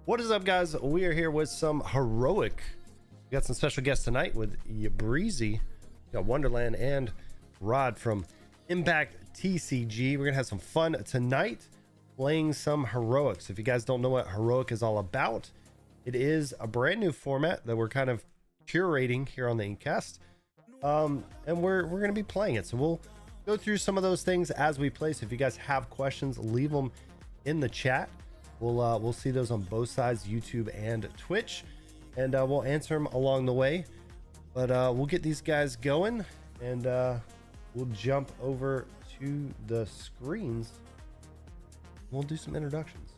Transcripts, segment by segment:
What is up, guys? We are here with some heroic. We got some special guests tonight with Breezy, got Wonderland, and Rod from Impact TCG. We're gonna have some fun tonight playing some heroics. If you guys don't know what heroic is all about, it is a brand new format that we're kind of curating here on the Inkcast, and we're gonna be playing it. So we'll go through some of those things as we play. So if you guys have questions, leave them in the chat. We'll see those on both sides, YouTube and Twitch, and we'll answer them along the way. But we'll get these guys going, and we'll jump over to the screens. We'll do some introductions.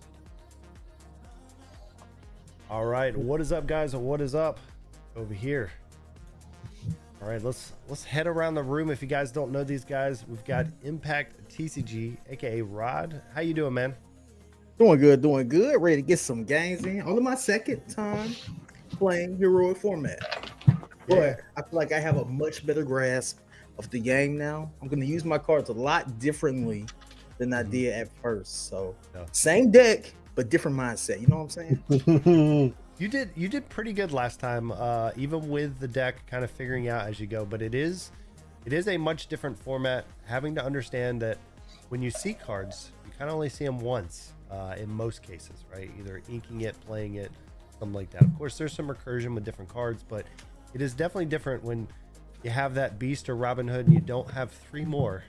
All right, what is up, guys? What is up over here? All right, let's head around the room. If you guys don't know these guys, we've got Impact TCG, aka Rod. How you doing, man? Doing good. Ready to get some games in. Only my second time playing heroic format. But I feel like I have a much better grasp of the game now. I'm going to use my cards a lot differently than I did at first. So same deck, but different mindset. You know what I'm saying? You did pretty good last time, even with the deck kind of figuring out as you go. But it is a much different format. Having to understand that when you see cards, you kind of only see them once. In most cases, right? Either inking it, playing it, something like that. Of course, there's some recursion with different cards, but it is definitely different when you have that Beast or Robin Hood and you don't have three more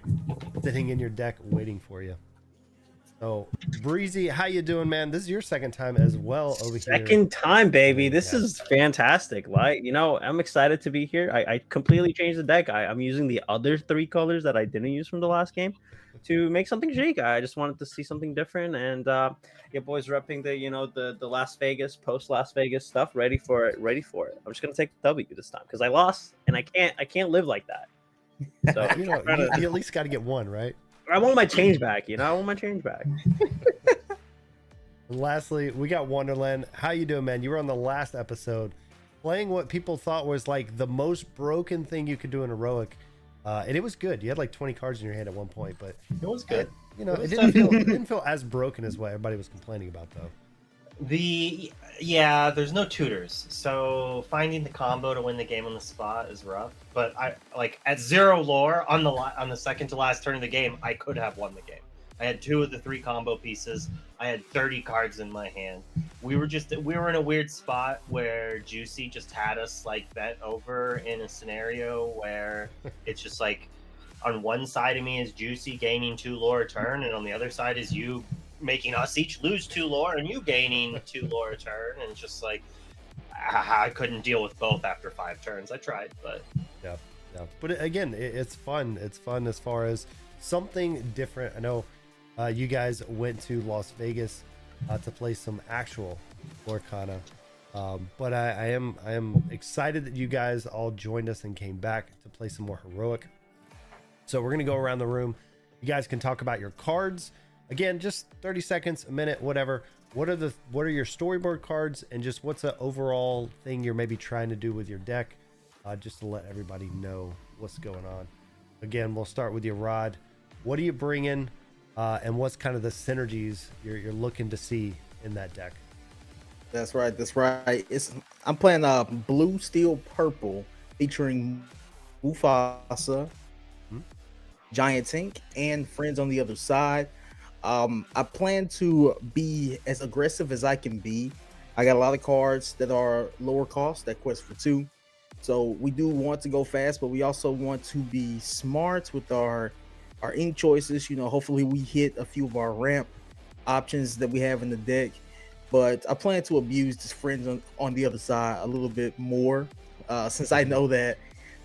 sitting in your deck waiting for you. So, Breezy, how you doing, man? This is your second time as well over here. Second time, baby. This is fantastic. Like, you know, I'm excited to be here. I completely changed the deck. I'm using the other three colors that I didn't use from the last game to make something chic. I just wanted to see something different, and your boys repping the Las Vegas, post Las Vegas stuff, ready for it. I'm just gonna take the W this time because I lost, and I can't live like that. So you at least got to get one, right? I want my change back. I want my change back. And lastly, we got Wonderland. How you doing, man? You were on the last episode playing what people thought was like the most broken thing you could do in heroic. And it was good. You had like 20 cards in your hand at one point, but it was good. It didn't feel as broken as what everybody was complaining about, though. There's no tutors, so finding the combo to win the game on the spot is rough. But I at 0 lore on the second to last turn of the game, I could have won the game. I had 2 of the 3 combo pieces. I had 30 cards in my hand. We were in a weird spot where Juicy just had us like bet over in a scenario where it's just like on one side of me is Juicy gaining 2 lore a turn, and on the other side is you making us each lose 2 lore and you gaining 2 lore a turn. And it's just like, I couldn't deal with both after 5 turns. I tried, but Yeah. But again, it's fun. It's fun as far as something different. I know you guys went to Las Vegas to play some actual Lorcana. But I am excited that you guys all joined us and came back to play some more Heroic. So we're gonna go around the room. You guys can talk about your cards. Again, just 30 seconds, a minute, whatever. What are your storyboard cards, and just what's the overall thing you're maybe trying to do with your deck, just to let everybody know what's going on. Again, we'll start with your Rod. What are you bringing, and what's kind of the synergies you're looking to see in that deck? That's right. I'm playing blue, steel, purple, featuring Mufasa, Giant Tank, and friends on the other side. I plan to be as aggressive as I can be. I got a lot of cards that are lower cost that quest for 2. So we do want to go fast, but we also want to be smart with our ink choices. Hopefully we hit a few of our ramp options that we have in the deck. But I plan to abuse his friends on the other side a little bit more, since I know that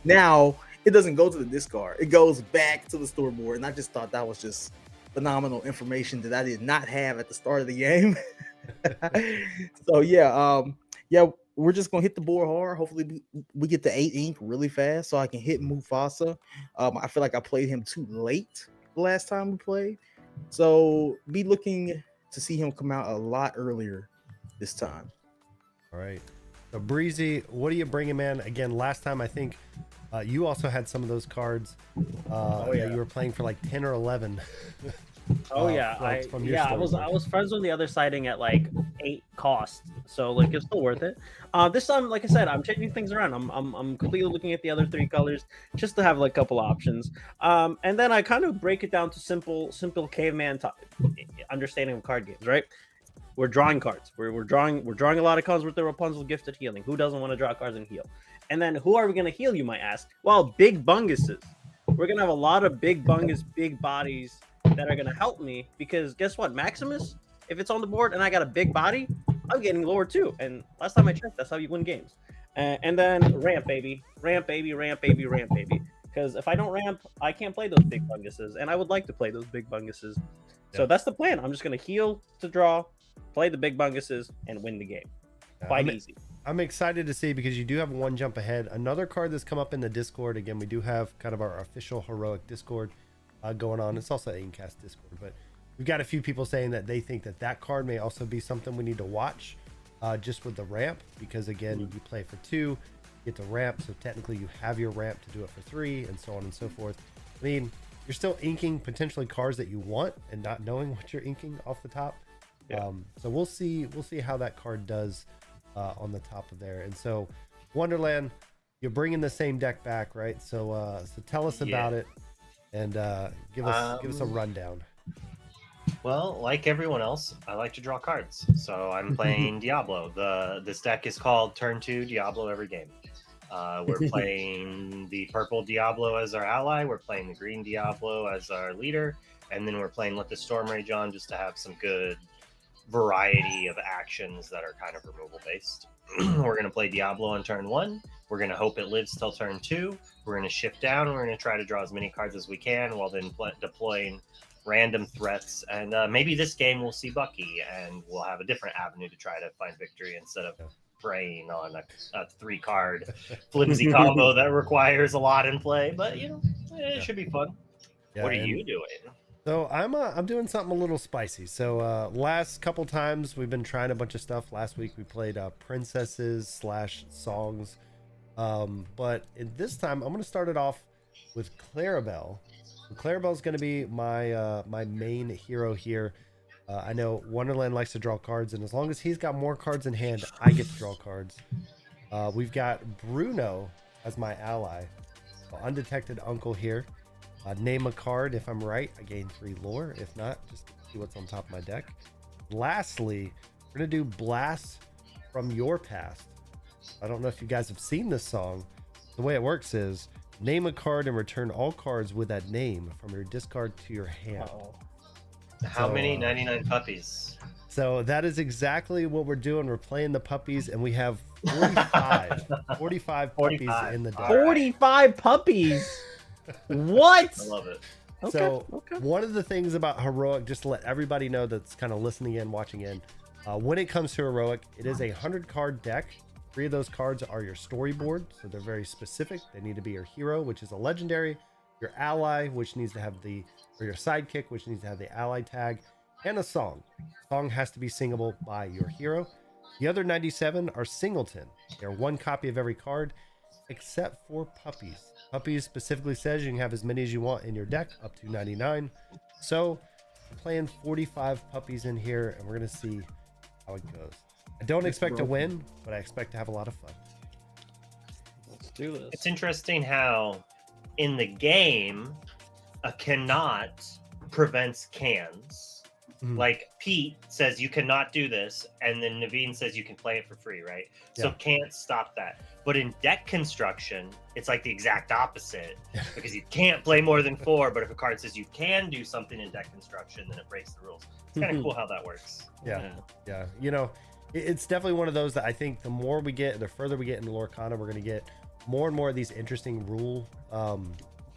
now it doesn't go to the discard. It goes back to the storyboard. And I just thought that was just phenomenal information that I did not have at the start of the game. So yeah, we're just gonna hit the board hard. Hopefully we get the 8 ink really fast so I can hit Mufasa. I feel like I played him too late the last time we played. So be looking to see him come out a lot earlier this time. All right. So Breezy, what are you bringing, man? Again, last time I think you also had some of those cards. That you were playing for like 10 or 11. Oh yeah, I was friends on the other siding at like 8 cost, so like it's still worth it. This time, like I said, I'm changing things around. I'm completely looking at the other 3 colors just to have like a couple options. And then I kind of break it down to simple caveman understanding of card games. Right? We're drawing cards. We're drawing a lot of cards with the Rapunzel Gifted Healing. Who doesn't want to draw cards and heal? And then who are we going to heal? You might ask. Well, big bunguses. We're gonna have a lot of big bungus, big bodies that are gonna help me, because guess what, Maximus, if it's on the board and I got a big body, I'm getting lower too. And last time I checked, that's how you win games. And then ramp baby. Because if I don't ramp, I can't play those big bunguses, and I would like to play those big bunguses. So that's the plan. I'm just gonna heal to draw, play the big bunguses, and win the game. Quite easy. I'm excited to see, because you do have 1 jump ahead. Another card that's come up in the Discord. Again, we do have kind of our official Heroic Discord going on. It's also an Aincast Discord, but we've got a few people saying that they think that card may also be something we need to watch, just with the ramp, because again, you play for 2, you get to ramp, so technically you have your ramp to do it for 3, and so on and so forth. I mean, you're still inking potentially cards that you want and not knowing what you're inking off the top. So we'll see how that card does on the top of there. And so Wonderland, you're bringing the same deck back, right? So tell us about it, and give us a rundown. Well, like everyone else, I like to draw cards. So I'm playing Diablo. This deck is called Turn 2 Diablo every game. We're playing the purple Diablo as our ally. We're playing the green Diablo as our leader. And then we're playing Let the Storm Rage on, just to have some good variety of actions that are kind of removal based. We're going to play Diablo on turn 1. We're going to hope it lives till turn 2. We're going to shift down. We're going to try to draw as many cards as we can, while then deploying random threats. And maybe this game we'll see Bucky, and we'll have a different avenue to try to find victory, instead of preying on a 3-card flimsy combo that requires a lot in play. But it should be fun. What are you doing? So I'm doing something a little spicy. So last couple times we've been trying a bunch of stuff. Last week we played princesses / songs, but this time I'm going to start it off with Clarabelle. Clarabelle's going to be my my main hero here. I know Wonderland likes to draw cards, and as long as he's got more cards in hand, I get to draw cards. We've got Bruno as my ally, Undetected Uncle here. Name a card. If I'm right, I gain 3 lore. If not, just see what's on top of my deck. Lastly, we're going to do Blast from Your Past. I don't know if you guys have seen this song. The way it works is Name a card and return all cards with that name from your discard to your hand. Uh-oh. How So, many 99 puppies? So that is exactly what we're doing. We're playing the puppies, and we have 45 puppies 45. in the deck. All right. 45 puppies. What? I love it. So okay. one of the things about Heroic, just to let everybody know that's kind of listening in, watching in, when it comes to Heroic, it is a 100-card deck. 3 of those cards are your storyboard, so they're very specific. They need to be your hero, which is a legendary, your ally, which needs to have or your sidekick, which needs to have the ally tag, and a song. Song has to be singable by your hero. The other 97 are singleton. They're 1 copy of every card, except for puppies. Puppies specifically says you can have as many as you want in your deck, up to 99. So we're playing 45 puppies in here, and we're going to see how it goes. I don't expect to win, but I expect to have a lot of fun. Let's do this. It's interesting how in the game, a cannot prevents cans. Mhm. Like Pete says you cannot do this, and then Naveen says you can play it for free, right? So Yeah. can't stop that. But in deck construction, it's like the exact opposite because you can't play more than 4. But if a card says you can do something in deck construction, then it breaks the rules. It's kind of cool how that works. Yeah. You know, it's definitely one of those that I think the more we get, the further we get into Lorcana, we're going to get more and more of these interesting rule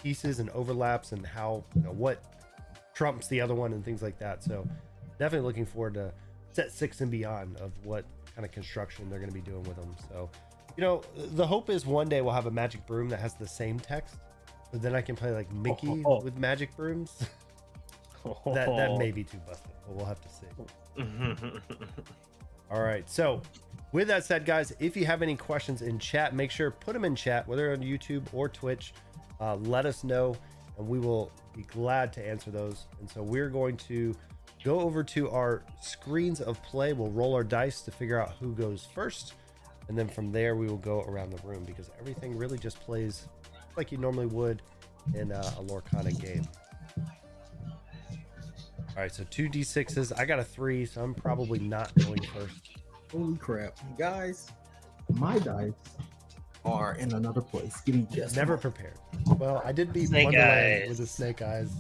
pieces and overlaps, and how, you know, what trumps the other one and things like that. So definitely looking forward to set 6 and beyond of what kind of construction they're going to be doing with them. So, you know, the hope is one day we'll have a magic broom that has the same text, but then I can play like Mickey with magic brooms. that may be too busted, but we'll have to see. All right, so with that said, guys, if you have any questions in chat, make sure put them in chat, whether on YouTube or Twitch. Let us know, and we will be glad to answer those. And so we're going to go over to our screens of play. We'll roll our dice to figure out who goes first, and then from there we will go around the room, because everything really just plays like you normally would in a Lorcana game. All right, so 2 d6s. I got a 3, so I'm probably not going first. Holy crap, guys! My dice are in another place. Give me just Never prepared. Well, I did beat Snake Wonderland eyes. with the snake eyes.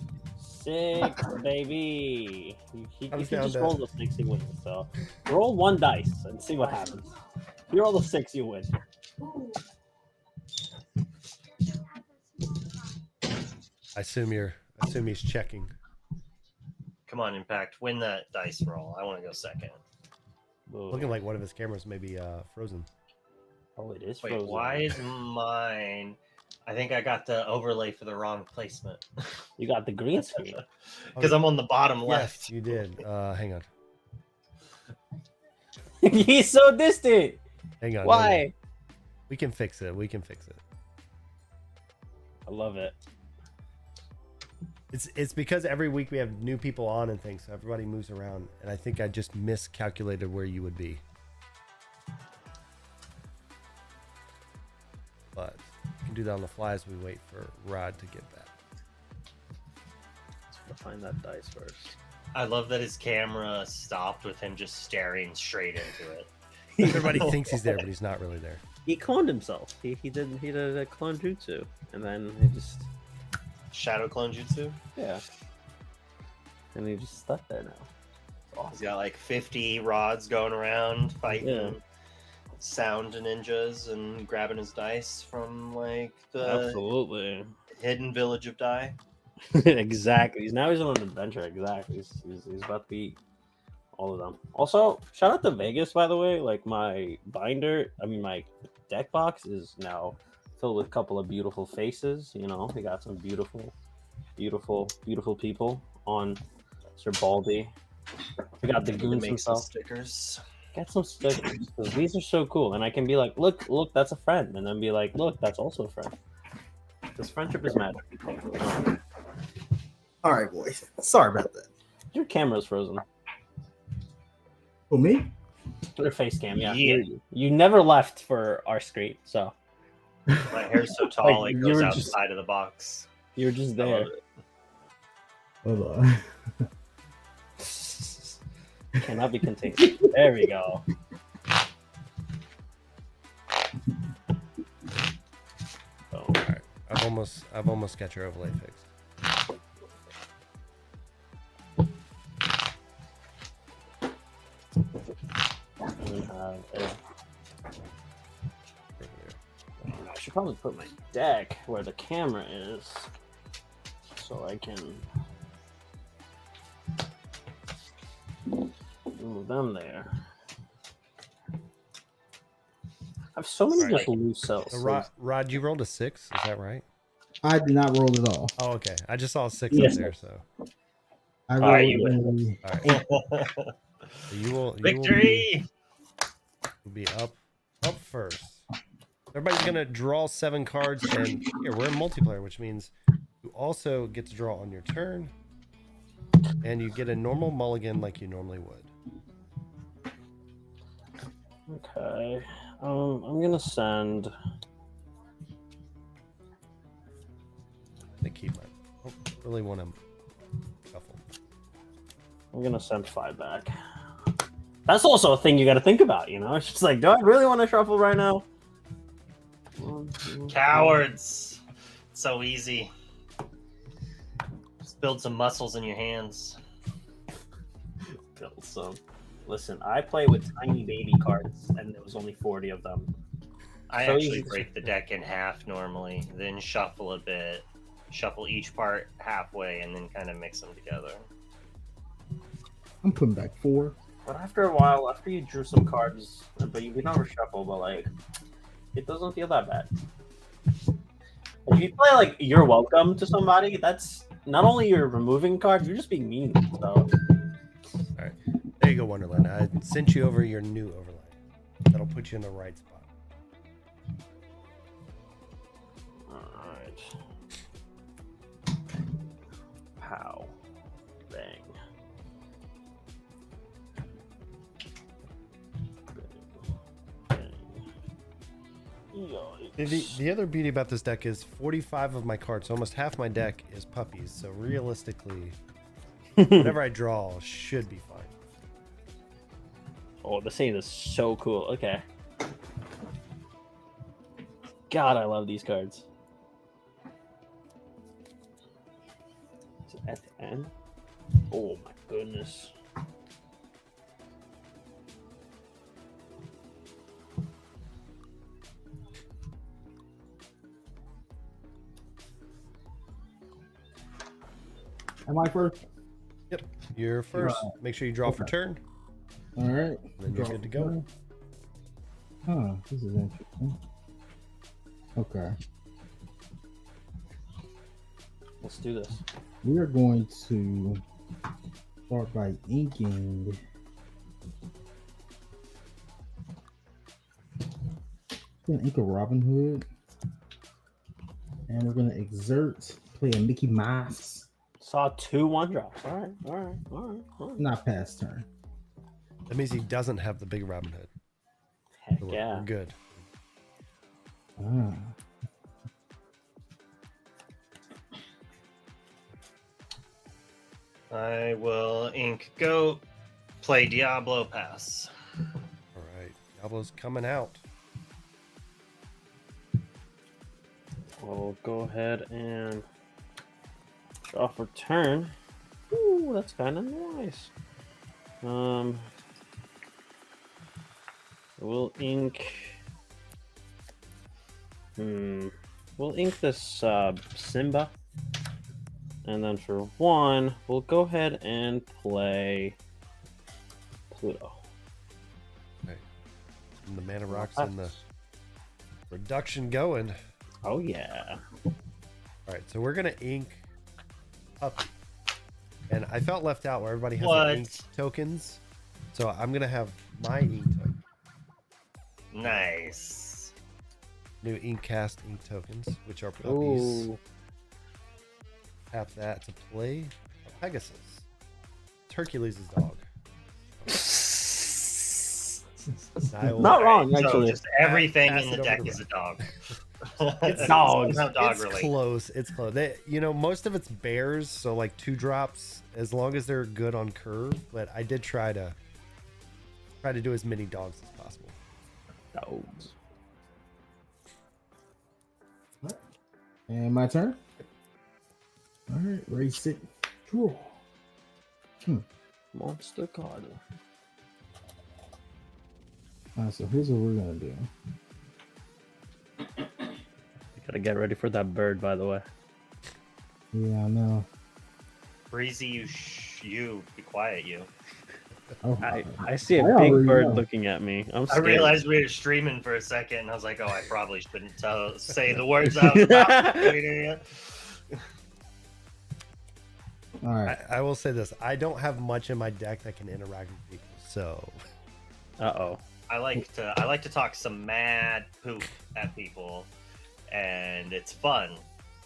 6, baby. You I'm can down just to- roll the 6, you win. So roll 1 dice and see what happens. If you roll the 6, you win. I assume he's checking. Come on, Impact, win that dice roll. I want to go second. Ooh. Looking like one of his cameras may be frozen. Oh, it is Wait, frozen. why is mine? I think I got the overlay for the wrong placement You got the green screen. because I'm on the bottom Yes, left. you did. Hang on. He's so distant. Hang on. Why? We can fix it. I love it. It's because every week we have new people on and things, so everybody moves around, and I think I just miscalculated where you would be. But we can do that on the fly as we wait for Rod to get back. Let's find that dice first. I love that his camera stopped with him just staring straight into it. Everybody thinks he's there, but he's not really there. He cloned himself. He did a clone jutsu, and then he just Shadow clone jutsu. yeah, and he just stuck there now. He's got like 50 rods going around fighting Yeah. sound ninjas and grabbing his dice from like the Absolutely. hidden village of Dai. Exactly. He's on an adventure. Exactly. He's about to beat all of them. Also, shout out to Vegas, by the way. Like my my deck box is now filled with a couple of beautiful faces. You know, we got some beautiful people on Sir Baldy. We got the goons Make some himself. stickers. Get some stickers. 'Cause these are so cool, and I can be like, look, that's a friend, and then be like, look, that's also a friend. Because friendship is magic. All right, boys. Sorry about that. Your camera's frozen. Who, me? Your face cam, yeah. Yeah. You never left for our screen, so My hair's so tall Like, it you goes were outside of the box. you're just I there. love it. Hold on. Cannot be contained. There we go. I have all almost got your overlay fixed. I should probably put my deck where the camera is, so I can move them there. I have so many just loose cells. Rod, you rolled a 6, is that right? I did not roll at all. Oh, okay. I just saw a 6 Yes. up there, so I All rolled right, you a all right. So you will Victory! be up first. Everybody's gonna draw 7 cards, and here we're in multiplayer, which means you also get to draw on your turn, and you get a normal mulligan like you normally would. Okay. I'm gonna send. They keep mine. I don't really want to shuffle. I'm gonna send 5 back. That's also a thing you got to think about. You know, it's just like, do I really want to shuffle right now? Cowards. So easy. Just build some muscles in your hands. Build some. Listen, I play with tiny baby cards, and there was only 40 of them. I So actually easy. break the deck in half normally, then shuffle a bit, shuffle each part halfway, and then kind of mix them together. I'm putting back 4. But after a while, after you drew some cards, but you never shuffle, but like, it doesn't feel that bad. If you play like You're Welcome to somebody, that's not only you're removing cards, you're just being mean. So There you go, Wonderland. I sent you over your new overlay. That'll put you in the right spot. alright. Pow. Bang. Bang. Yikes. The other beauty about this deck is 45 of my cards, so almost half my deck is puppies. So realistically, whatever I draw should be fine. Oh, the scene is so cool. Okay. God, I love these cards. Is it at the end? Oh my goodness. Am I first? Yep, you're first. Make sure you draw for Okay. turn, All right. then you're good to go. Huh, this is interesting. Okay. Let's do this. We are going to start by inking. We're gonna ink a Robin Hood. And we're gonna exert, play a Mickey Mouse. Saw 2 1-drops. Alright. Not past turn. That means he doesn't have the big Robin Hood. Heck So yeah. we're good. Ah. I will ink goat, play Diablo, pass. All right, Diablo's coming out. We'll go ahead and draw for turn. Ooh, that's kind of nice. We'll ink. We'll ink this Simba, and then for 1, we'll go ahead and play Pluto. And the mana rocks and the reduction going. Oh yeah. All right, so we're gonna ink up, and I felt left out where everybody has their What? ink tokens. So I'm gonna have my ink token, Nice. new ink cast ink tokens, which are puppies. Ooh. Tap that to play a Pegasus. It's Hercules' dog. I will- Not wrong, So actually. just everything Pass in it the over deck to is a Rod. dog. It's dogs. Somehow dog It's related. close. It's close. They, most of it's bears, so like 2-drops, as long as they're good on curve. But I did try to do as many dogs as possible. Dogs. And my turn. All right, race it. Draw. Monster card. All right, so here's what we're gonna do. You gotta get ready for that bird, by the way. Yeah, I know. Breezy, you be quiet, you. Oh, I see a I big already bird know. looking at me. I'm I scared. realized we were streaming for a second, and I was like, "Oh, I probably shouldn't say the words out loud." all right. I will say this: I don't have much in my deck that can interact with people, so Uh-oh. I like to talk some mad poop at people, and it's fun.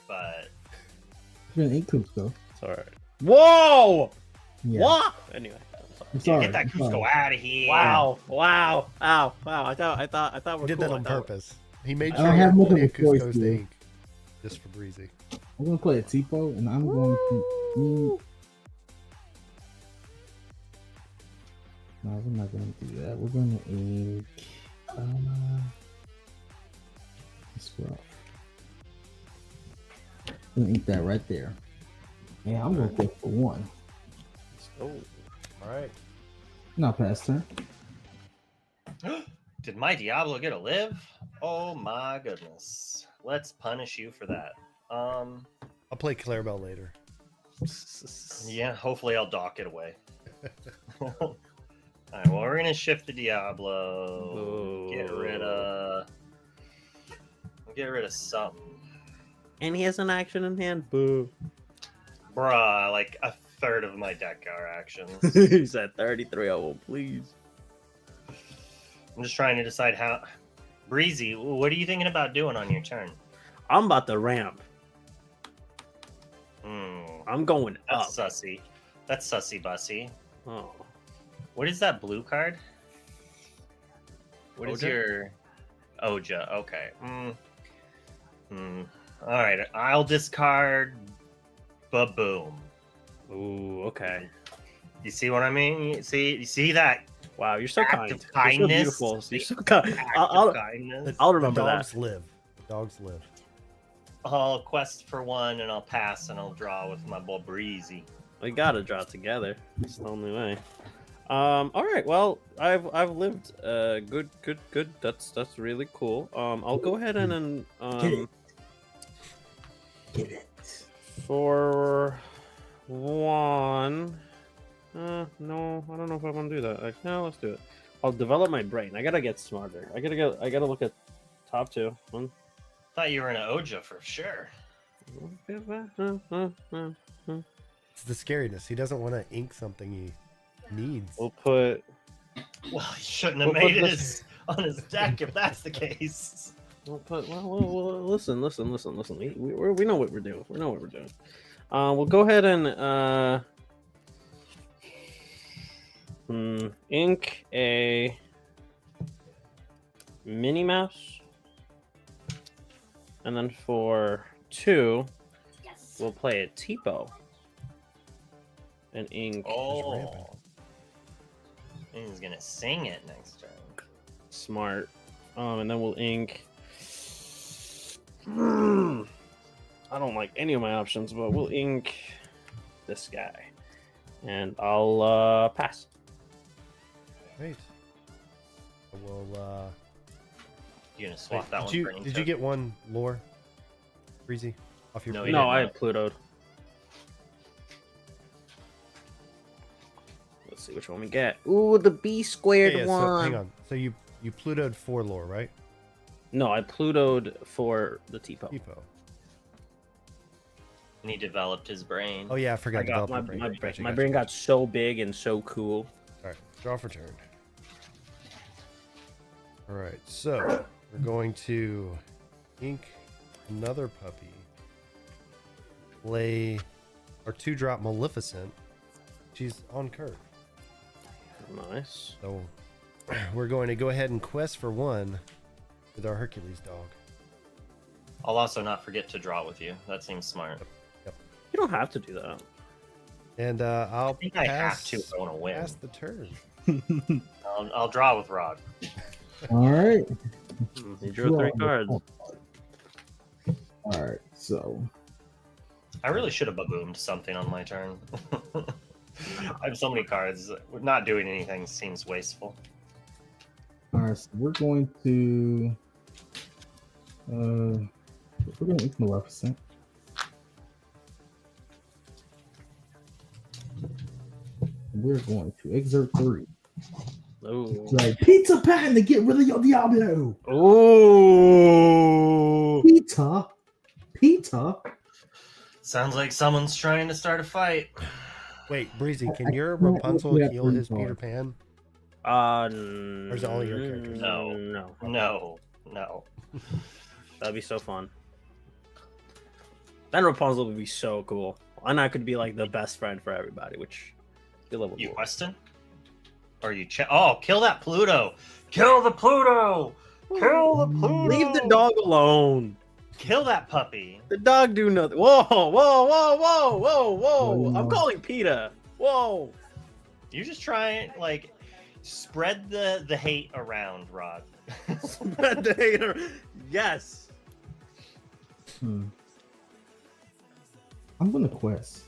But You're gonna eat Coops though. It's alright. Whoa! Yeah. What? Anyway. I'm sorry. get that I'm Cusco sorry. out of here! Wow! Wow! Ow! Wow! I thought he we're did cool. that on I thought- purpose. He made I sure don't he have had much of plenty a of choice Cusco's here. to ink just for Breezy. I'm gonna play a Tipo, and I'm going to. No, we're not gonna do that. We're gonna ink. Let's go. I'm gonna ink that right there. Yeah, I'm gonna play for one. Oh. All right. Not past turn. Did my Diablo get a live? Oh my goodness! Let's punish you for that. I'll play Clarabelle later. Yeah. Hopefully, I'll dock it away. All right. Well, we're gonna shift the Diablo. Get rid of something. And he has an action in hand. Boo. Bruh, like a third of my deck are actions. He said 33. Oh, please. I'm just trying to decide how. Breezy, what are you thinking about doing on your turn? I'm about to ramp. Hmm, I'm going up. that's sussy. That's sussy bussy. Oh. What is that blue card? What is Oja? your Oja? Okay. All right. I'll discard Baboom. Ooh, okay. You see what I mean? You see that Wow, you're so Act kind. of You're so kindness. beautiful. You're so kind. act I'll, of kindness? I'll remember the that. dogs live. The dogs live. I'll quest for one, and I'll pass, and I'll draw with my boy Breezy. We gotta draw together. It's the only way. All right. Well, I've lived. Good. That's really cool. I'll go ahead and Get it. for one. No, I don't know if I want to do that. Like, no, let's do it. I'll develop my brain. I gotta get smarter. I gotta look at top two. One. Thought you were in an Oja for sure. It's the scariness. He doesn't want to ink something he needs. We'll put. Well, he shouldn't have We'll put made it this- on his deck if that's the case. We'll put. Well, listen. We know what we're doing. We know what we're doing. We'll go ahead and ink a Minnie Mouse, and then for two, we'll play a Tipo and ink Oh. He's gonna sing it next turn. Smart. And then we'll ink. I don't like any of my options, but we'll ink this guy, and I'll pass. Great. Well, You gonna swap that one did you for an did you get one lore, Breezy, off your? No, plate? he No, did I not. had Plutoed. Let's see which one we get. Ooh, the B squared Yeah, so, one. hang on. So you Plutoed 4 lore, right? No, I Plutoed for the Tipo. Tipo. And he developed his brain. Oh yeah, I forgot. I got develop your my brain. brain. Gotcha, My gotcha, brain got gotcha. so big and so cool. All right, draw for turn. All right, so we're going to ink another puppy. Play our 2-drop Maleficent. She's on curve. Nice. So we're going to go ahead and quest for one with our Hercules dog. I'll also not forget to draw with you. That seems smart. You don't have to do that. And I'll I think I have to if I want to win. pass the turn. I'll draw with Rod. All right. You drew 3 cards. All right, so I really should have baboomed something on my turn. I have so many cards. Not doing anything seems wasteful. all right, so we're going to ink Maleficent. We're going to exert 3. Ooh. Like pizza patent to get rid of your Diablo. Ooh. Pizza. Sounds like someone's trying to start a fight. Wait, Breezy, I can your can't Rapunzel look at heal his Rapunzel. Peter Pan? Or is it all your characters? No. No. No. That'd be so fun. Then Rapunzel would be so cool. And I could be like the best friend for everybody, which be level You 4. Weston? Or you Oh, kill that Pluto! Kill the Pluto! Kill the Pluto! Leave the dog alone. Kill that puppy! The dog do nothing. Whoa, whoa, whoa, whoa, whoa, whoa. Oh, I'm no. calling PETA. Whoa. You just try and like spread the hate around, Rod. Spread the hater. Yes. I'm gonna quest.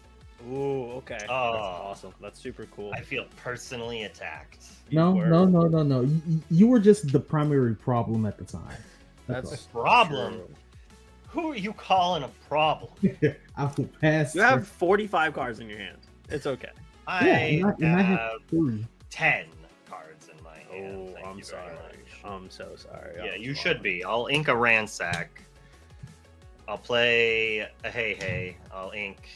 Ooh, okay. That's Oh. awesome. That's super cool. I feel personally attacked. No. You were just the primary problem at the time. That's Problem? true. Who are you calling a problem? all. I will pass. You have 45 cards in your hand. It's okay. I and I have have 3. 10 cards in my hand. Oh, Thank I'm you very sorry. much. I'm so sorry. Yeah, I'm you sorry. should be. I'll ink a ransack. I'll play a hey. I'll ink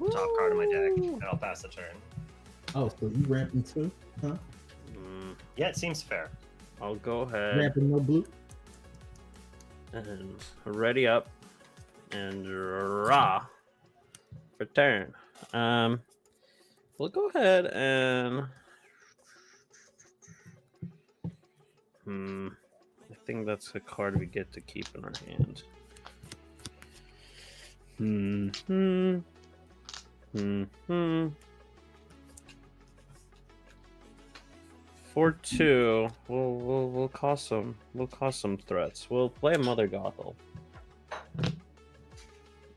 the top card of my deck, and I'll pass the turn. Oh, so you ramping too? Huh? Yeah, it seems fair. I'll go ahead Ramping no blue? and ready up and raw for turn. We'll go ahead and I think that's a card we get to keep in our hand. For 2, we'll cause some threats. We'll play Mother Gothel.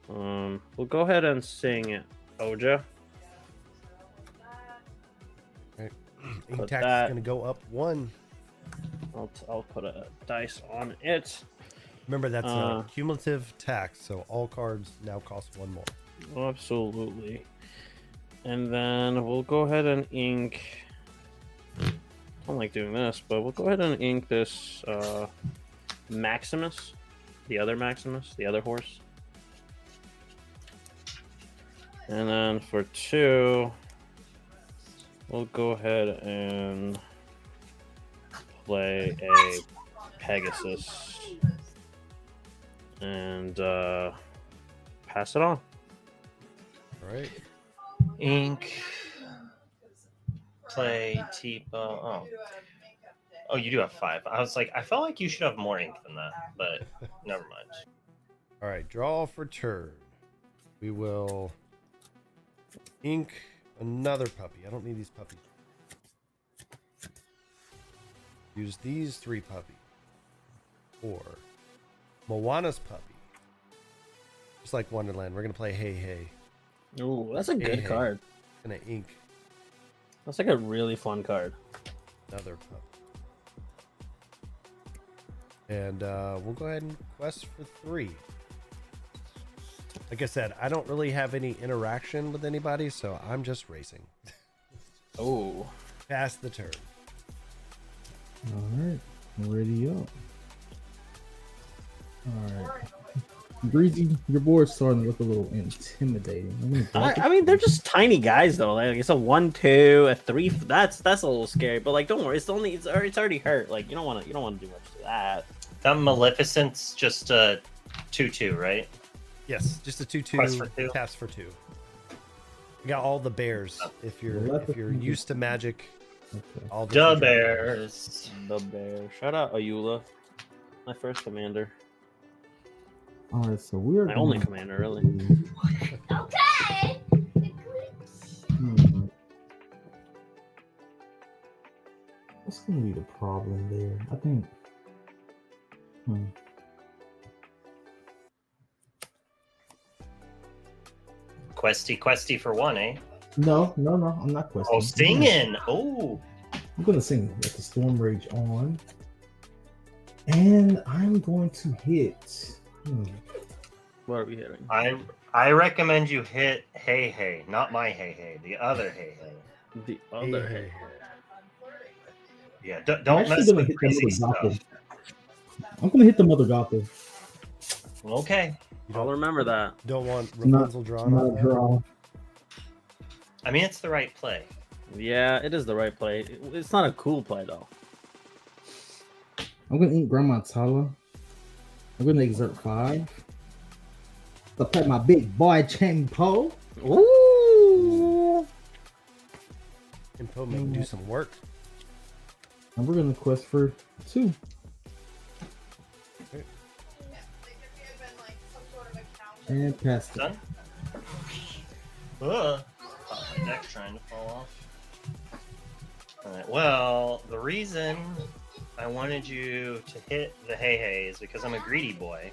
We'll go ahead and sing Oja. Ink Put tax that- is going to go up 1. I'll put a dice on it. Remember, that's a cumulative tax, so all cards now cost 1 more. Absolutely. And then we'll go ahead and ink. I don't like doing this, but we'll go ahead and ink this Maximus, the other horse. And then for 2, we'll go ahead and play a Pegasus and pass it on. All right. Ink. Play Tipo. Oh, you do have 5. I was like, I felt like you should have more ink than that, but never mind. All right. Draw for turn. We will ink another puppy. I don't need these puppies. Use these 3 puppies. Or Moana's puppy. Just like Wonderland, we're gonna play Hey. Ooh, that's a good Hey. card. Gonna ink That's like a really fun card. another puppy. And we'll go ahead and quest for 3. Like I said, I don't really have any interaction with anybody, so I'm just racing. Oh, Pass the turn. All right, ready up. All right, Breezy, your board's starting to look a little intimidating. I'm gonna block I mean they're just tiny guys though. Like it's a 1/2, a 3. That's a little scary. But like, don't worry, it's already hurt. Like you don't want to do much to that. That Maleficent's just a 2/2, right? Yes, just a 2/2 Quest for 2. taps for 2. You got all the bears. If you're Maleficent. used to Magic, Okay. all the Da two Bears. The bear. Shout out Ayula, my first commander, All right, so we're my only commander really. Okay. What's gonna be the problem there? I think. Questy for one, eh? No, I'm not questioning. Oh, singing. Oh, I'm gonna sing with the Storm Rage on. And I'm going to hit. What are we hitting? I recommend you hit Hey Hey, not my Hey Hey, the other Hey Hey. The other Hey, hey. Yeah, I'm don't actually mess gonna with hit crazy the Mother stuff. Gothel. I'm gonna hit the Mother Gothel. Okay. I'll remember that. Don't want Not- Rapunzel drawn Not on a that? draw. I mean, it's the right play. Yeah, it is the right play. It's not a cool play though. I'm gonna eat Grandma Tala. I'm gonna exert 5. To play my big boy Champo. Ooh. And Poe make do some work. And we're gonna quest for 2. And pass it. Done? My neck's trying to fall off. Alright, well, the reason I wanted you to hit the Hey Hey is because I'm a greedy boy.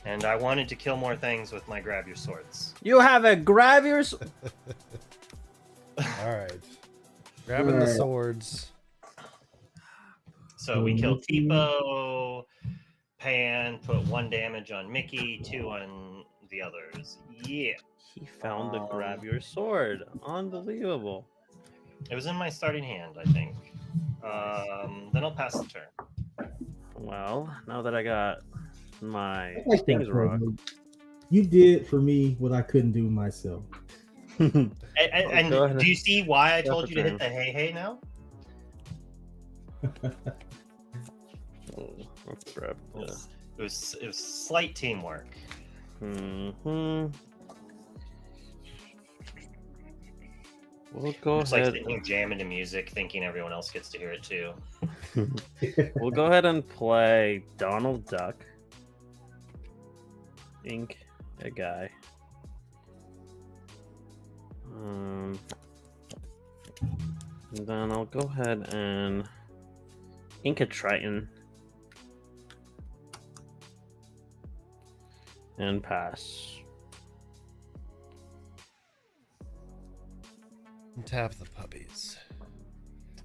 And I wanted to kill more things with my grab your swords. You have a grab your. All right. Grabbing the Alright. swords. So we killed Tipo, Pan, put 1 damage on Mickey, 2 on the others. Yeah. He found the grab your sword. Unbelievable. It was in my starting hand, I think. Then I'll pass the turn. Well, now that I got my I like things that, rock. Fred. You did for me what I couldn't do myself. And Go ahead. do you see why I told That's you to hit okay. the Hey Hey now? Let's grab It was slight teamwork. Mm-hmm. We'll go It's like ahead. sitting jamming to music, thinking everyone else gets to hear it too. We'll go ahead and play Donald Duck. Ink a guy. And then I'll go ahead and ink a Triton. And pass. And tap the puppies.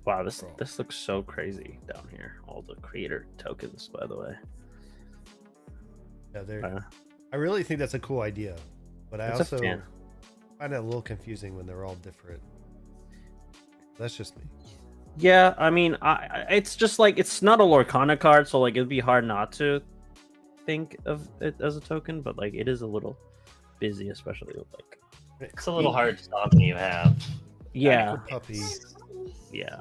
Wow, this looks so crazy down here. All the creator tokens, by the way. Yeah, they're. Uh, I really think that's a cool idea, but I It's a also fan. find it a little confusing when they're all different. That's just me. Yeah, I mean, it's just like it's not a Lorcana card, so like it'd be hard not to think of it as a token, but like it is a little busy, especially with like It's a little hard to stop when you have. yeah, For puppy, yeah.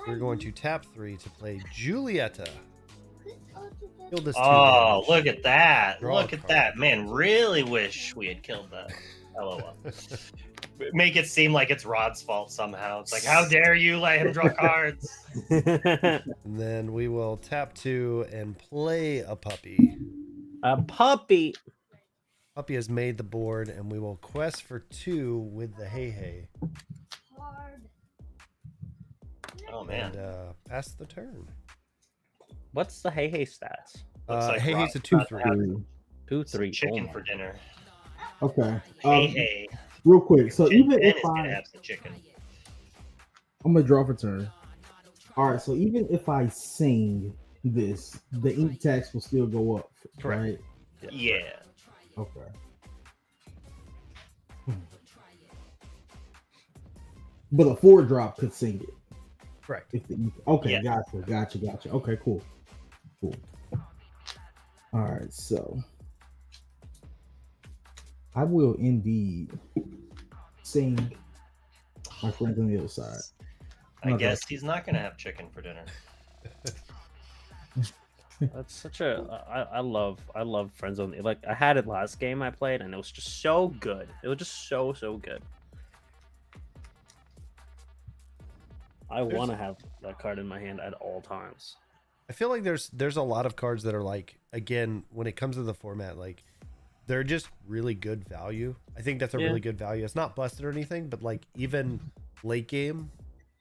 we're going to tap 3 to play Julieta. Kill this 2 Oh, damage. look at that. Draw a Look at card. that. Man, really wish we had killed that. LOL. Make it seem like it's Rod's fault somehow. It's like, how dare you let him draw cards? And then we will tap 2 and play a puppy. A puppy. Puppy has made the board, and we will quest for 2 with the Hey Hey. Oh, man. And pass the turn. What's the Hey Hey stats? Looks like Hey Rod's Hey's a about to 2/3. have 2-3. some chicken Oh for my. dinner. Okay. Hey, hey. Real quick. So Jen even is if gonna I, have some chicken. I'm gonna draw for turn. All right. So even if I sing this, the ink tax will still go up, Correct. right? Yeah. Okay. But a 4-drop could sing it. Correct. If the okay, Yeah. gotcha. Okay, cool. All right, so I will indeed sing my friends on the other side. I Okay. guess he's not gonna have chicken for dinner. That's such a I love Friend Zone. Like I had it last game I played, and it was just so good. It was just so good. I There's- want to have that card in my hand at all times. I feel like there's a lot of cards that are like, again, when it comes to the format, like they're just really good value. I think that's a Yeah. really good value. It's not busted or anything, but like even late game,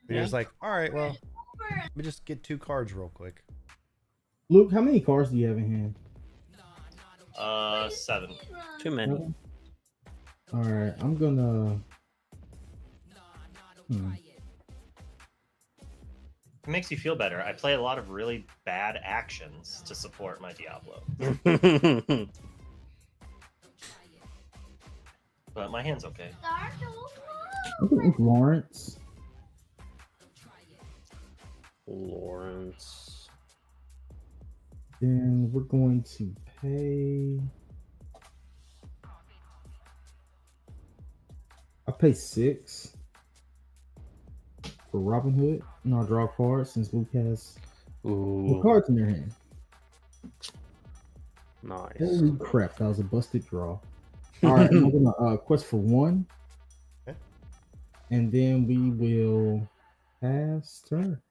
you're Yeah. just like, all right, well, let me just get 2 cards real quick. Luke, how many cards do you have in hand? 7. Too many. All right, I'm gonna. It makes you feel better. I play a lot of really bad actions to support my Diablo, but my hand's okay. I'm gonna ink Lawrence. Lawrence. Then we're going to pay. I pay 6 for Robin Hood, and I'll draw a card since Luke has Ooh, cards in their hand. nice. Holy crap, that was a busted draw. All right, I'm gonna quest for 1, Okay. and then we will pass turn.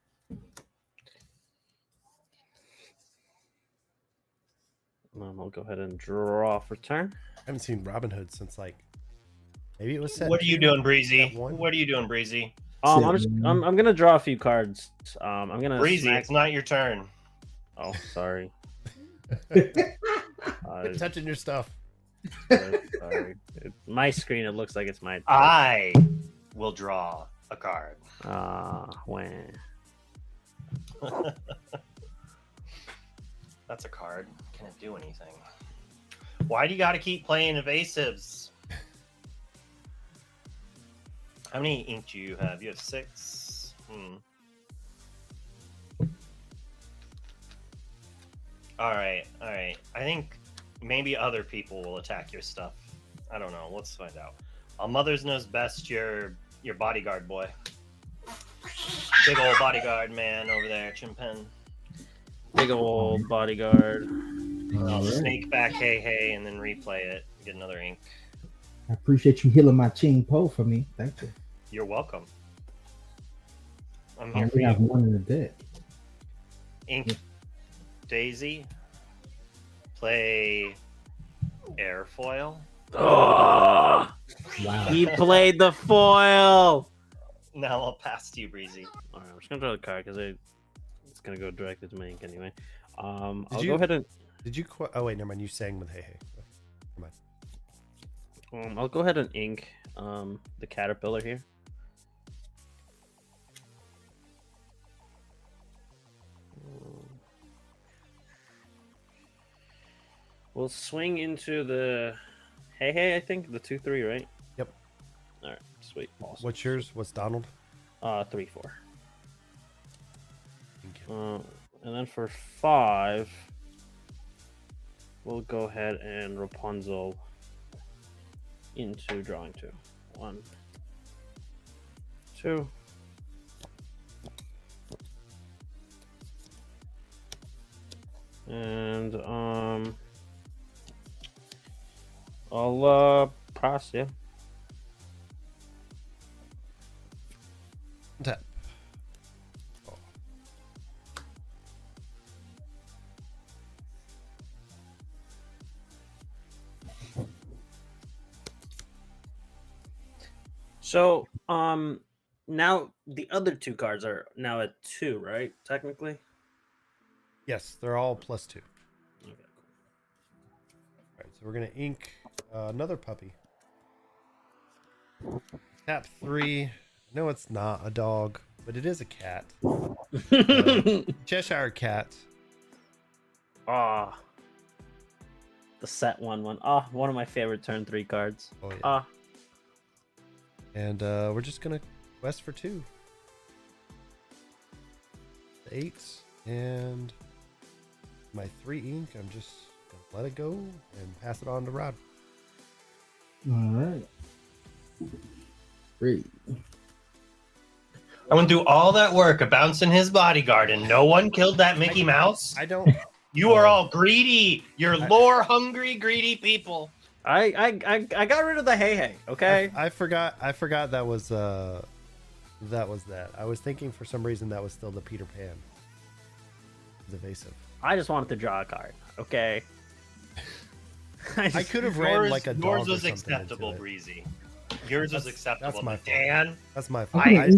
I'll go ahead and draw for turn. I haven't seen Robin Hood since like maybe it was set. What are you doing, Breezy? That one? What are you doing, Breezy? I'm gonna draw a few cards. I'm gonna Breezy, smack- it's not your turn. Oh, sorry. Quit touching your stuff. Sorry. My screen, it looks like it's my. I will draw a card. When. That's a card. Can it do anything? Why do you got to keep playing evasives? How many ink do you have? You have 6. All right. I think maybe other people will attack your stuff. I don't know. Let's find out. Mother's knows best. Your bodyguard boy. Big old bodyguard man over there, Chimpen. Big old bodyguard. I'll All right. snake back hey, and then replay it. Get another ink. I appreciate you healing my Ching Po for me. Thank you. You're welcome. I'm I here for only have you. 1 in the deck. Ink Daisy. Play airfoil. Oh, Wow. he played the foil. Now I'll pass to you, Breezy. All right, I'm just gonna draw the card because it's gonna go directly to my ink anyway. I'll you- go ahead and Did you? Oh wait, never mind. You sang with Hey. I'll go ahead and ink the caterpillar here. We'll swing into the hey, I think the 2/3, right? Yep. All right, sweet. Awesome. What's yours? What's Donald? 3/4. Thank you. And then for 5, we'll go ahead and Rapunzel into drawing 2. 1, 2. And I'll pass, yeah. Tap. Oh. So, now the other 2 cards are now at 2, right? Technically. Yes, they're all +2. Okay, cool. All right, so we're gonna ink another puppy. Tap 3. No, it's not a dog, but it is a cat. Cheshire cat. Ah, the set 1/1. Ah, one of my favorite turn 3 cards. Oh yeah. Ah, And we're just gonna quest for 2. 8 and my 3 ink. I'm just gonna let it go and pass it on to Rod. All right. Great. I went through all that work of bouncing his bodyguard, and no one killed that Mickey Mouse. I don't. You are all greedy. You're lore hungry, greedy people. I got rid of the hey. Okay. I forgot that was that. I was thinking for some reason that was still the Peter Pan. It's evasive. I just wanted to draw a card. Okay. I could have ran like a dog Yours or was something acceptable, into it. Breezy. Yours was That's acceptable. my but fault. Dan, That's my fault. I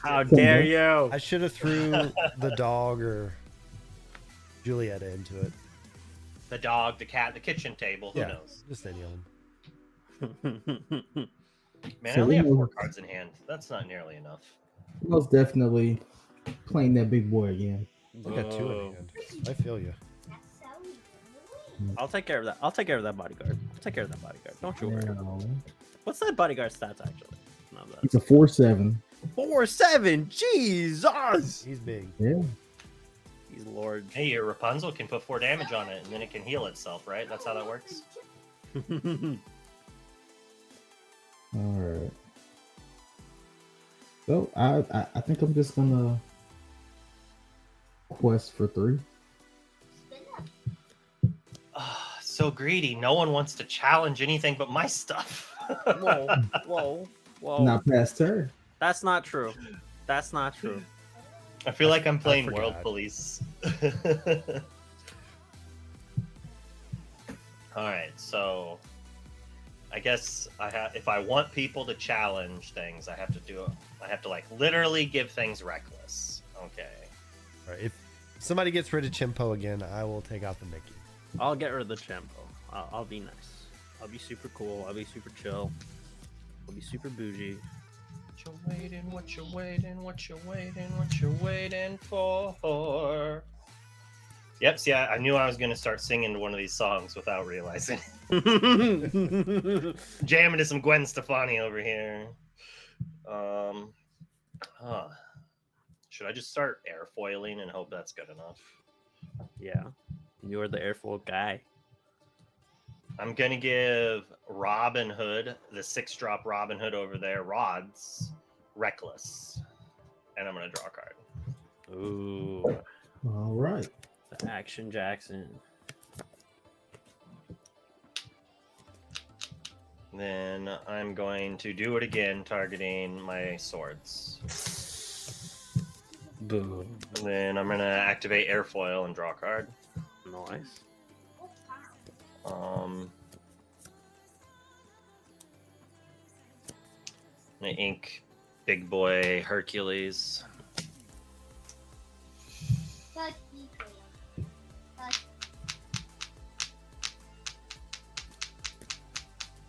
How dare you? I should have threw the dog or Julieta into it. the dog, the cat, the kitchen table. Who Yeah. knows? Just any of them. Man, So I only we have know- 4 cards in hand. That's not nearly enough. Most definitely playing that big boy again. I got 2 in Boo. hand. I feel you. That's so easy. I'll take care of that. I'll take care of that bodyguard. I'll take care of that bodyguard. Don't you worry. Now, What's that bodyguard stats actually? No, it's a 4/7. 4/7. Jesus. He's big. Yeah. He's Lord. Hey, your Rapunzel can put 4 damage on it, and then it can heal itself, right? That's how that works. All right. So I think I'm just gonna quest for 3. Spin up. Ah, so greedy. No one wants to challenge anything but my stuff. Whoa. Not past turn. That's not true. That's not true. I feel like I'm playing forgot. World Police. All right, so I guess if I want people to challenge things, I have to do it. I have to like literally give things reckless. Okay. All right. If somebody gets rid of Chimpo again, I will take out the Mickey. I'll get rid of the Chimpo. I'll be nice. I'll be super cool. I'll be super chill. I'll be super bougie. What you waiting? What you waiting? What you waiting? What you waiting for? Yep. See, I knew I was gonna start singing one of these songs without realizing. Jamming to some Gwen Stefani over here. Should I just start airfoiling and hope that's good enough? Yeah. You're the airfoil guy. I'm gonna give Robin Hood, the 6-drop Robin Hood over there, rods, reckless, and I'm gonna draw a card. Ooh. All right. The Action Jackson. Then I'm going to do it again, targeting my swords. Boo. Then I'm gonna activate airfoil and draw a card. Nice. I'm gonna ink Big Boy Hercules. Touch detail. Touch.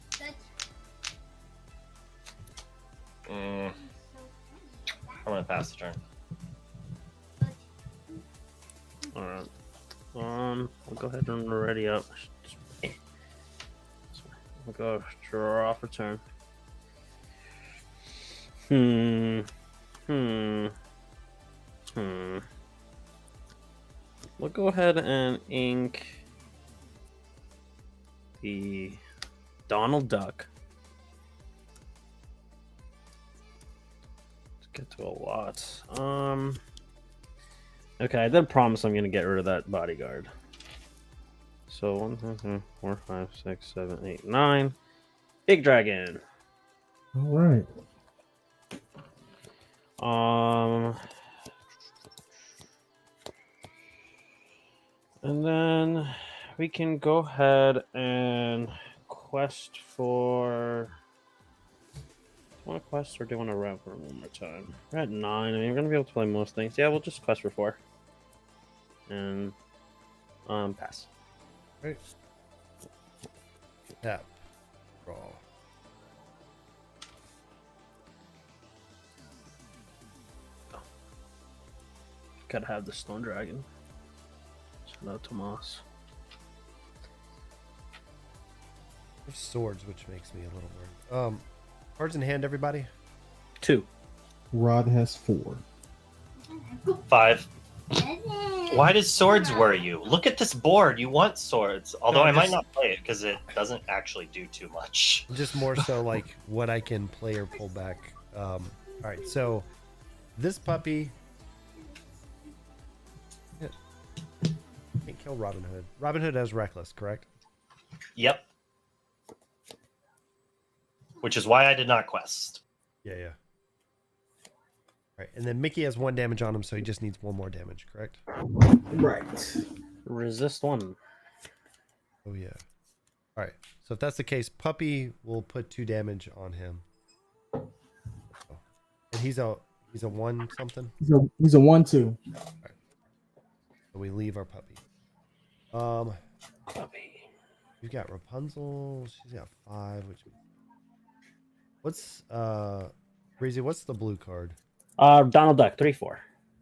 Touch. I'm So funny. gonna pass the turn. Touch. Alright. I'll go ahead and ready up. I'll go draw for turn. We'll go ahead and ink the Donald Duck. Let's get to a lot. Okay, I did promise I'm gonna get rid of that bodyguard. So 1, 2, 3, 4, 5, 6, 7, 8, 9. Big dragon. All right. And then we can go ahead and quest for. Do you want to quest or do you want to wrap for one more time? We're at 9. I mean, we're gonna be able to play most things. Yeah, we'll just quest for 4. And pass. Right. Tap. Draw. Gotta have the stone dragon. Shout out Tomas. I have swords, which makes me a little worried. Cards in hand, everybody. 2. Rod has 4. 5. Why does swords worry you? Look at this board. You want swords. Although No, I might just- not play it because it doesn't actually do too much. Just more so like what I can play or pull back. All right, so this puppy can't kill Robin Hood. Robin Hood has reckless, correct? Yep. Which is why I did not quest. Yeah, yeah. All right, and then Mickey has 1 damage on him, so he just needs 1 more damage, correct? Right. Resist 1. Oh yeah. All right. So if that's the case, Puppy will put 2 damage on him. Oh. And he's a 1 something. He's a 1/2. So we leave our puppy. Puppy. We've got Rapunzel. She's got 5, which means What's Breezy? What's the blue card? Donald Duck 3/4.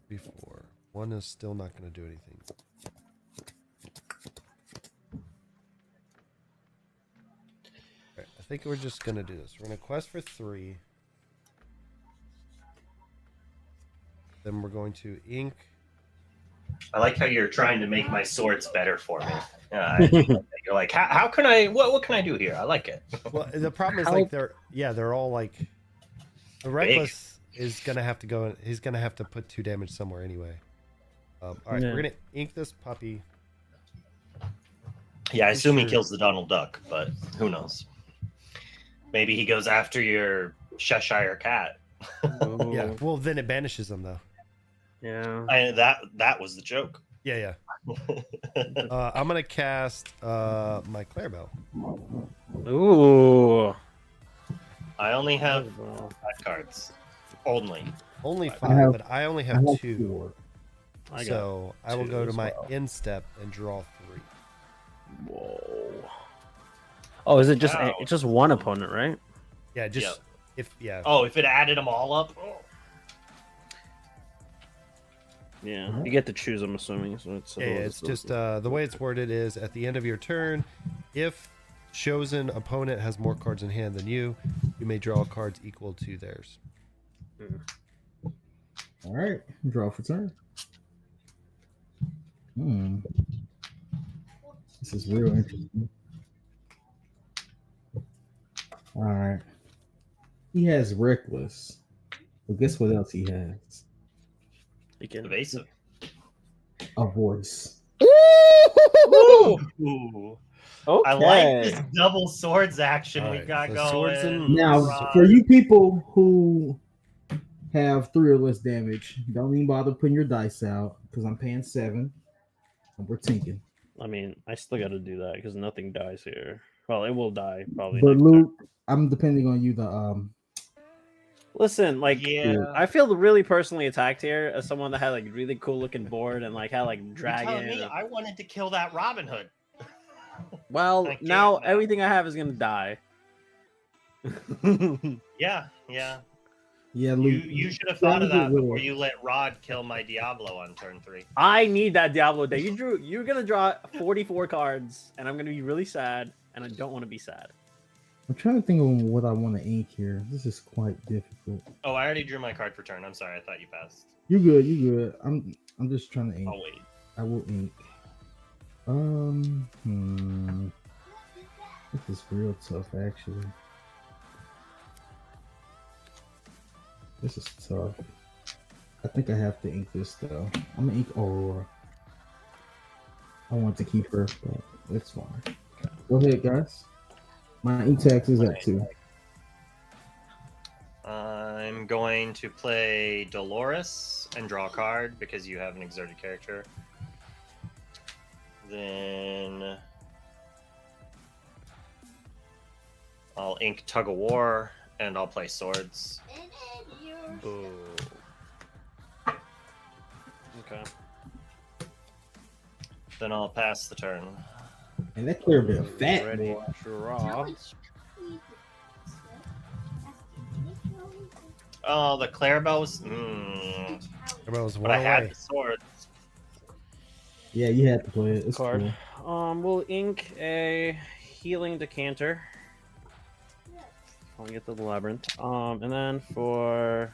Before one is still not going to do anything. Alright, I think we're just going to do this. We're going to quest for 3. Then we're going to ink. I like how you're trying to make my swords better for me. You're like, how can I? What can I do here? I like it. Well, the problem is How- like they're all like the reckless is gonna have to go. He's gonna have to put 2 damage somewhere anyway. All right, Yeah. we're gonna ink this puppy. Yeah, I assume he Sure. kills the Donald Duck, but who knows? Maybe he goes after your Cheshire cat. Yeah, well then it banishes him though. Yeah. That was the joke. Yeah. I'm gonna cast my Clarabelle. Ooh. I only have 5 cards. Only. Only I 5, have- but I only I have have 2. 4. I got So I will 2 go to as my well. instep and draw 3. Whoa. Oh, is it just Wow. it's just one opponent, right? Yeah, just if Oh, if it added them all up. Oh. Yeah. Mhm. You get to choose, I'm assuming. So it's just the way it's worded is at the end of your turn, if chosen opponent has more cards in hand than you may draw cards equal to theirs. All right, draw for turn. This is real interesting. All right. He has reckless. But guess what else he has? You can... Evasive. A voice. Ooh. Okay. I like this double swords action we Alright, got so going. swords and- Now, for you people who have 3 or less damage, don't even bother putting your dice out because I'm paying 7 and we're tinking. I mean, I still got to do that because nothing dies here. Well, it will die probably. But next turn. Luke, I'm depending on you. Listen, like, Yeah. I feel really personally attacked here as someone that had like really cool looking board and like had like You're telling dragon. me I wanted to kill that Robin Hood. Well, I can't now now. everything I have is gonna die. Yeah. Yeah, You Luke. should have thought of Trying to that get rid before of- you let Rod kill my Diablo on turn 3. I need that Diablo deck. You're gonna draw 44 cards, and I'm gonna be really sad, and I don't want to be sad. I'm trying to think of what I want to ink here. This is quite difficult. Oh, I already drew my card for turn. I'm sorry. I thought you passed. You good? You good? I'm just trying to ink. I'll wait. I will ink. This is real tough, actually. This is tough. I think I have to ink this though. I'm gonna ink Aurora. I want to keep her, but it's fine. Go ahead, guys. My ink tax is at 2. I'm going to play Dolores and draw a card because you have an exerted character. Then I'll ink Tug of War and I'll play Swords. And then you're Boo. Okay. Then I'll pass the turn. And that clear bit fat Ready boy. draw. Oh, the Clarabelle was. Everybody was But one I had away. the Swords. Yeah, you had to play it. It's Card. cool. We'll ink a healing decanter. I'll get to the labyrinth. And then for.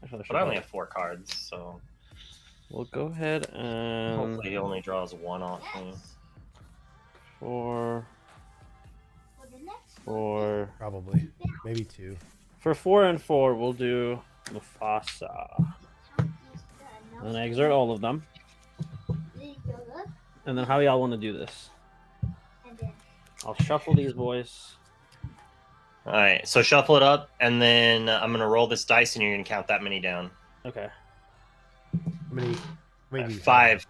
Actually, But I only have 4 cards, so We'll go ahead and hopefully he only draws 1 off me. for Probably, maybe 2. for 4 and 4, we'll do Mufasa. And I exert all of them. And then how y'all want to do this? I'll shuffle these boys. All right, so shuffle it up, and then I'm gonna roll this dice, and you're gonna count that many down. Okay. How many? Maybe 5.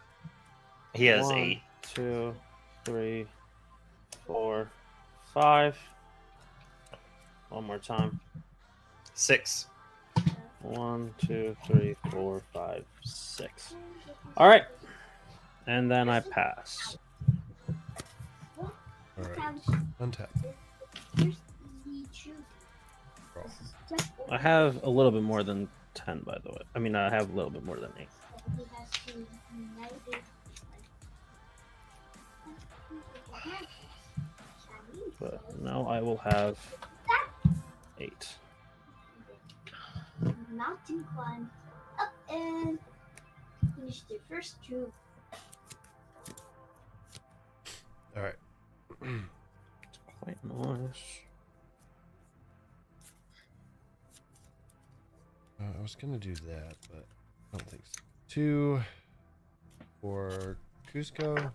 He has 1, 8. 2, 3, 4, 5. One more time. 6. 1, 2, 3, 4, 5, 6. All right. And then I pass. All right. Untap. Draw. I have a little bit more than 10, by the way. I mean, I have a little bit more than 8. He has to unite it. But now I will have 8. Mountain climb up and finish the first two. All right. Quite nice. I was gonna do that, but I don't think so. 2 for Cusco.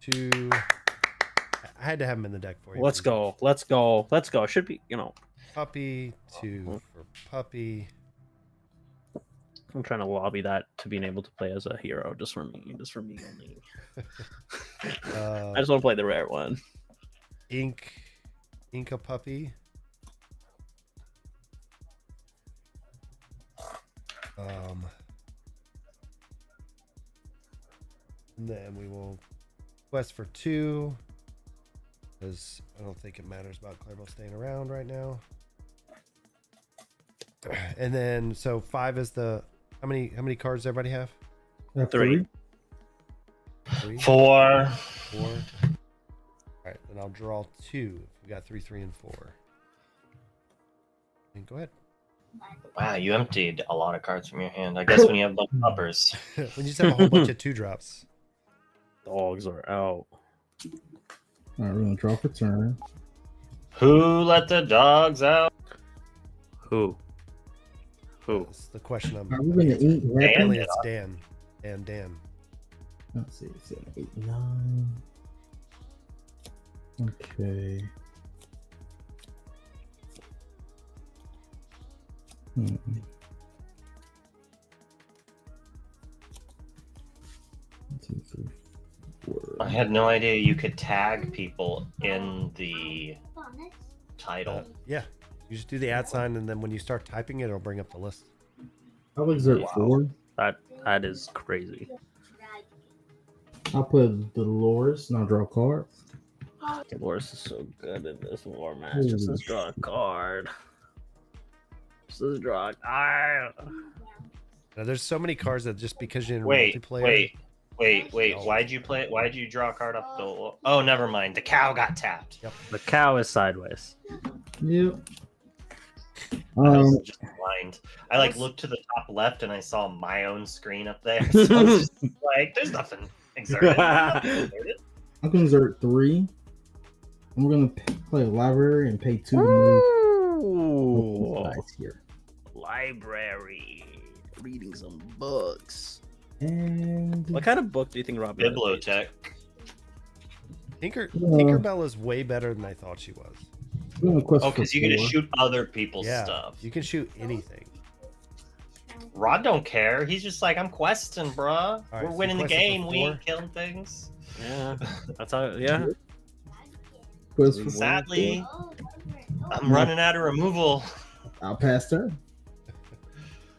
2. I had to have him in the deck for you. Let's go. Let's go. Let's go. Should be, Puppy. 2 for Puppy. I'm trying to lobby that to being able to play as a hero just for me only. I just want to play the rare one. Inca Puppy. And then we will quest for 2 because I don't think it matters about Clarabelle staying around right now. And then so 5 is the how many cards does everybody have? I have 3. 3, 4. 4. All right, then I'll draw 2. We got 3, 3, and 4. And go ahead. Wow, you emptied a lot of cards from your hand. I guess when you have a bunch of uppers. When you just have a whole bunch of 2 drops. Dogs are out. All right, we're gonna draw for turn. Who let the dogs out? Who? That's the question I'm. Are we gonna eat? Apparently it's Dan. Dan. Let's see, 7, 8, 9. Okay. Hmm. 1, 2, 3, 4. I had no idea you could tag people in the Bonus. title. Yeah. You just do the @ sign, and then when you start typing it, it'll bring up the list. I'll exert Wow. 4. That is crazy. I'll put Dolores and I'll draw a card. Dolores is so good in this war match. Just says draw a card. Just says draw a card. Now, there's so many cards that just because you're in Wait, multiplayer. wait. No. Why'd you play it? Why'd you draw a card off the? Oh, never mind. The cow got tapped. The cow is sideways. Yep. I was just blind. I looked to the top left and I saw my own screen up there. So I was just there's nothing exerted. Nothing exerted. I'm gonna exert 3. And we're gonna play a library and pay 2 to move Ooh. guys here. Library. Reading some books. And What kind of book do you think Robin would read? Bibliotech. Tinkerbell is way better than I thought she was. we're gonna quest Oh, for because you get to 4. shoot other people's Yeah. stuff. You can shoot anything. Rod don't care. He's just like, I'm questing, bruh. right, We're so winning the questing for game. We 4. ain't killing things. Yeah, that's how. Yeah, Quest for 4. Sadly, Oh, I'm running out of removal. I'll pass turn.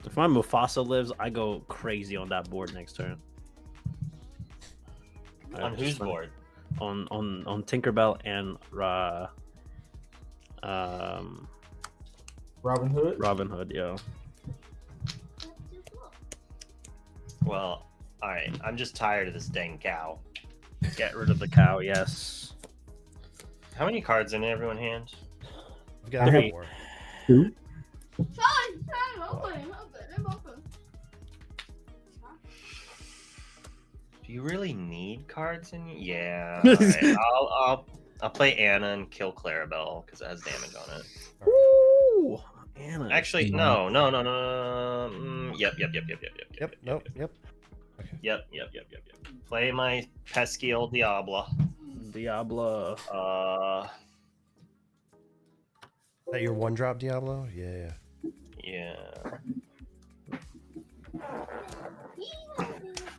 if my Mufasa lives, I go crazy on that board next turn. On whose board? On Tinkerbell and Robin Hood. Robin Hood. Yeah. Well, all right. I'm just tired of this dang cow. Get rid of the cow. Yes. How many cards in everyone's hand? I've got I have- 4. 2. Do you really need cards in you? Yeah. All right. I'll play Anna and kill Clarabelle because it has damage on it. Ooh, Anna. Actually, no. Yep. Play my pesky old Diablo. Diablo. Is that your 1-drop Diablo? Yeah. Yeah.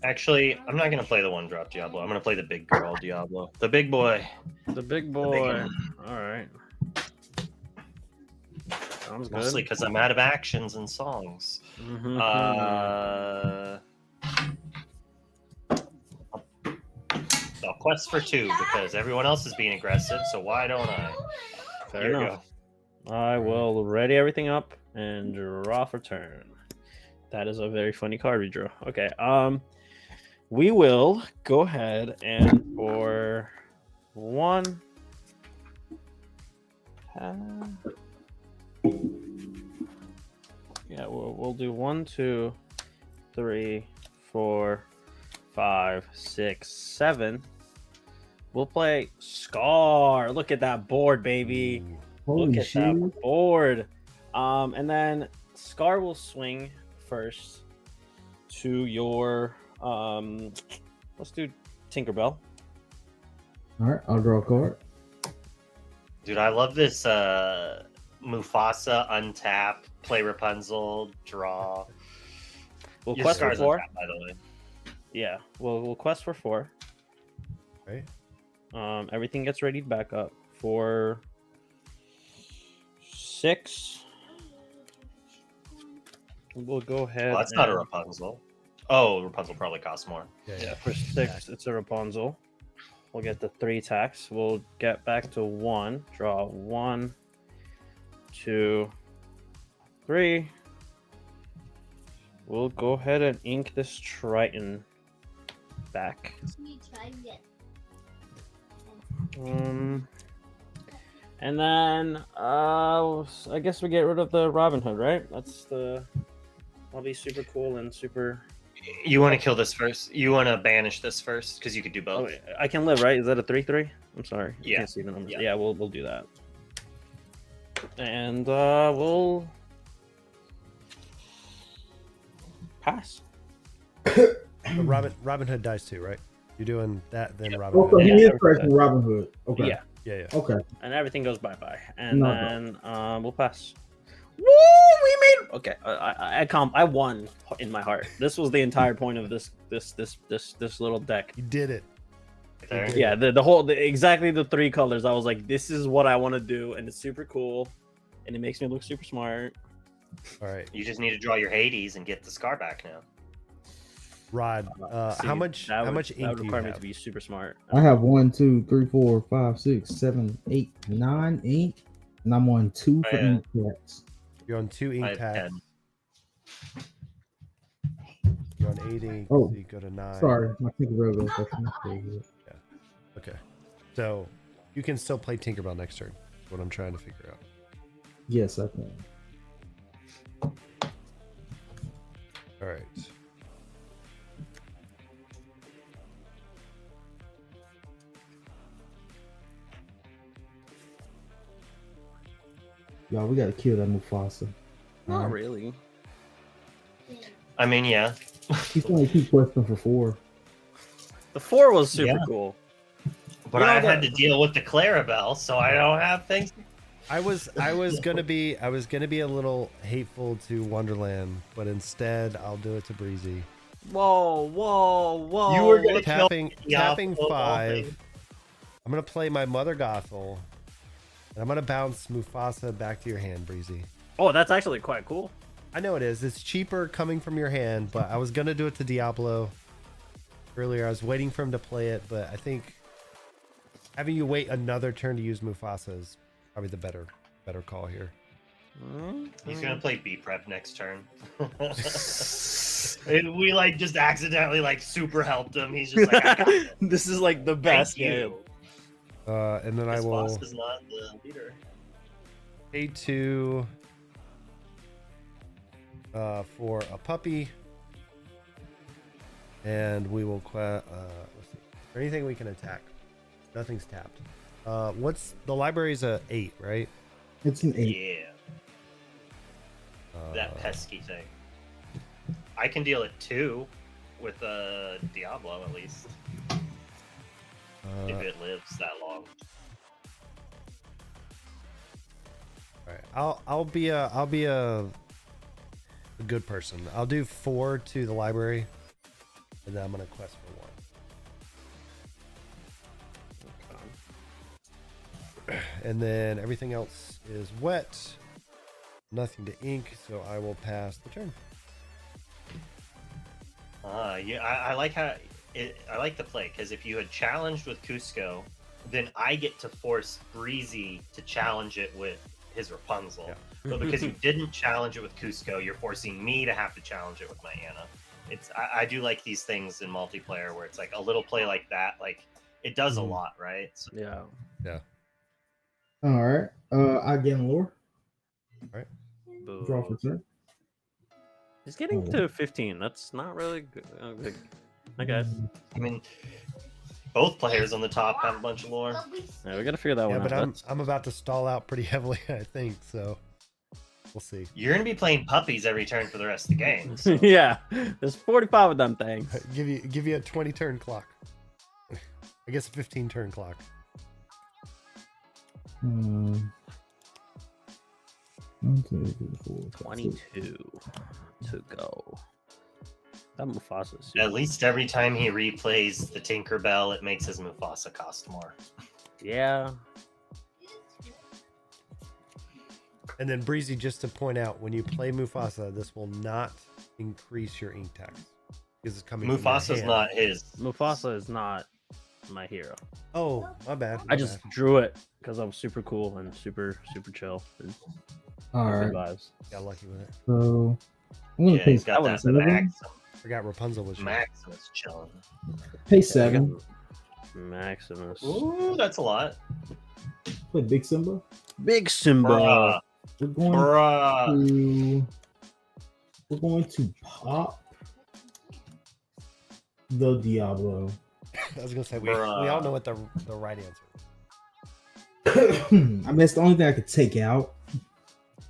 Actually, I'm not gonna play the 1-drop Diablo. I'm gonna play the big girl Diablo. The big boy. The big The big boy. one. All right. Sounds good. Mostly because I'm out of actions and songs. Mhm. I'll quest for 2 because everyone else is being aggressive, so why don't I? Fair Here we enough. I will ready everything up and draw for turn. That is a very funny card we drew. Okay. We will go ahead and for one. Yeah, we'll do 1, 2, 3, 4, 5, 6, 7. We'll play Scar. Look at that board, baby. Holy Look at shit. that board. And then Scar will swing first to your let's do Tinkerbell. All right, I'll draw a card. Dude, I love this Mufasa untap, play Rapunzel, draw. We'll Your quest for Scar's 4. untap, by the way. Yeah, we'll quest for 4. Okay. Everything gets readied back up for 6. We'll go ahead. Well, that's not a and- Rapunzel. Oh, Rapunzel probably costs more. Yeah, for 6, it's a Rapunzel. We'll get the 3 attacks. We'll get back to 1. Draw 1, 2, 3. We'll go ahead and ink this Triton back. You tried it. And then I guess we get rid of the Robin Hood, right? That'll be super cool and super. You want to kill this first? You want to banish this first? Because you could do both. Oh, I can live, right? Is that a 3/3? I'm sorry. I Yeah. can't see the numbers. Yeah. Yeah, we'll do that. And we'll pass. Robin Hood dies too, right? You're doing that, then Robin Oh, so Hood. he Yeah, is pressing Robin Hood. Okay. Yeah, Yeah. Okay. and everything goes bye-bye. And No, then we'll pass. Woo! We made. Okay, I won in my heart. This was the entire point of this little deck. You did it. There. Yeah, exactly the 3 colors. I was like, this is what I want to do, and it's super cool, and it makes me look super smart. All right, You just need to draw your Hades and get the Scar back now. Rod. See, How much ink that do would you require me have? to be super smart. I have 1, 2, 3, 4, 5, 6, 7, 8, 9 ink, and I'm on 2 for Yeah. ink packs. You're on 2 ink I have tags. 10. You're on 8 ink. Oh, so you go to 9. Sorry, my Tinkerbell goes first. Not very good. Okay. So you can still play Tinkerbell next turn. Is what I'm trying to figure out. Yes, I can. All right. Y'all, we gotta kill that Mufasa. Not really. I mean, yeah. He's gonna keep questing for 4. The 4 was super Yeah. cool. But You know I the- had to deal with the Clarabelle, so I don't have things. I was gonna be a little hateful to Wonderland, but instead I'll do it to Breezy. Whoa! You were gonna kill Tapping Diablo, 5. I'm gonna play my Mother Gothel, and I'm gonna bounce Mufasa back to your hand, Breezy. Oh, that's actually quite cool. I know it is. It's cheaper coming from your hand, but I was gonna do it to Diablo earlier. I was waiting for him to play it, but I think having you wait another turn to use Mufasa is probably the better call here. He's gonna play B prep next turn. And we like just accidentally like super helped him. He's just like, I got it. This is like the Thank best game. you. And then I This boss will is not the leader. pay 2 for a puppy, and we will let's see. Is there anything we can attack? Nothing's tapped. What's the library's a 8, right? It's an 8. Yeah, that pesky thing. I can deal it 2 with Diablo at least if it lives that long. All right, I'll be a good person. I'll do 4 to the library, and then I'm gonna quest for 1. And then everything else is wet, nothing to ink, so I will pass the turn. Yeah, I like how I like the play because if you had challenged with Cusco, then I get to force Breezy to challenge it with his Rapunzel. Yeah. But because you didn't challenge it with Cusco, you're forcing me to have to challenge it with my Anna. I do like these things in multiplayer where it's like a little play like that, like it does a Mhm. lot, right? So, Yeah. All right. I get lore. Draw for Boo. turn. He's getting Oh. to 15. That's not really good. I guess. I mean, both players on the top have a bunch of lore. Yeah, we gotta figure that Yeah, one but out. I'm about to stall out pretty heavily, I think. So we'll see. You're gonna be playing puppies every turn for the rest of the game. So. Yeah, there's 45 of them things. Give you a 20 turn clock. I guess a 15 turn clock. 1, 2, 3, 4, 5, 22 to go. That Mufasa is super. At least every time he replays the Tinkerbell, it makes his Mufasa cost more. Yeah. And then Breezy, just to point out, when you play Mufasa, this will not increase your ink tax because it's coming. from your Mufasa's hand. not his. Mufasa is not my hero. Oh, my bad. I just drew it because I was super cool and super chill. It's All good right. vibes. got lucky with it. So I'm gonna Yeah, pay, he's got that that one's Maxim. Forgot Rapunzel was. Maximus chilling. pay 7. Maximus. Ooh, that's a lot. Play Big Simba. Big Simba. Bruh. We're going Bruh. to pop the Diablo. I was gonna say we all know what the right answer is. I mean, that's the only thing I could take out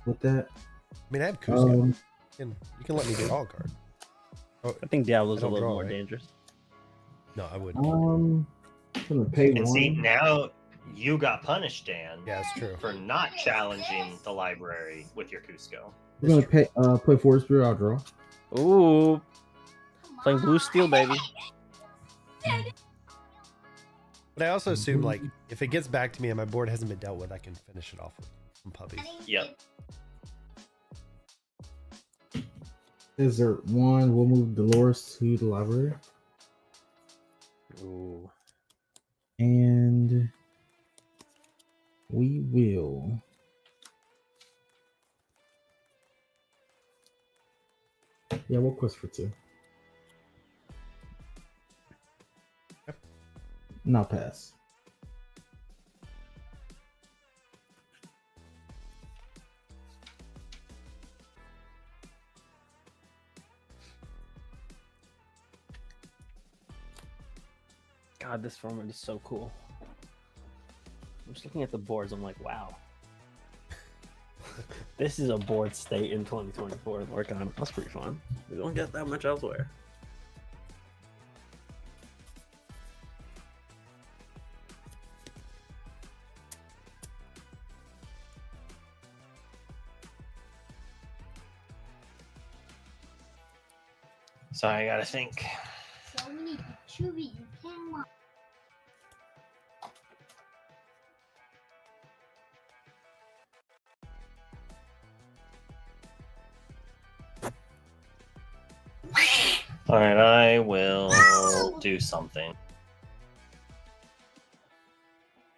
with that. I mean, I have Cusco. Um, You can let me draw a card. I think Diablo's I a don't little draw, more right? dangerous. No, I wouldn't. I'm gonna pay And 1. see, now you got punished, Dan, Yeah, it's true. for not challenging the library with your Cusco. We're gonna play Forest Spirit. I'll draw. Ooh. Playing Blue Steel, baby. But I also assume, like, if it gets back to me and my board hasn't been dealt with, I can finish it off with some puppies. Yep. Desert 1. We'll move Dolores to the library. Ooh. And we will we'll quest for 2. Now pass. God, this format is so cool. I'm just looking at the boards. I'm like, wow. This is a board state in 2024 to work on. That's pretty fun. We don't get that much elsewhere. Sorry, I gotta think. So many chewy you can. All right, I will do something.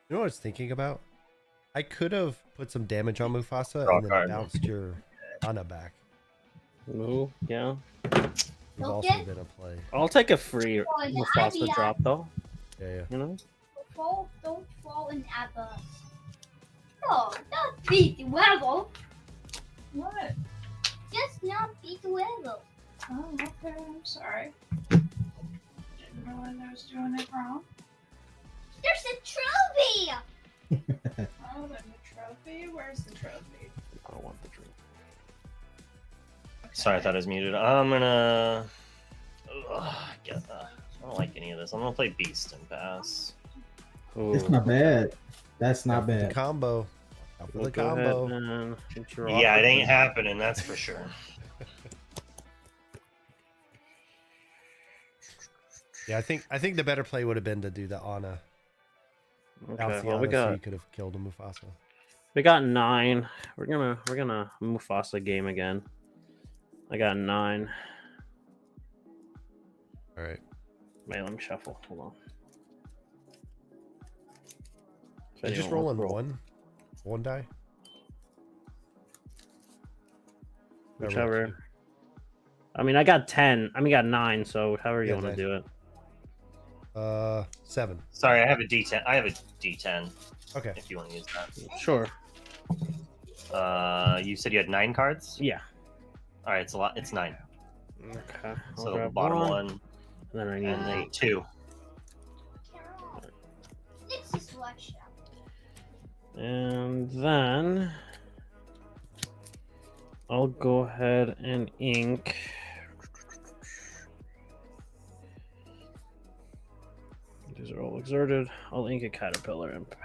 You know what I was thinking about? I could have put some damage on Mufasa Draw and then card. bounced your Anna back. Ooh, yeah. We've also Okay. been a play. I'll take a free Oh, yeah, Mufasa yeah. drop though. Yeah. You know. Don't fall in at us. Oh, not beat the level. What? Just not beat the level. Oh, okay. I'm sorry. Didn't realize I was doing it wrong. There's a trophy. Oh, there's a trophy. Where's the trophy? I don't want the drink. Sorry, I thought I was muted. I'm gonna get that. I don't like any of this. I'm gonna play Beast and pass. Ooh. It's not bad. That's not The bad. combo. Out for Well, the go ahead, combo. man. Get your Yeah, it offer. ain't happening. That's for sure. Yeah, I think the better play would have been to do the Anna. Okay, Bounce the well, we Anna so got you could have killed a Mufasa. 9. We're gonna Mufasa game again. I got 9. All right. Wait, let me shuffle. Hold on. If You just anyone rolling wants to roll. one die? Whichever. I mean, I got 10. I mean, I got 9. So however you Yeah, want to nine. do it. 7. Sorry, I have a D10. I have a D10 Okay. if you want to use that. Sure. You said you had 9 cards. Yeah. All right, it's a lot. It's 9. Okay. I'll So grab bottom one, one, and then I need and then 2. Nixie selection. And then I'll go ahead and ink. These are all exerted. I'll ink a caterpillar and do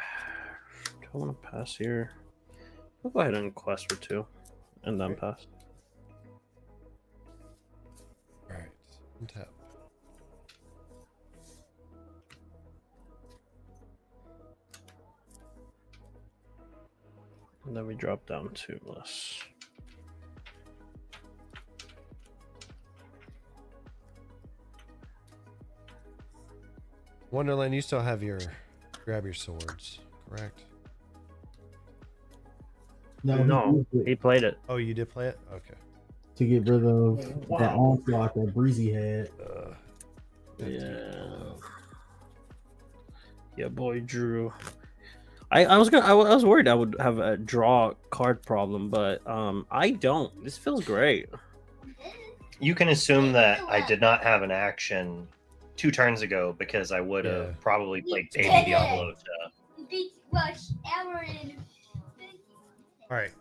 I want to pass here? I'll go ahead and quest for 2 and then pass. All right. Untap. And then we drop down 2 less. Wonderland, you still have your grab your swords, correct? No, No, he used it he played it. Oh, you did play it? Okay. to get rid of that onslaught that Breezy had. Yeah. Yeah, boy, Drew. I was worried I would have a draw card problem, but I don't. This feels great. You can assume that I did not have an action 2 turns ago because I would have Yeah. probably played Baby Diablo to Beat Rush Aaron. All right.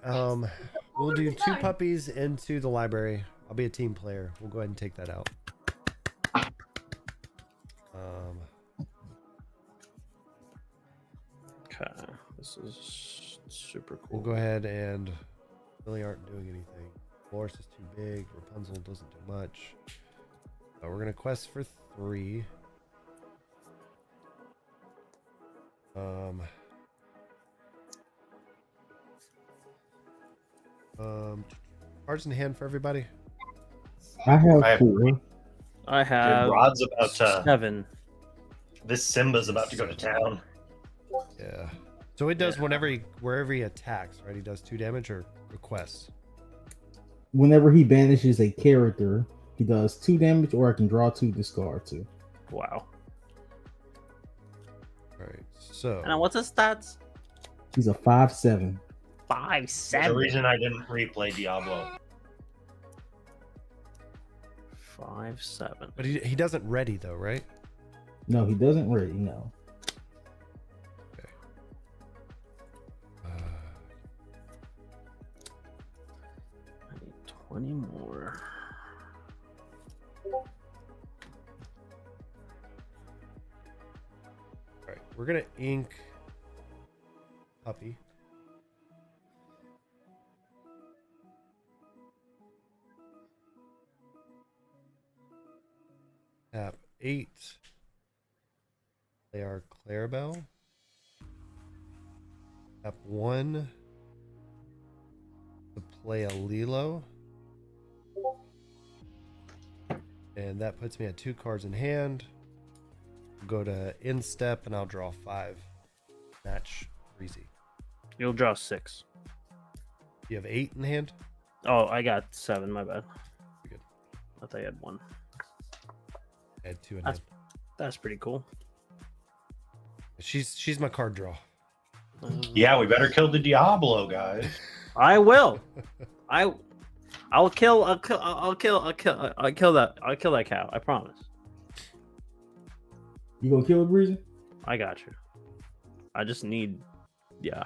We'll do 2 puppies into the library. I'll be a team player. We'll go ahead and take that out. Okay, this is super cool. We'll go ahead and really aren't doing anything. Boris is too big. Rapunzel doesn't do much. We're gonna quest for 3. Cards in hand for everybody. I have I have- 4. I have Rod's about to. 7. This Simba's about to go to town. Yeah. So it does wherever he attacks, right? He does 2 damage or requests. Whenever he banishes a character, he does 2 damage, or I can draw 2, discard 2. Wow. All right. So And what's his stats? He's a 5/7. 5/7. The reason I didn't replay Diablo. 5/7. but he doesn't ready though, right? No, he doesn't ready. No. I need 20 more. All right. We're gonna ink puppy. Tap 8. Play our Clarabelle. Tap 1 to play a Lilo. And that puts me at 2 cards in hand. Go to end step and I'll draw 5. Match Breezy. You'll draw 6. You have 8 in hand? Oh, I got 7. My bad. You're good. I thought you had 1. I had 2 in That's- hand. That's pretty cool. She's my card draw. Yeah, we better kill the Diablo, guys. I will. I'll kill that cow. I promise. You gonna kill it, Breezy? I got you. I just need, yeah.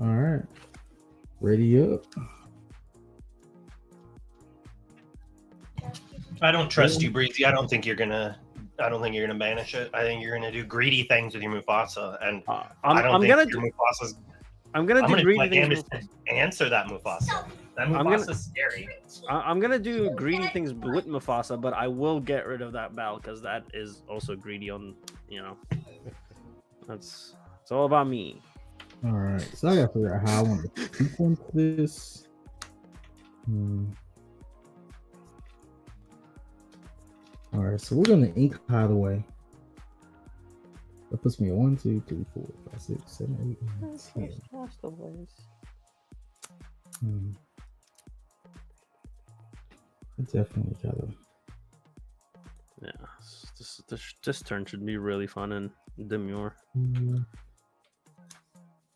All right. Ready up. I don't trust you, Breezy. I don't think you're gonna banish it. I think you're gonna do greedy things with your Mufasa, and I'm I don't think gonna your do, Mufasa's. I'm gonna I'm do gonna do greedy my things. damnedest to answer that Mufasa. That I'm gonna- Mufasa's scary. I'm gonna do greedy things with Mufasa, but I will get rid of that Bell because that is also greedy on, it's all about me. All right. So I gotta figure out how I want to sequence this. All right. So we're gonna ink Hideaway. That puts me at 1, 2, 3, 4, 5, 6, 7, 8, 9, 10. Hmm. I definitely gotta. Yeah, this turn should be really fun and demure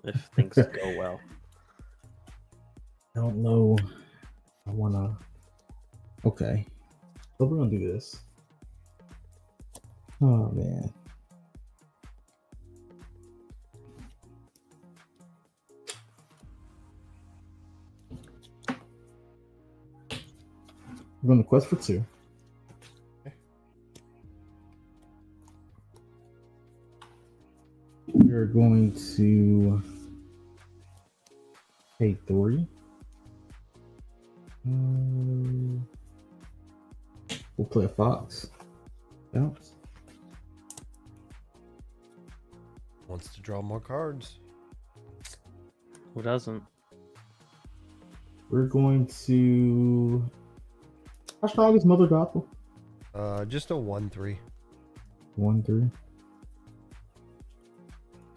if things go well. I don't know. I wanna. Okay. So we're gonna do this. Oh man. We're gonna quest for 2. We're going to pay 3. We'll play a fox. Bounce. Wants to draw more cards. Who doesn't? We're going to. How strong is Mother Gothel? Just a 1/3. 1-3.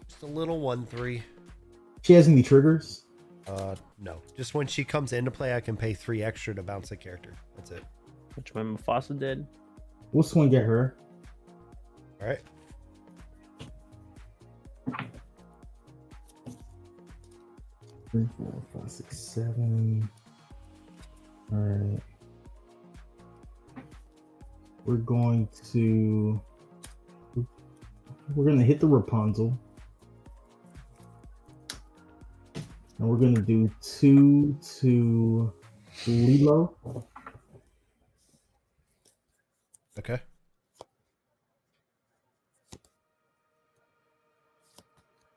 Just a little 1/3. She has any triggers? No. Just when she comes into play, I can pay 3 extra to bounce a character. That's it. Which my Mufasa did. We'll swing at her. All right. Three, 4, 5, 6, 7. All right. We're going to hit the Rapunzel. And we're going to do 2 to Lilo. Okay.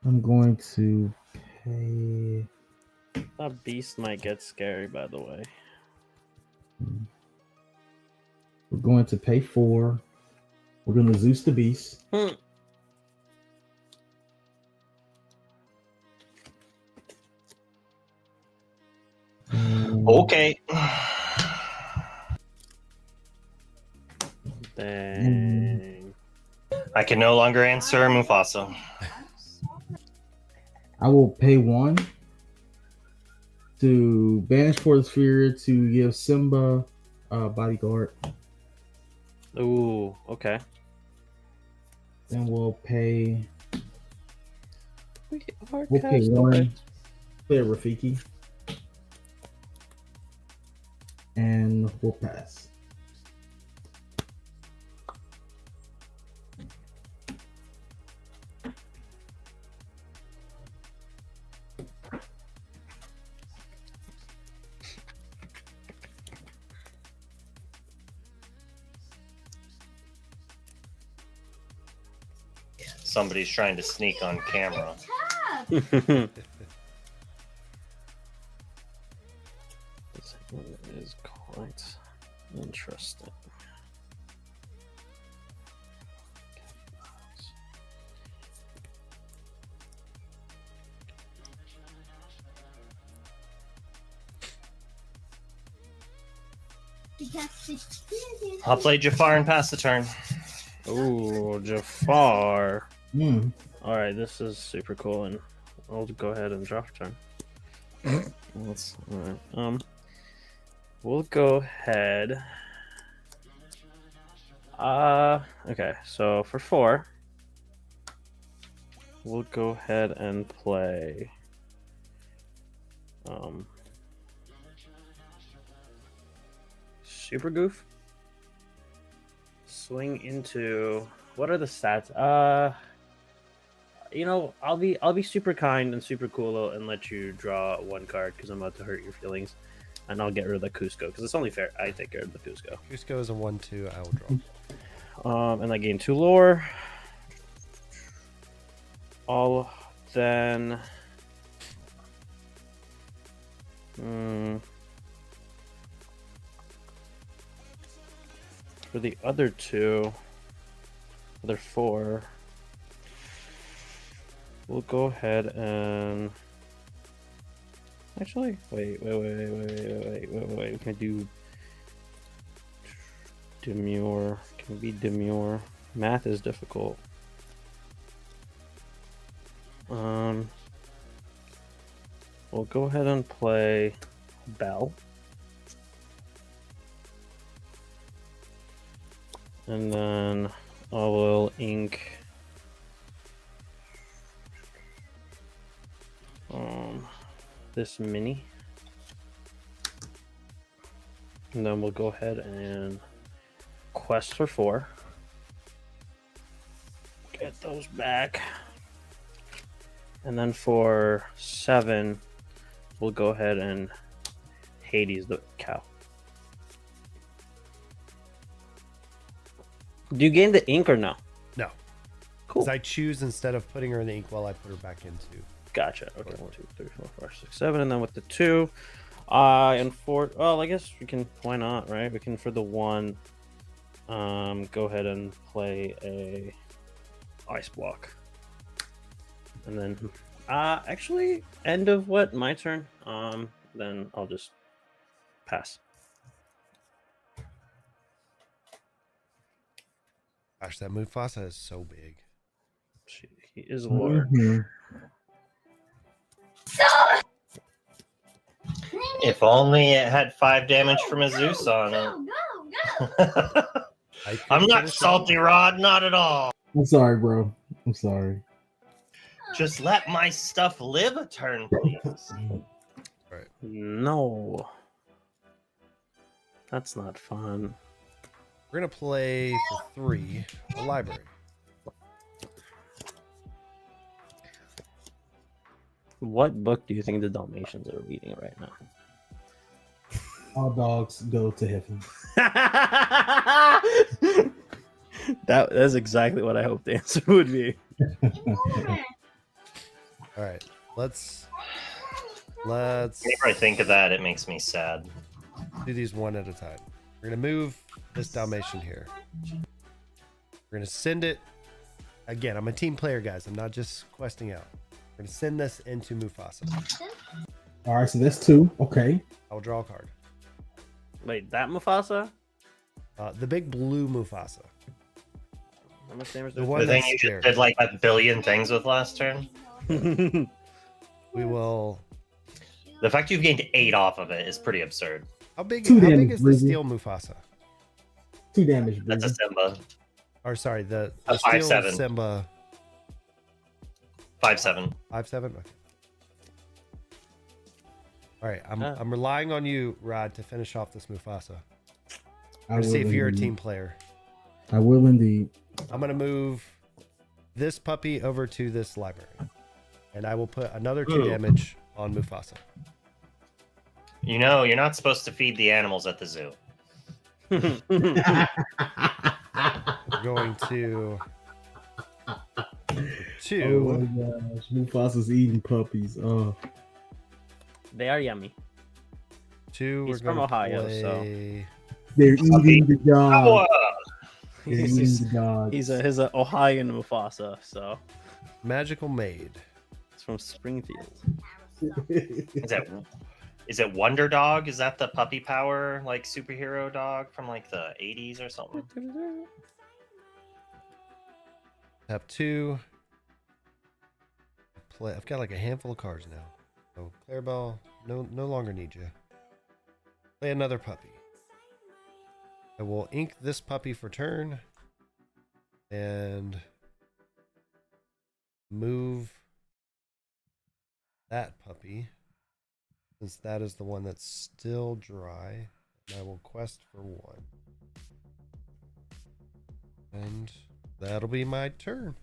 I'm going to pay. That beast might get scary, by the way. We're going to pay 4. We're going to Zeus the Beast. Okay. Dang. I can no longer answer Mufasa. I will pay 1 to banish for the sphere to give Simba bodyguard. Ooh, okay. Then we'll pay. We'll We'll pay 1. Play a Rafiki. And we'll pass. Somebody's trying to sneak on camera. This one is quite interesting. I'll play Jafar and pass the turn. Ooh, Jafar. Hmm. All right, this is super cool, and I'll go ahead and draft turn. Let's all right. We'll go ahead. Okay. So for 4, we'll go ahead and play. Super Goof. Swing into. What are the stats? I'll be super kind and super cool and let you draw 1 card because I'm about to hurt your feelings, and I'll get rid of the Cusco because it's only fair I take care of the Cusco. Cusco is a 1/2. I will draw. And I gain 2 lore. I'll then. For the other 2, other 4. We'll go ahead and actually wait. We can do demure. Can be demure. Math is difficult. We'll go ahead and play Bell. And then I will ink this mini. And then we'll go ahead and quest for 4. Get those back. And then for 7, we'll go ahead and Hades the cow. Do you gain the ink or no? No. Cool. Because I choose instead of putting her in the ink while I put her back into. Gotcha. Okay, 1, 2, 3, 4, 5, 6, 7, and then with the 2, and 4. Well, I guess we can. Why not? Right? We can for the 1. Go ahead and play a ice block, and then actually end of what my turn. Then I'll just pass. Gosh, that Mufasa is so big. He is a lord. Mhm. If only it had 5 damage from a Zeus on Go, go, it. go. I'm not salty, Rod. Not at all. I'm sorry, bro. I'm sorry. Just let my stuff live a turn, please. No, that's not fun. We're gonna play for 3 a library. What book do you think the Dalmatians are reading right now? All dogs go to heaven. That's exactly what I hoped the answer would be. All right, let's Whenever I think of that, it makes me sad. do these one at a time. We're gonna move this Dalmatian here. We're gonna send it. Again, I'm a team player, guys. I'm not just questing out. We're gonna send this into Mufasa. All right, so that's 2. Okay. I'll draw a card. Wait, that Mufasa? The big blue Mufasa. How much damage The does one The thing that's you scared. just did like a billion things with last turn. it? We will. The fact you've gained 8 off of it is pretty absurd. How big? 2 How big damage, is the Brizzy. steel Mufasa? 2 damage, That's a Brizzy. Simba. Or sorry, the A steel 5/7. Simba 5/7. 5/7. Okay. All right, Ah. I'm relying on you, Rod, to finish off this Mufasa. I To see if will you're a indeed. team player. I will indeed. I'm gonna move this puppy over to this library, and I will put another 2 Ooh. damage on Mufasa. You know, you're not supposed to feed the animals at the zoo. We're going to Oh 2. my gosh, Mufasa's eating puppies. Oh, They are yummy. 2. He's We're from gonna Ohio, so- play... they're eating the dog. Whoa! They're He's, eating the dog. he's a Ohioan Mufasa, so Magical Maid. it's from Springfield. Is it Wonder Dog? Is that the puppy power like superhero dog from like the 80s or something? Tap 2. Play. I've got like a handful of cards now. So Clarabelle, no longer need you. Play another puppy. I will ink this puppy for turn and move that puppy, since that is the one that's still dry. And I will quest for 1. And that'll be my turn.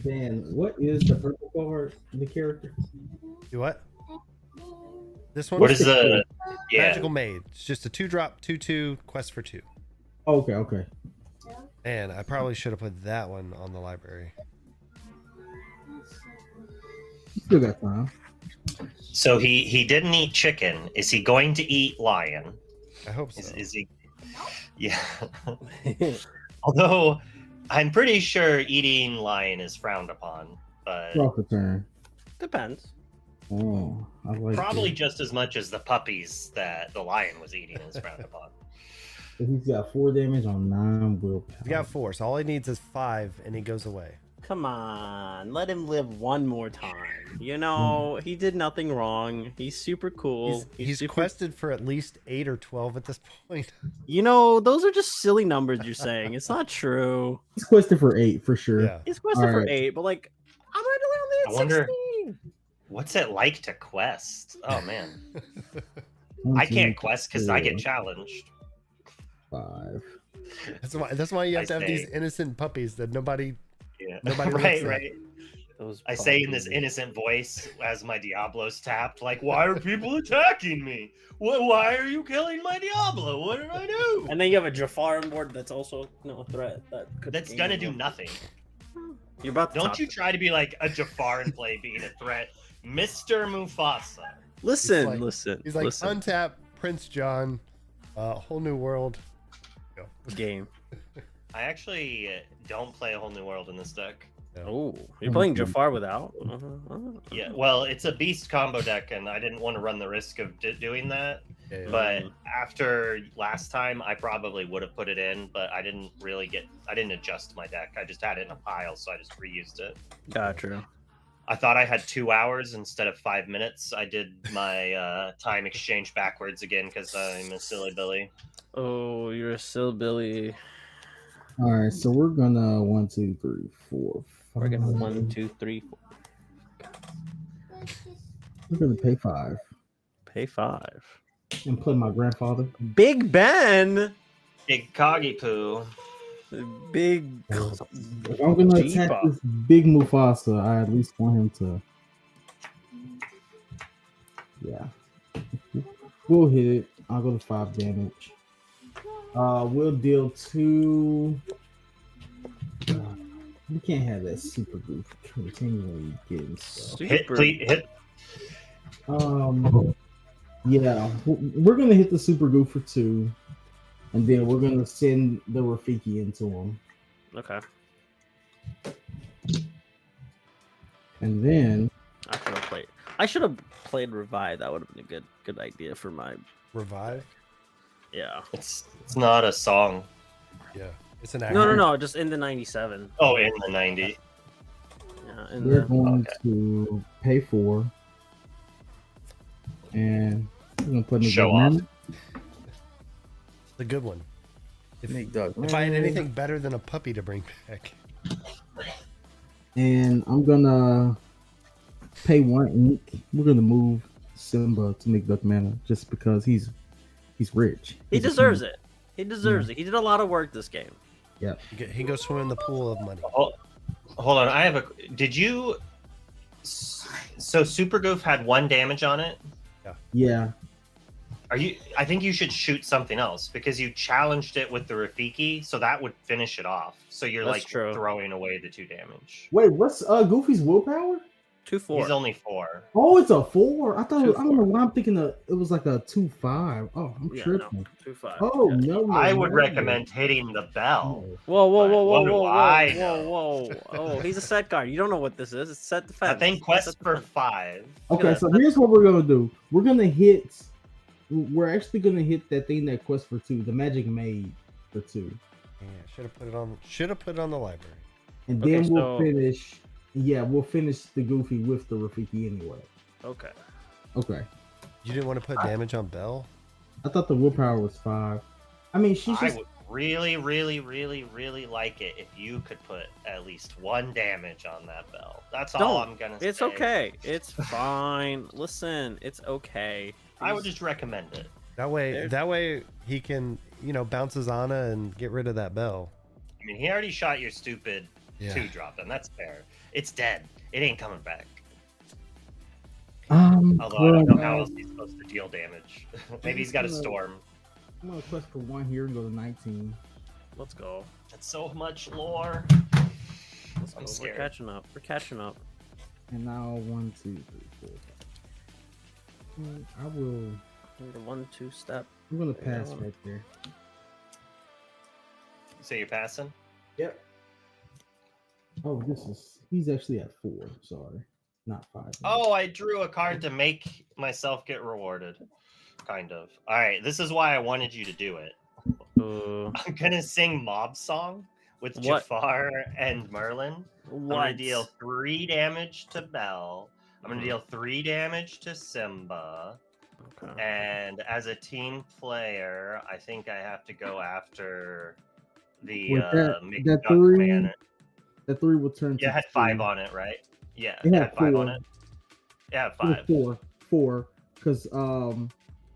Dan, what is the purple card? The character? Do what? This one? What is the Magical Maid. It's just a 2-drop, 2/2 quest for 2. Okay, okay. And I probably should have put that one on the library. Still got time. So he didn't eat chicken. Is he going to eat lion? I hope so. Is he? Yeah. Although I'm pretty sure eating lion is frowned upon, but Draw for turn. Depends. Oh, I like probably it. just as much as the puppies that the lion was eating is frowned upon. He's got 4 damage on 9 willpower. He's got 4, so all he needs is 5, and he goes away. Come on, let him live one more time. You know, he did nothing wrong. He's super cool. He's super... quested for at least 8 or 12 at this point. You know, those are just silly numbers you're saying. It's not true. He's quested for 8 for sure. Yeah. He's quested for Alright. 8, but like, I'm only I at wonder- 16. What's it like to quest? Oh man, 1, I 2, can't quest because I get 4, challenged. 5. That's why you have I to have these say- innocent puppies that nobody. Yeah, Nobody right, looks at. right. Those I say in this puppies. innocent voice as my Diablo's tapped, like, "Why are people attacking me? Why are you killing my Diablo? What did I do?" And then you have a Jafar on board that's also a threat. That's gonna do nothing. You're about to Don't top you it. try to be like a Jafar in play being a threat, Mr. Mufasa. Listen, like- listen. He's like listen. untap Prince John, whole new world. Go. Game. I actually don't play a whole new world in this deck. Oh, you're playing Jafar without? Yeah, well, it's a beast combo deck, and I didn't want to run the risk of doing that. Yeah, yeah. But after last time, I probably would have put it in, but I didn't adjust my deck. I just had it in a pile, so I just reused it. Gotcha. I thought I had 2 hours instead of 5 minutes. I did my time exchange backwards again because I'm a silly Billy. Oh, you're a silly. All right, so we're gonna 1, 2, 3, 4, 5. We're gonna 1, 2, 3, 4. We're gonna pay 5 Pay 5. and play my grandfather. Big Ben. Big Coggy Poo. Big. If I'm gonna attack Jeepa. this big Mufasa, I at least want him to. Yeah, we'll hit it. I'll go to 5 damage. We'll deal 2. We can't have that super goof continually getting stuff. Hit, please, hit. Yeah, we're gonna hit the super goof for 2, and then we're gonna send the Rafiki into him, Okay. and then I should have played Revive. That would have been a good idea for my. Revive. Yeah. It's not a song. Yeah, it's an No. Just in the 97. Oh, in the 90. Yeah. In we're the, going okay. to pay 4, and we're gonna put in the Show good off. man. The good one. If, Nick Doug. if I had anything better than a puppy to bring back, And I'm gonna pay 1 ink. We're gonna move Simba to make Duck Mana just because he's rich. he He's a deserves king. it. He deserves it. He did a lot of work this game. he can go swim in the pool of money. Hold on, I have a. Did you? So Super Goof had 1 damage on it. Yeah, Are you? I think you should shoot something else because you challenged it with the Rafiki, so that would finish it off. So you're That's like true. throwing away the 2 damage. wait, what's Goofy's willpower? 2-4. He's only 4. Oh, it's a 4. I thought I 2-4. don't know why I'm thinking it was like a 2-5. Oh, I'm Yeah, tripping. 2-5. Oh Yeah. no, I would no. recommend hitting the bell. No. Whoa, whoa, But whoa, whoa, what do whoa, I whoa, know? whoa, whoa! Oh, he's a set guard. You don't know what this is. It's set defense. I think Set quest for defense. 5. Okay, Yeah, so here's what we're gonna do. We're actually gonna hit that thing that quest for 2, the Magic Maid for 2, Yeah, should have put it on. Should have put it on the library. and Okay, then we'll so- finish. Yeah, we'll finish the Goofy with the Rafiki anyway. Okay. Okay, You didn't want to put damage on Belle. I thought the willpower was 5. I mean, she's I just would really, really, really, really like it if you could put at least 1 damage on that bell. That's all Don't. I'm gonna say. It's okay. It's fine. Listen, it's okay. I would just recommend it. That way he can, bounce his Ana and get rid of that Belle. I mean, he already shot your stupid Yeah. 2-drop, and that's fair. It's dead. It ain't coming back. Although I don't know how else he's supposed to deal damage. Maybe he's got a storm. I'm gonna quest for 1 here and go to 19. Let's go. That's so much lore. Let's go. I'm We're scared. catching up. We're catching up. And now 1, 2, 3, 4. I will. The 1-2 step. I'm gonna pass Yeah. right there. So you're passing? Yep. Oh, he's actually at 4. Sorry, not 5. Oh, I drew a card to make myself get rewarded. Kind of. All right, this is why I wanted you to do it. Uh, I'm gonna sing Mob Song, with What? Jafar and Merlin. I'm gonna What? deal 3 damage to Bell. I'm gonna Mhm. deal 3 damage to Simba. Okay. And as a team player, I think I have to go after the With that McDuck three, man. the 3 will turn Yeah, to it had 2. 5 on it, right? Yeah, It it had had 5 on 4. it. It had It was 5. four, because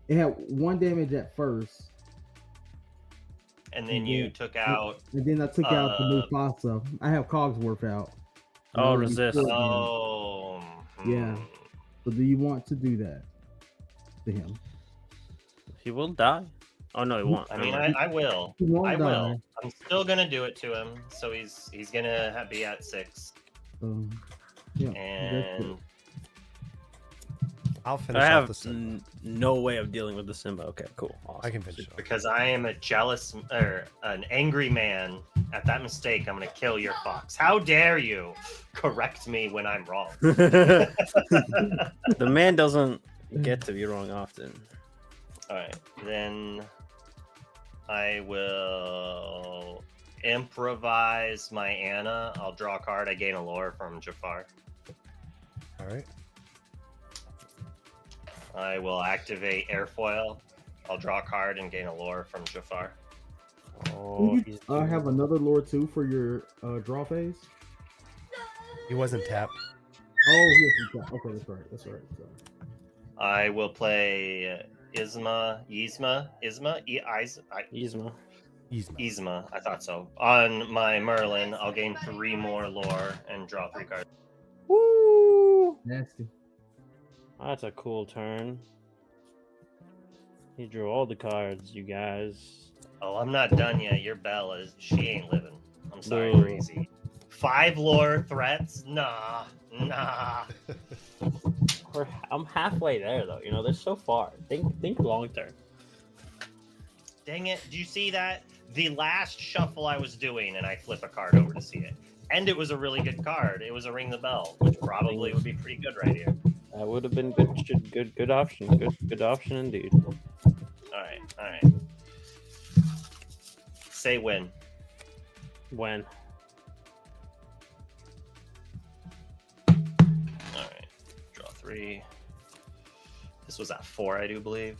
it had 1 damage at first, And then you took out. and then I took out the Mufasa. I have Cogsworth out. And Oh, that would be resist. 4 damage. Oh. Yeah. So do you want to do that to him? He will die. Oh no, he won't. I mean, Never mind. I will. He won't I die. will. I'm still gonna do it to him. So he's gonna be at 6. Yeah. that's And it. I'll finish I off have the Simba. no way of dealing with the Simba. Okay, cool. Awesome. I can finish off. because I am a jealous or an angry man, at that mistake, I'm gonna kill your fox. How dare you correct me when I'm wrong? The man doesn't get to be wrong often. All right, then I will improvise my Anna. I'll draw a card. I gain a lore from Jafar. All right. I will activate Airfoil. I'll draw a card and gain a lore from Jafar. Oh, Did you have another lore too for your draw phase? He wasn't tapped. Oh, yes, okay, that's right. That's right. Sorry. I will play Yzma. Yzma. Yzma, I thought so. On my Merlin, I'll gain 3 more lore and draw 3 cards. Woo! Nasty. That's a cool turn. He drew all the cards, you guys. Oh, I'm not done yet. Your Belle she ain't living. I'm sorry, No. Breezy. 5 lore threats? Nah. I'm halfway there though. You know, they're so far. Think long term. Dang it. Do you see that? The last shuffle I was doing, and I flip a card over to see it. And it was a really good card. It was a Ring the Bell, which probably would be pretty good right here. That would have been good option. Good option indeed. All right. Say when. When? All right. Draw 3. This was at 4, I do believe.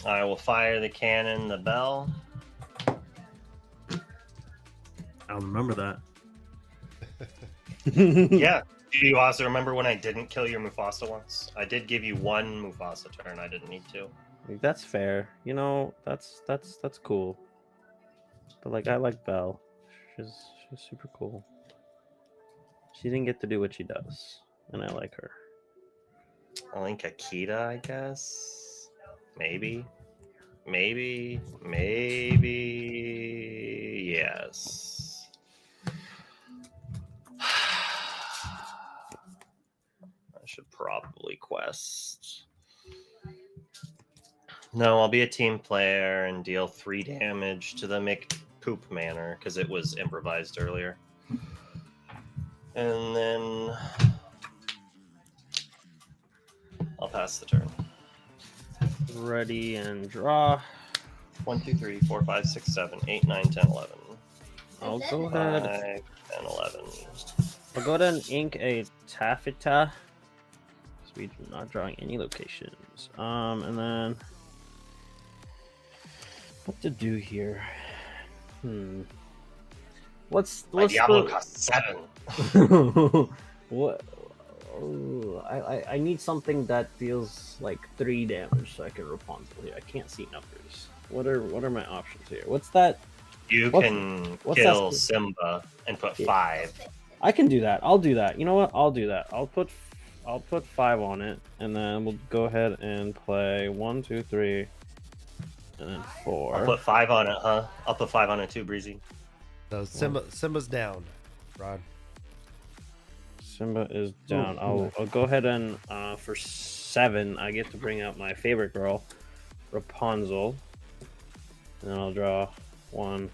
I will fire the cannon, the bell. I'll remember that. Yeah. Do you also remember when I didn't kill your Mufasa once? I did give you 1 Mufasa turn. I didn't need to. That's fair. You know, that's cool. But like, I like Belle. She's super cool. She didn't get to do what she does, and I like her. I think Akita, I guess. Maybe. Yes. I should probably quest. No, I'll be a team player and deal 3 damage to the McPoop Manor because it was improvised earlier. And then I'll pass the turn. Ready and draw. 1, 2, 3, 4, 5, 6, 7, 8, 9, 10, 11. I'll go ahead. 5, 10, 11. I'll go ahead and ink a taffeta. So we do not drawing any locations. And then what to do here? What's My Diablo the... costs 7. What? Oh, I need something that deals like 3 damage so I can Rapunzel here. I can't see numbers. What are my options here? What's that? You can what's kill that? Simba and put Yeah. 5. I can do that. I'll do that. You know what? I'll do that. I'll put 5 on it, and then we'll go ahead and play 1, 2, 3, and then 4. I'll put 5 on it, huh? I'll put 5 on it too, Breezy. So Simba's down, Rod. Simba is down. I'll go ahead and for 7, I get to bring out my favorite girl, Rapunzel. And then I'll draw 1,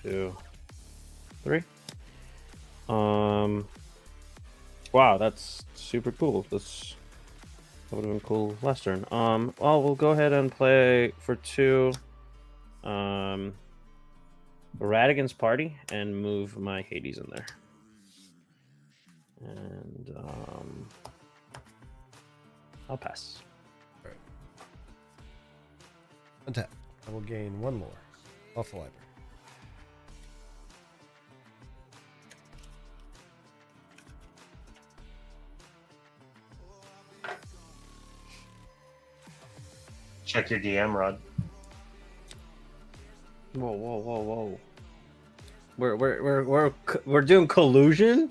2, 3. Wow, that's super cool. That would have been cool last turn. Well, we'll go ahead and play for 2. Radigan's Party and move my Hades in there. And I'll pass. Untap. I will gain 1 lore off the library. Check your DM, Rod. Whoa, whoa, whoa, whoa! We're doing collusion.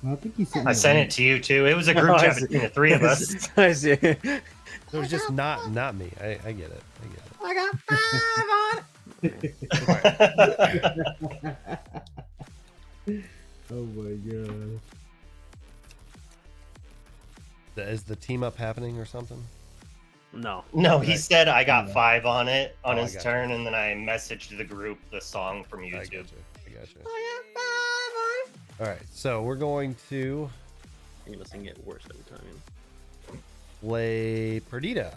I think he sent. I sent it to you too. It was a group chat between the 3 of us. I see. It was just not me. I get it. I got 5 on. Oh my god. Is the team up happening or something? No. No, he said I got 5 on it on Oh, I his got turn, and then I messaged the group the song from I got YouTube. you. All right, so we're going to You're gonna sing it worse every time. play Perdita.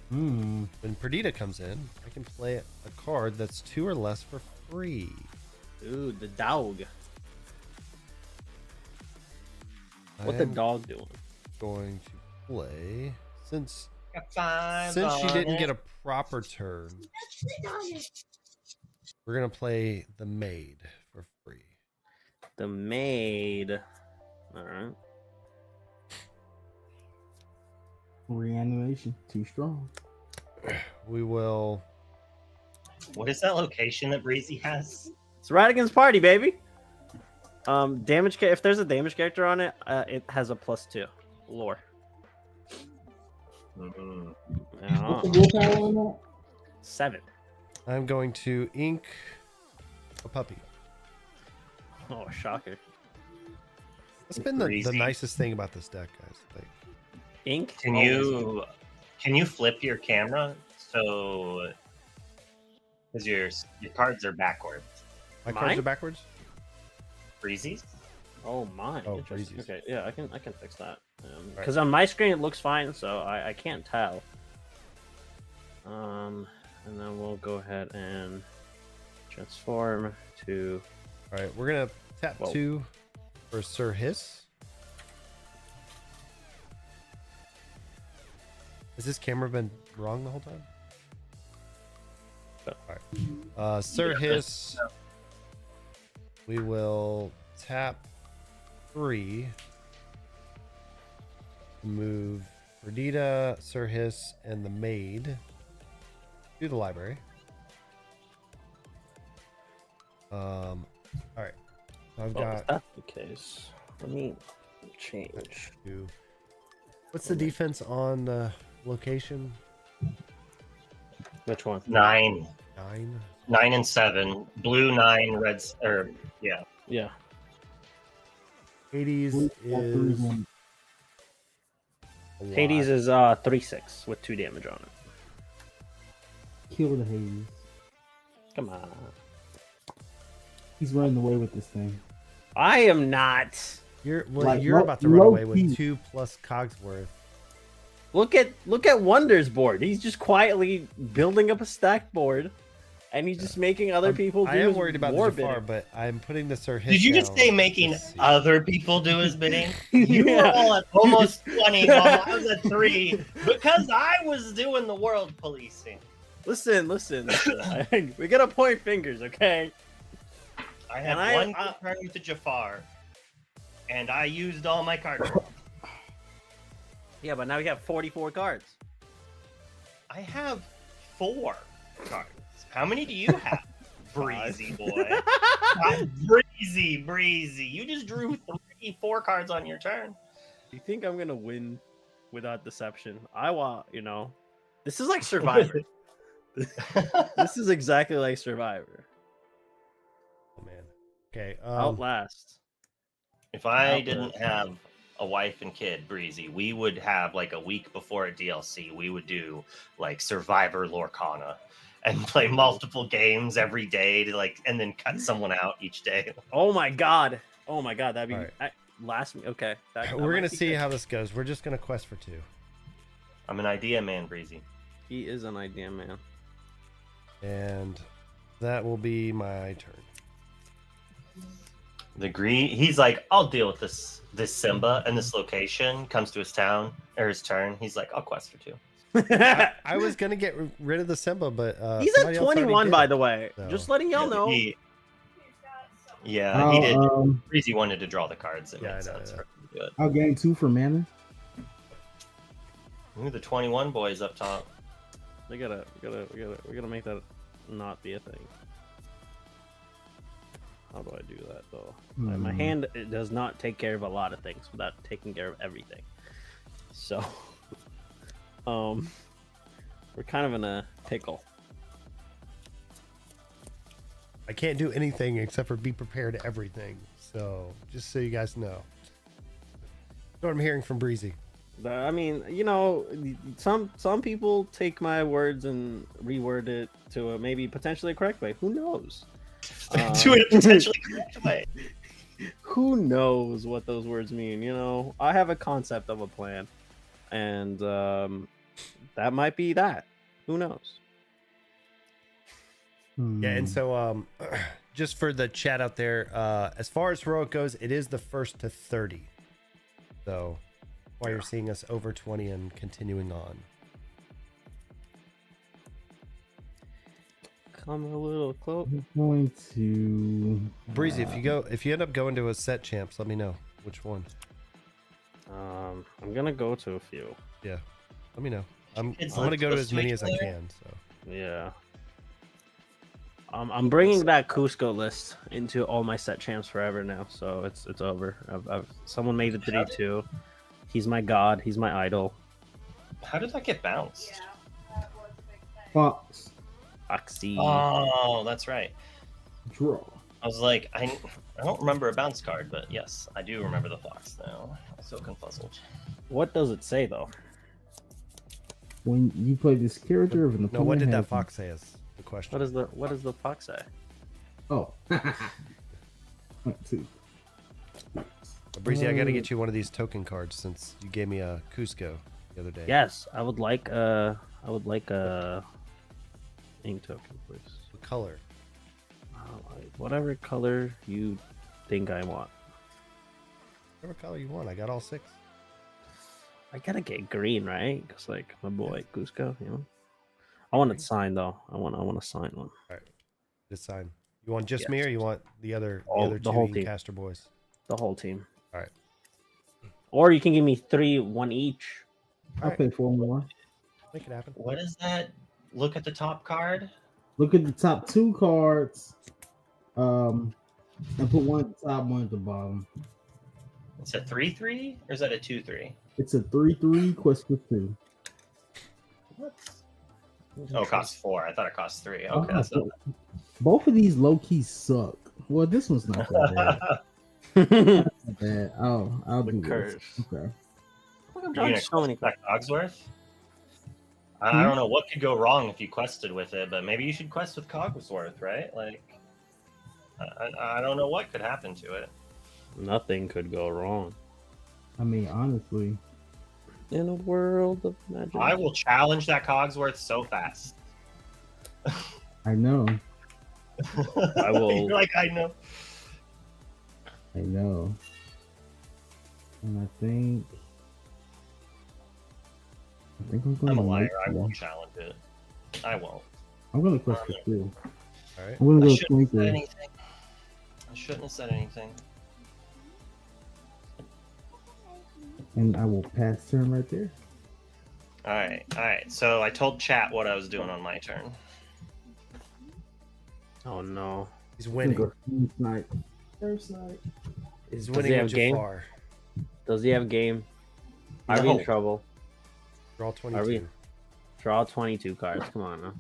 Hmm. When Perdita comes in, I can play a card that's 2 or less for free. Ooh, the dog. What I the am dog doing? going to play since Got 5 she on didn't it. get a proper turn. We're gonna play the maid for free. The maid. All right. Reanimation. Too strong. We will. What is that location that Breezy has? It's Radigan's Party, baby. Damage. If there's a damage character on it, it has a +2 lore. Mhm. Yeah. What's the willpower on that? 7. I'm going to ink a puppy. Oh, shocker. That's been the Breezy. nicest thing about this deck, guys. Like, Ink. Can you flip your camera so because your cards are backwards? my cards Mine? are backwards. Breezy's? Oh my. Oh, Interesting. breezes. Okay, yeah, I can fix that. Because on my screen it looks fine, so I can't tell. And then we'll go ahead and transform to. All right, we're gonna tap Whoa. 2 for Sir Hiss. Has this camera been wrong the whole time? No. All right. Sir Hiss. We will tap 3. Move Perdita, Sir Hiss, and the maid to the library. All right. I've Well, if got that's the case, let me change. 2. What's the defense on the location? Which one? 9. 9. 9 and 7. Blue 9, reds or yeah. Yeah. Hades Blue, is three, one. a lot. Hades is 3/6 with 2 damage on it. Kill the Hades. Come on. He's running away with this thing. I am not. You're Like, you're low- about to run low away with key. 2 plus Cogsworth. Look at Wonder's board. He's just quietly building up a stack board, and he's just making other people do I am his worried about war the Jafar, bidding. but I'm putting the Sir Hiss Did you just down. say making Let's see. other people do his bidding? You were Yeah. all at almost 20 while I was at 3 because I was doing the world policing. Listen. We gotta point fingers, okay? I had And one good turn with the Jafar, and I used all my cards. Yeah, but now we have 44 cards. I have 4 cards. How many do you have, Breezy boy? Breezy. You just drew 4 cards on your turn. You think I'm gonna win without deception? I want, this is like Survivor. This is exactly like Survivor. Oh man. Okay. Outlast. If I didn't have a wife and kid, Breezy, we would have like a week before a DLC, we would do like Survivor Lorcana and play multiple games every day to like, and then cut someone out each day. Oh my god. That'd be All right. last. Okay, that We're might gonna be see good. how this goes. We're just gonna quest for 2. I'm an idea man, Breezy. He is an idea man. And that will be my turn. The green, he's like, I'll deal with this Simba and this location. Comes to his town or his turn. He's like, I'll quest for 2. I was gonna get rid of the Simba, but He's somebody at else already 21, did. by the way. So- Just letting y'all know. He did. I'll, Breezy wanted to draw the cards. It Yeah, made I know, sense yeah. for him to do it. I'll gain 2 for mana. Ooh, the 21 boys up top. We gotta make that not be a thing. How do I do that though? My hand, it does not take care of a lot of things without taking care of everything. So, we're kind of in a pickle. I can't do anything except for be prepared to everything. So just so you guys know. That's what I'm hearing from Breezy. I mean, you know, some people take my words and reword it to a maybe potentially correct way. Who knows? Do it potentially correct way. Who knows what those words mean? You know, I have a concept of a plan, and that might be that. Who knows? Yeah, and so just for the chat out there, as far as heroic goes, it is the 1st to 30. So why you're seeing us over 20 and continuing on. Come a little close. I'm going to Breezy, if you end up going to a set champs, let me know which one. I'm gonna go to a few. Yeah, let me know. I'm Kids gonna like go to to as many switch as I player? can. So Yeah. I'm bringing that Cusco list into all my set champs forever now, so it's over. Someone made it 3-2. He's my god. He's my idol. How did that get bounced? Yeah, that was a big thing. Fox Oxy. Oh, that's right. draw. I was like, I don't remember a bounce card, but yes, I do remember the fox now. I'm so confuzzled. What does it say though? When you play this character, if an no, what opponent did that has- fox say? Is the question. What does the fox say? Oh. 2. Breezy, I gotta get you one of these token cards since you gave me a Cusco the other day. Yes, I would like a ink token, please. What color? Whatever color you think I want. Whatever color you want. I got all 6. I gotta get green, right? Cause like my boy Cusco, you know. I want it signed though. I want to sign one. This sign. You want just Yes. me, or you want the other The two whole team. Caster boys? The whole team. All right. Or you can give me 3, 1 each. I'll pay 4 more. Make it happen. What is that? Look at the top card. Look at the top 2 cards. And put one at the top, one at the bottom. It's a 3/3 or is that a 2/3? It's a 3/3 quest for 2. What? Oh, it costs 4. I thought it cost 3. Oh, Okay, that's not both of these low key suck. Well, this one's not that bad. Not bad. I'll The do curse. this. Okay. I'm You're drawing gonna so many quest that Cogsworth? I don't know what could go wrong if you quested with it, but maybe you should quest with Cogsworth, right? Like, I don't know what could happen to it. Nothing could go wrong I mean, honestly, in a world of magic. I will challenge that Cogsworth so fast. I know. I will- You're like, I know. I know. And I think I'm going I'm a to liar. I won't challenge it. I won't. I'm going to quest for 2. All right. I'm going to I go shouldn't have said Twinkle. anything. I shouldn't have said anything. And I will pass turn right there. All right. So I told chat what I was doing on my turn. Oh no. He's I'm winning. gonna go Snipe. First snipe. He's Does winning he with have game? Jafar. Does he have game? Are we No. in trouble? Draw 22. Are we? Draw 22 cards. Come on now.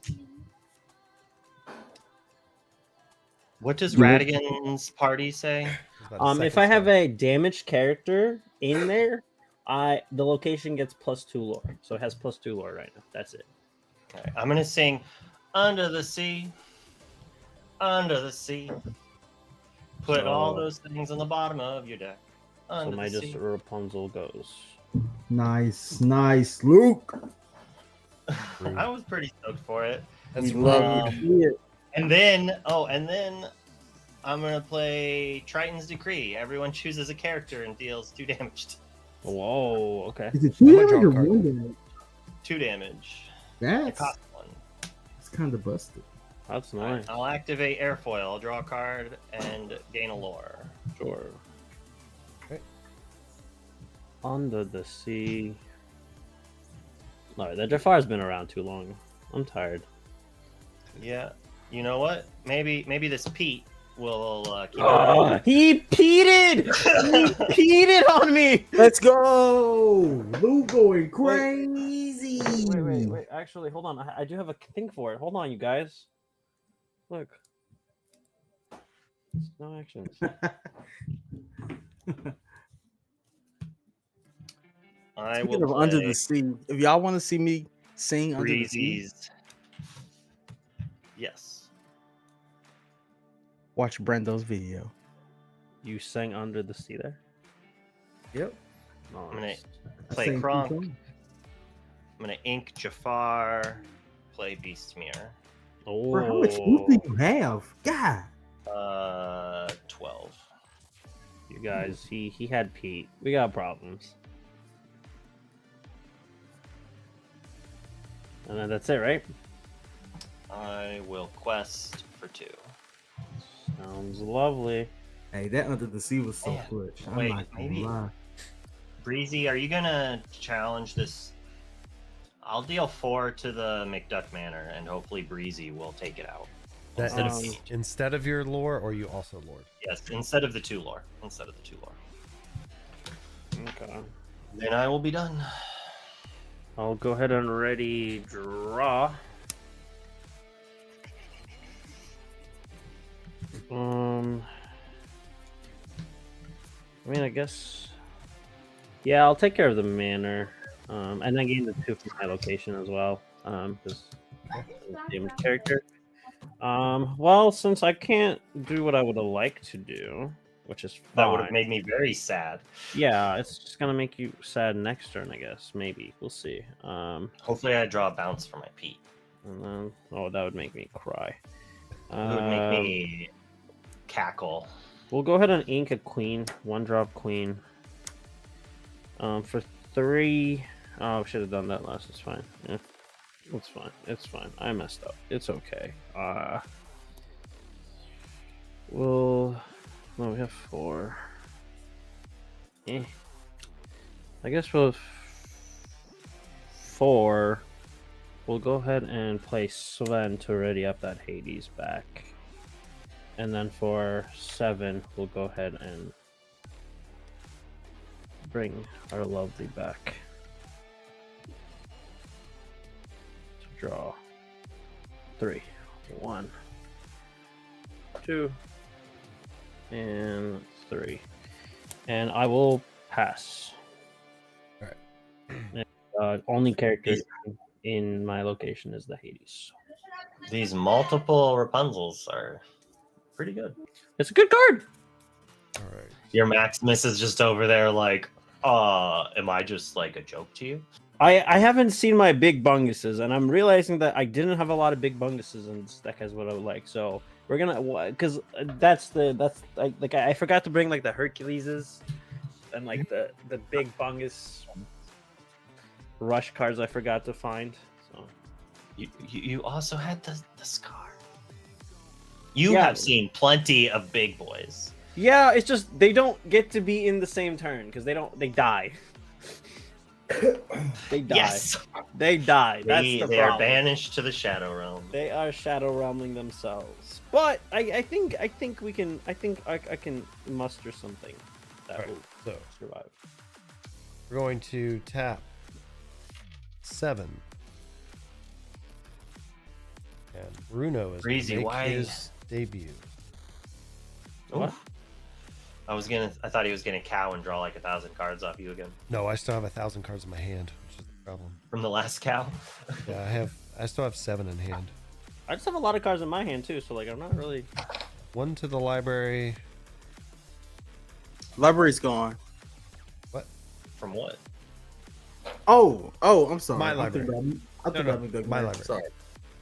What does You know- Radigan's party say? He's about to If second I have step. a damaged character in there, the location gets +2 lore, so it has +2 lore right now. That's it. Okay, I'm gonna sing "Under the Sea, Under the Sea." Put all those things on the bottom of your deck. So Under my the just sea. Rapunzel goes. Nice, Luke. I was pretty stoked for it. That's We love rude. And then I'm gonna play Triton's Decree. Everyone chooses a character and deals 2 damage. Whoa, okay. Is it I'm 2 gonna damage draw or a card. 1 damage? 2 damage. It That's costs 1. kind of busted. That's Alright, nice. I'll activate Airfoil. I'll draw a card and gain a lore. Sure. Okay. Under the Sea. Alright, the Jafar's been around too long. I'm tired. Yeah. You know what? Maybe this Pete will keep He peated! He peated on me! Let's go. Luke going crazy. Wait. Actually, hold on. I do have a thing for it. Hold on, you guys. Look. No actions. I Speaking will of Under play the Sea, if y'all want to see me sing Under the Sea, Breezy's. Yes. watch Brendo's video. You sang Under the Sea there? Yep. I'm gonna Nice. play Same Kronk. thing. I'm gonna ink Jafar. Play Beastmere. Oh, Bro, how much loot do you have? God. 12. you guys, he had Pete. We got problems. And then that's it, right? I will quest for 2. Sounds lovely. Hey, that Under the Sea was so Man, clutch. I'm wait, not gonna maybe- lie. Breezy, are you gonna challenge this? I'll deal 4 to the McDuck Manor, and hopefully Breezy will take it out. That Instead of Um, me. instead of your lore, or you also lord? Yes, instead of the 2 lore. Okay. Then I will be done. I'll go ahead and ready draw. I mean, I guess. Yeah, I'll take care of the manor, and then gain the 2 from my location as well, because damage character. Well, since I can't do what I would have liked to do, which is That fine. would have made me very sad. Yeah, it's just gonna make you sad next turn, I guess. Maybe we'll see. Hopefully, I draw a bounce for my Pete. And then that would make me cry. It would make me cackle. We'll go ahead and ink a queen, 1-drop queen. For 3. Oh, should have done that last. It's fine. Yeah, it's fine. It's fine. I messed up. It's okay. No, we have 4. I guess we'll 4. We'll go ahead and play Sven to ready up that Hades back. And then for 7, we'll go ahead and bring our lovely back. To draw 3. 1, 2, and 3. And I will pass. Alright. Only character in my location is the Hades. These multiple Rapunzels are pretty good. It's a good card. All right. Your Maximus is just over there like, am I just like a joke to you? I haven't seen my big bunguses, and I'm realizing that I didn't have a lot of big bunguses in this deck as what I would like. So we're gonna, because I forgot to bring like the Herculeses and like the big bungus rush cards I forgot to find. So You also had the Scar. You Yeah. have seen plenty of big boys. yeah, it's just they don't get to be in the same turn because they die. They die. Yes, They die. That's they the are problem. banished to the Shadow Realm. They are shadow realming themselves. But I think we can. I think I can muster something that Alright, will so survive. we're going to tap 7. And Bruno is Breezy, make why- his debut. What? Oof. I thought he was gonna cow and draw like 1,000 cards off you again No, I still have 1,000 cards in my hand, which is the problem. from the last cow. Yeah, I still have 7 in hand. I just have a lot of cards in my hand too, so like I'm not really. 1 to the library. Library's gone. From what? Oh, I'm sorry. My I library. thought No, that was good. my library. Sorry.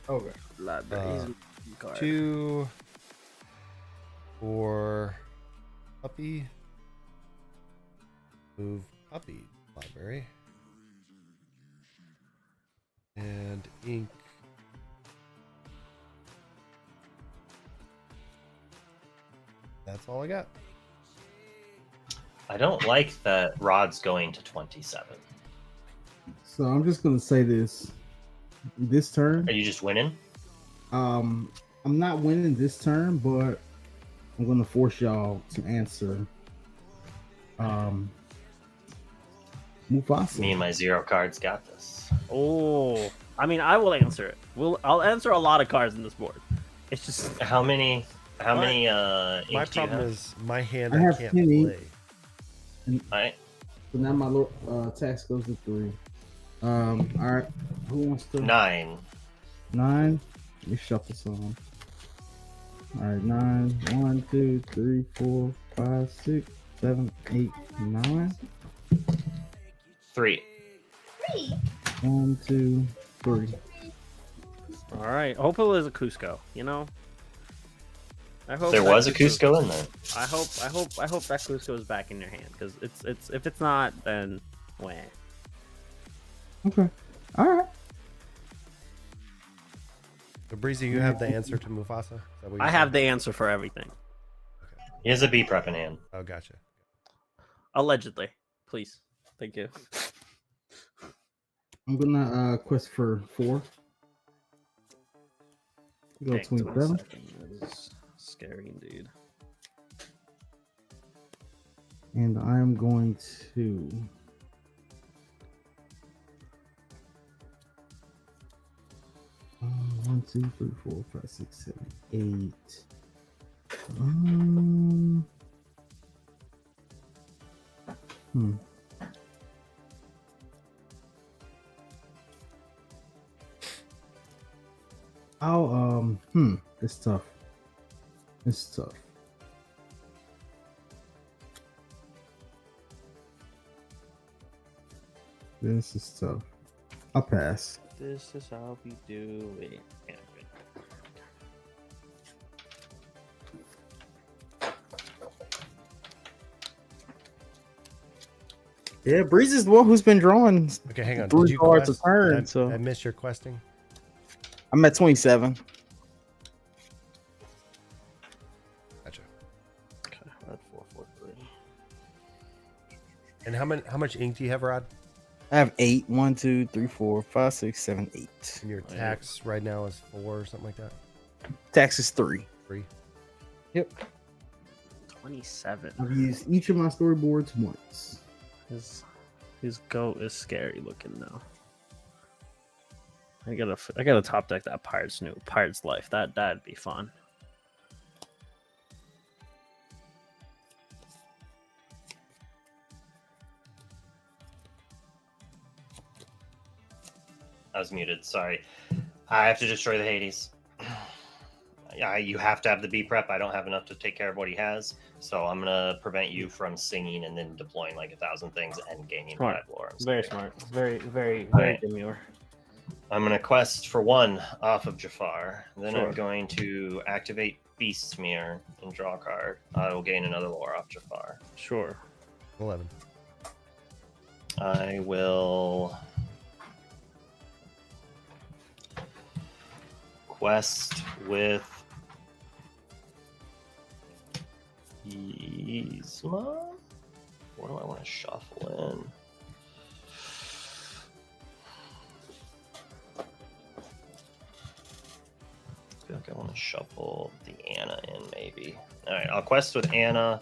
Okay. Libraries. 2 for puppy. Move puppy library. And ink. That's all I got. I don't like that Rod's going to 27. So I'm just gonna say this. This turn, Are you just winning? I'm not winning this turn, but I'm gonna force y'all to answer. Mufasa. Me and my 0 cards got this. Oh, I mean, I will answer it. I'll answer a lot of cards in this board. It's just How many? How My- many? My Ink do you problem have? is my hand I I have can't 10 ink. play. Alright. So now my tax goes to 3. All right. Who wants to? 9. 9. Let me shuffle some. All right, 9. 1, 2, 3, 4, 5, 6, 7, 8, 9. 3. 3. 1, 2, 3. all right. Hopefully, there's a Cusco. You know. I hope There that was a Cusco in there. I hope that Cusco is back in your hand because it's if it's not, then wah. Okay. All right. So Breezy, you have the answer to Mufasa? Is that what you I said? have the answer for everything. He has a B prep in hand. Oh, gotcha. Allegedly, please. Thank you. I'm gonna quest for 4. Go Dang, 27. That is scary indeed. And I'm going to. One, 2, 3, 4, 5, 6, 7, 8. It's tough. It's tough. This is tough. I'll pass. This is how we do it. Yeah, good. Yeah, Breeze is the one who's been drawing Okay, hang on. 3 Did you cards a quest? turn. Did I, So I missed your questing. I'm at 27. Gotcha. Okay, that's 4, 4, 3. And how much ink do you have, Rod? I have 8. 1, 2, 3, 4, 5, 6, 7, 8. And your tax right now is 4 or something like that? Tax is 3. 3. 27. I've used each of my storyboards once. His goat is scary looking now. I gotta top deck that Pirate's Life. That'd be fun. I was muted. Sorry. I have to destroy the Hades. You have to have the B prep. I don't have enough to take care of what he has, so I'm gonna prevent you from singing and then deploying like 1,000 things and gaining Smart. 5 lore. Very smart. Very Alright. demure. I'm gonna quest for 1 off of Jafar. Then Sure. I'm going to activate Beast Smear and draw a card. I will gain another lore off Jafar. Sure. 11. I will quest with Yzma. What do I want to shuffle in? I feel like I want to shuffle the Anna in, maybe. All right, I'll quest with Anna.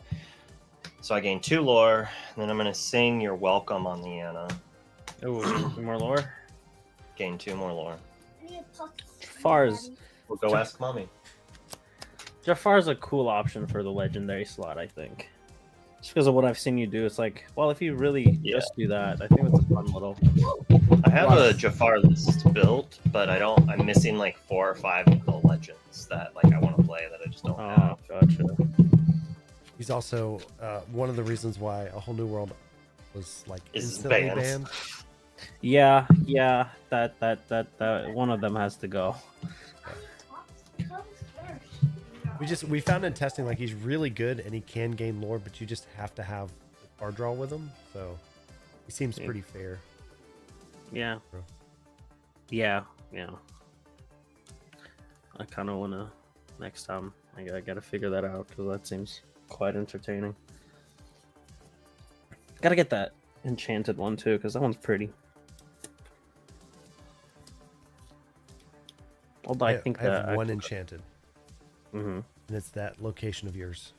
So I gain 2 lore, and then I'm going to sing You're Welcome on the Anna. Oh, more lore. Gain 2 more lore. Jafar's We'll go ask mommy. Jafar's a cool option for the legendary slot, I think. Just because of what I've seen you do, it's like, well, if you really Yeah. just do that, I think it's a fun little. I have a Jafar list built, but I'm missing like 4 or 5 of the legends that like I want to play that I just don't Oh, have. gotcha. He's also one of the reasons why A Whole New World was like Is instantly banned. banned. Yeah, that one of them has to go. We found in testing like he's really good and he can gain lore, but you just have to have a card draw with him. So he seems Yeah. pretty fair. Yeah. Bro. Yeah. I kind of want to next time. I gotta figure that out because that seems quite entertaining. Gotta get that enchanted one too because that one's pretty. Although I think I have that one enchanted, Mhm. and it's that location of yours.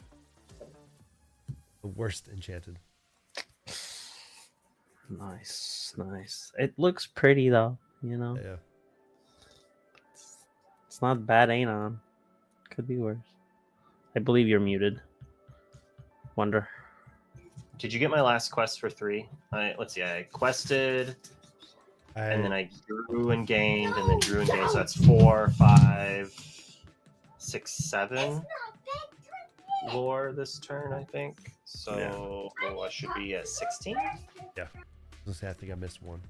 The worst enchanted. Nice. It looks pretty though. You know, Yeah. it's not bad. Ain't on. Could be worse. I believe you're muted. Wonder. Did you get my last quest for 3? Let's see. I quested, and then I drew and gained, and then drew and gained. So that's 4, 5, 6, 7 lore this turn, I think. So I should be at 16. Let's say I think I missed one.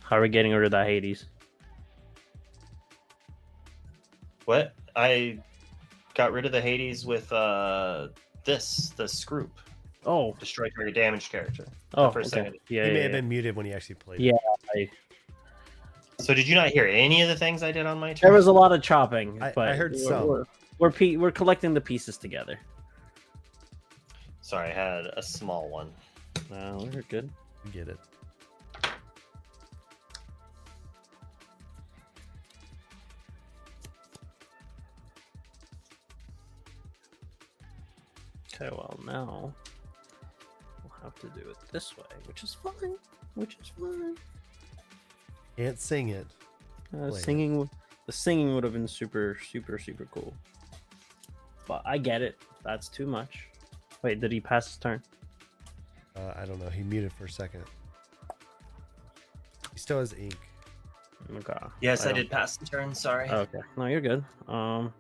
How are we getting rid of that Hades? What? I got rid of the Hades with the Scroop. Oh, Destroy target damage character. oh, first okay. thing I did. Yeah, He may yeah, have yeah. been muted when he actually played. Yeah. So did you not hear any of the things I did on my turn? There was a lot of chopping, I but heard some. We're collecting the pieces together. Sorry, I had a small one. We're good. You get it. Okay, well now we'll have to do it this way, which is fine. Can't sing it. Play it. The singing would have been super cool. But I get it. That's too much. Wait, did he pass his turn? I don't know. He muted for a second. He still has ink. Okay. Yes, I don't- did pass the turn. Sorry. Okay. No, you're good. All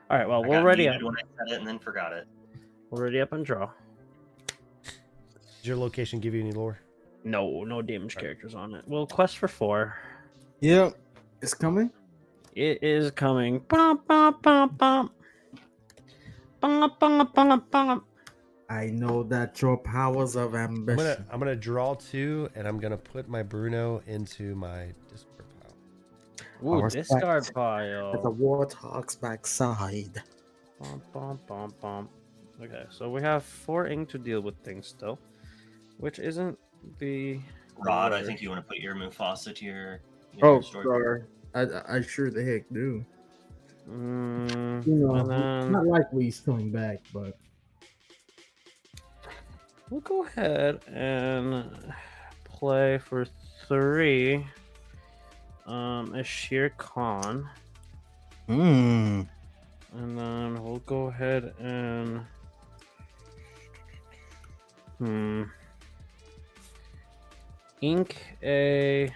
right. Well, I we're got ready. muted when I said it and then forgot it. We're ready up and draw. Did your location give you any lore? No damage characters on it. Well, quest for 4. Yep, it's coming. It is coming. Bum, bum, bum, bum. Bum, bum, bum, bum. I know that your powers of ambition. I'm gonna draw 2, and I'm gonna put my Bruno into my Discord pile. Ooh, respect. discard At the pile. warthog's backside. Bum, bum, bum, bum. Okay, so we have 4 ink to deal with things still, which isn't the Rod, I worst. think you want to put your Mufasa to your Oh, story. sorry. I sure the heck do. Mm, You know, and then not likely he's coming back, but we'll go ahead and play for 3. A Shere Khan, Hmm. and then we'll go ahead and ink a.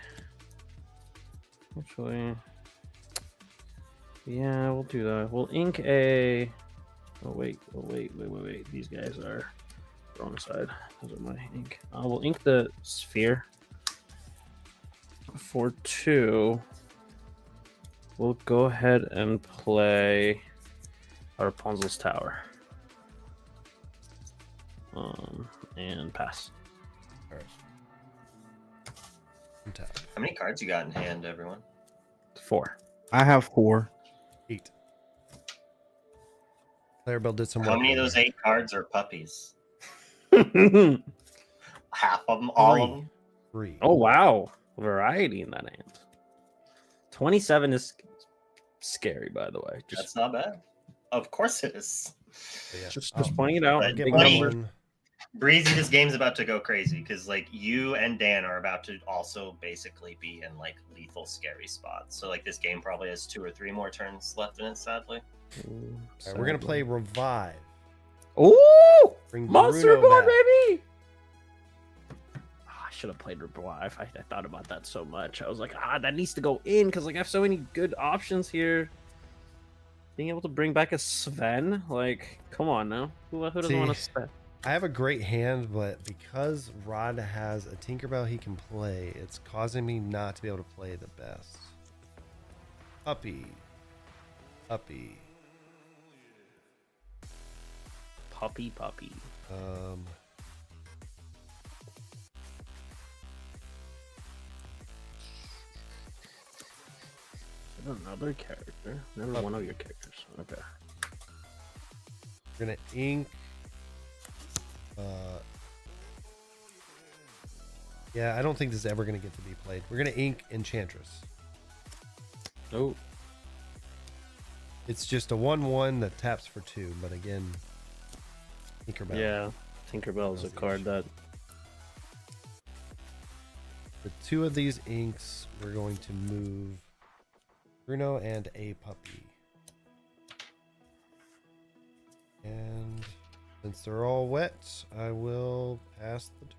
Actually, yeah, we'll do that. We'll ink a. Oh wait. These guys are wrong side. Those are my ink. We'll ink the sphere for 2. We'll go ahead and play our Rapunzel's Tower. And pass. All right. Untap. How many cards you got in hand, everyone? 4. I have 4. 8. Player Bill did some work. How many of on those there. 8 cards are puppies? Oh Half of them, all of 3. them. 3. wow, variety in that hand. 27 is scary, by the way. That's Just not bad. Of course it is. So yeah, just I'll pointing it out. Red Big money. numbers. one. Breezy, this game's about to go crazy because like you and Dan are about to also basically be in like lethal scary spots. So like this game probably has 2 or 3 more turns left in it, sadly. All right, we're gonna play Revive. Ooh, Bring Monster Bruno Boy, back. baby! I should have played Revive. I thought about that so much. I was like, that needs to go in because like I have so many good options here. Being able to bring back a Sven, like, come on now. Who doesn't want to spend? I have a great hand, but because Rod has a Tinkerbell he can play, it's causing me not to be able to play the best. Puppy. Puppy. Another character. Never one of your characters. Okay. We're gonna ink. Yeah, I don't think this is ever gonna get to be played. We're gonna ink Enchantress. Oh. It's just a 1/1 that taps for 2, but again, Tinkerbell. Yeah, Tinkerbell is a card that. With 2 of these inks, we're going to move Bruno and a puppy. And since they're all wet, I will pass the turn.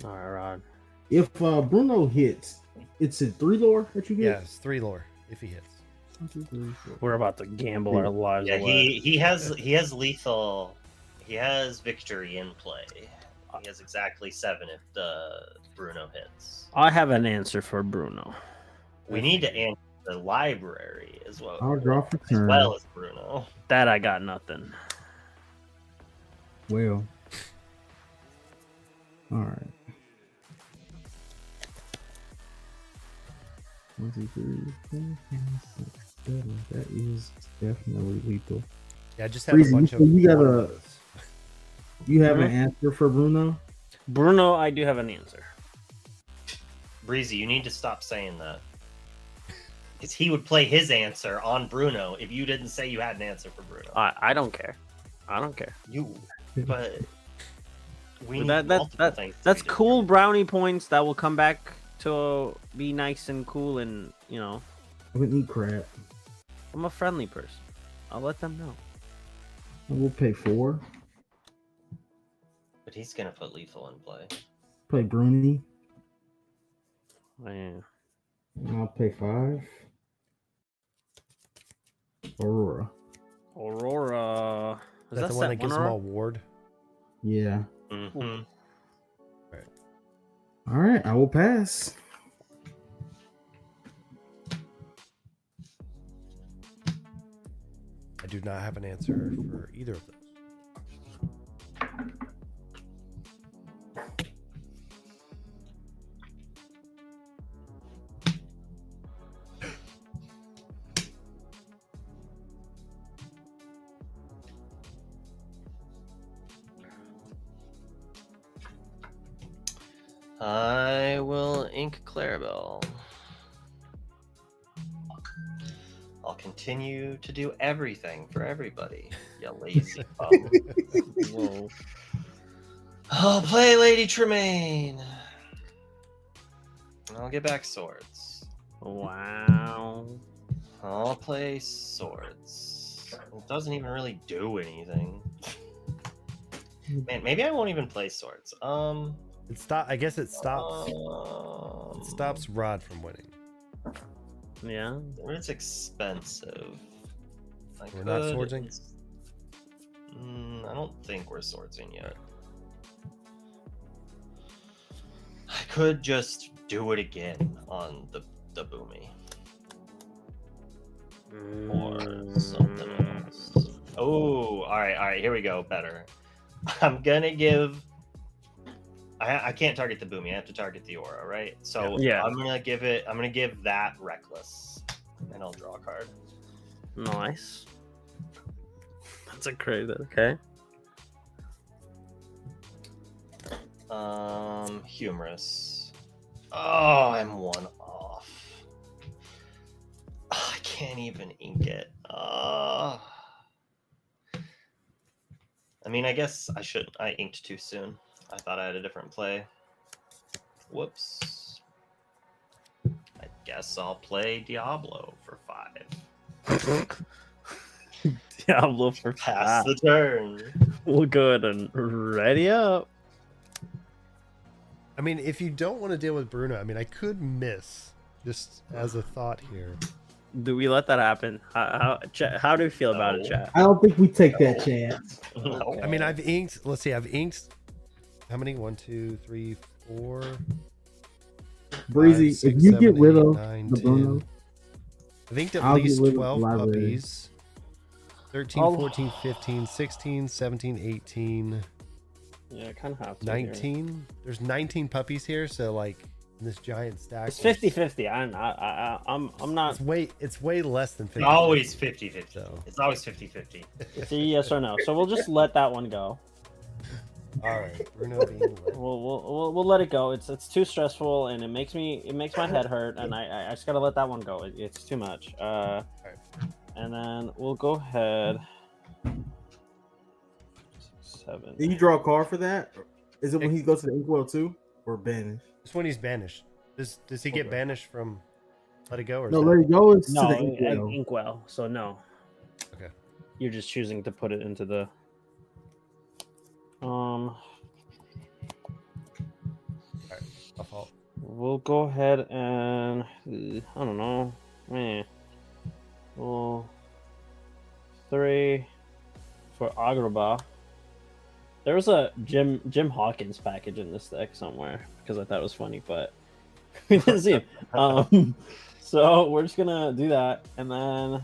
All right, Rod. If Bruno hits, it's a 3 lore that you get. Yes, 3 lore if he hits. 1, 2, 3, 4. We're about to gamble our lives Yeah, away. he has lethal. He has victory in play. He has exactly 7 if the Bruno hits. I have an answer for Bruno. We need to answer the library as well. I'll draw for As turn. well as Bruno. That I got nothing. Well. All right. 1, 2, 3, 4, 5, 6, 7. That is definitely lethal. Yeah, I just have Breezy, a bunch you of. said you got one a- of those. You have an Mhm. answer for Bruno? Bruno, I do have an answer. Breezy, you need to stop saying that. Because he would play his answer on Bruno if you didn't say you had an answer for Bruno. I don't care. I don't care. You, but we need That- multiple things to That's be cool brownie points that will come back to be nice and cool, and you know, I would eat crap. I'm a friendly person. I'll let them know. I will pay 4. But he's gonna put lethal in play. Play Bruni. Yeah. And I'll pay 5. Aurora. Aurora. Is that the one that gives him all ward? Yeah. Mm-hmm. All right, I will pass. I do not have an answer for either of those. I will ink Clarabelle. I'll continue to do everything for everybody. You lazy bum. Whoa. I'll play Lady Tremaine. I'll get back swords. Wow. I'll play swords. It doesn't even really do anything. Man, maybe I won't even play swords. It stop. I guess it stops. It stops Rod from winning. Yeah. It's expensive. We're not swordsing? I don't think we're swordsing yet. I could just do it again on the Boomy or something else. Oh, all right, here we go. Better. I'm gonna give. I can't target the Boomy. I have to target the Aura, right? So Yeah. I'm gonna give that Reckless, and I'll draw a card. Nice. That's a crazy. Okay. Humorous. Oh, I'm 1 off. I can't even ink it. I mean, I guess I should. I inked too soon. I thought I had a different play. Whoops. I guess I'll play Diablo for 5. Diablo for Pass pass. the turn. We'll go ahead and ready up. I mean, if you don't want to deal with Bruno, I mean, I could miss just as a thought here. Do we let that happen? How do we feel about it, No. chat? I don't think we take that chance. No. I mean, I've inked. Let's see, I've inked. How many? 1, 2, 3, 4. Breezy, 5, 6, if you 7, get rid 8, of 9, the 10. Bruno, I've inked at I'll get least rid of the 12 library. puppies. 13, Oh. 14, 15, 16, 17, 18, Yeah, I kind of have to. here. 19. There's 19 puppies here, so like in this giant stack. It's there's- 50-50. I'm not. It's way less than 50. It's always 50-50. So. It's always 50-50. It's a yes or no. So we'll just let that one go. All right, Bruno being lit. We'll let it go. It's too stressful and it makes my head hurt and I just gotta let that one go. It's too much. And then we'll go ahead. 7. Did you draw a card for that? Is it when he goes to the Inkwell too, or banish? It's when he's banished. Does he get Okay. banished from Let It Go? Or is no, that- let it go. It's No, to the Inkwell. Inkwell. So no. Okay. You're just choosing to put it into the. My fault. We'll go ahead and I don't know. Well, 3 for Agrabah. There was a Jim Hawkins package in this deck somewhere because I thought it was funny, but we didn't see him. So we're just gonna do that, and then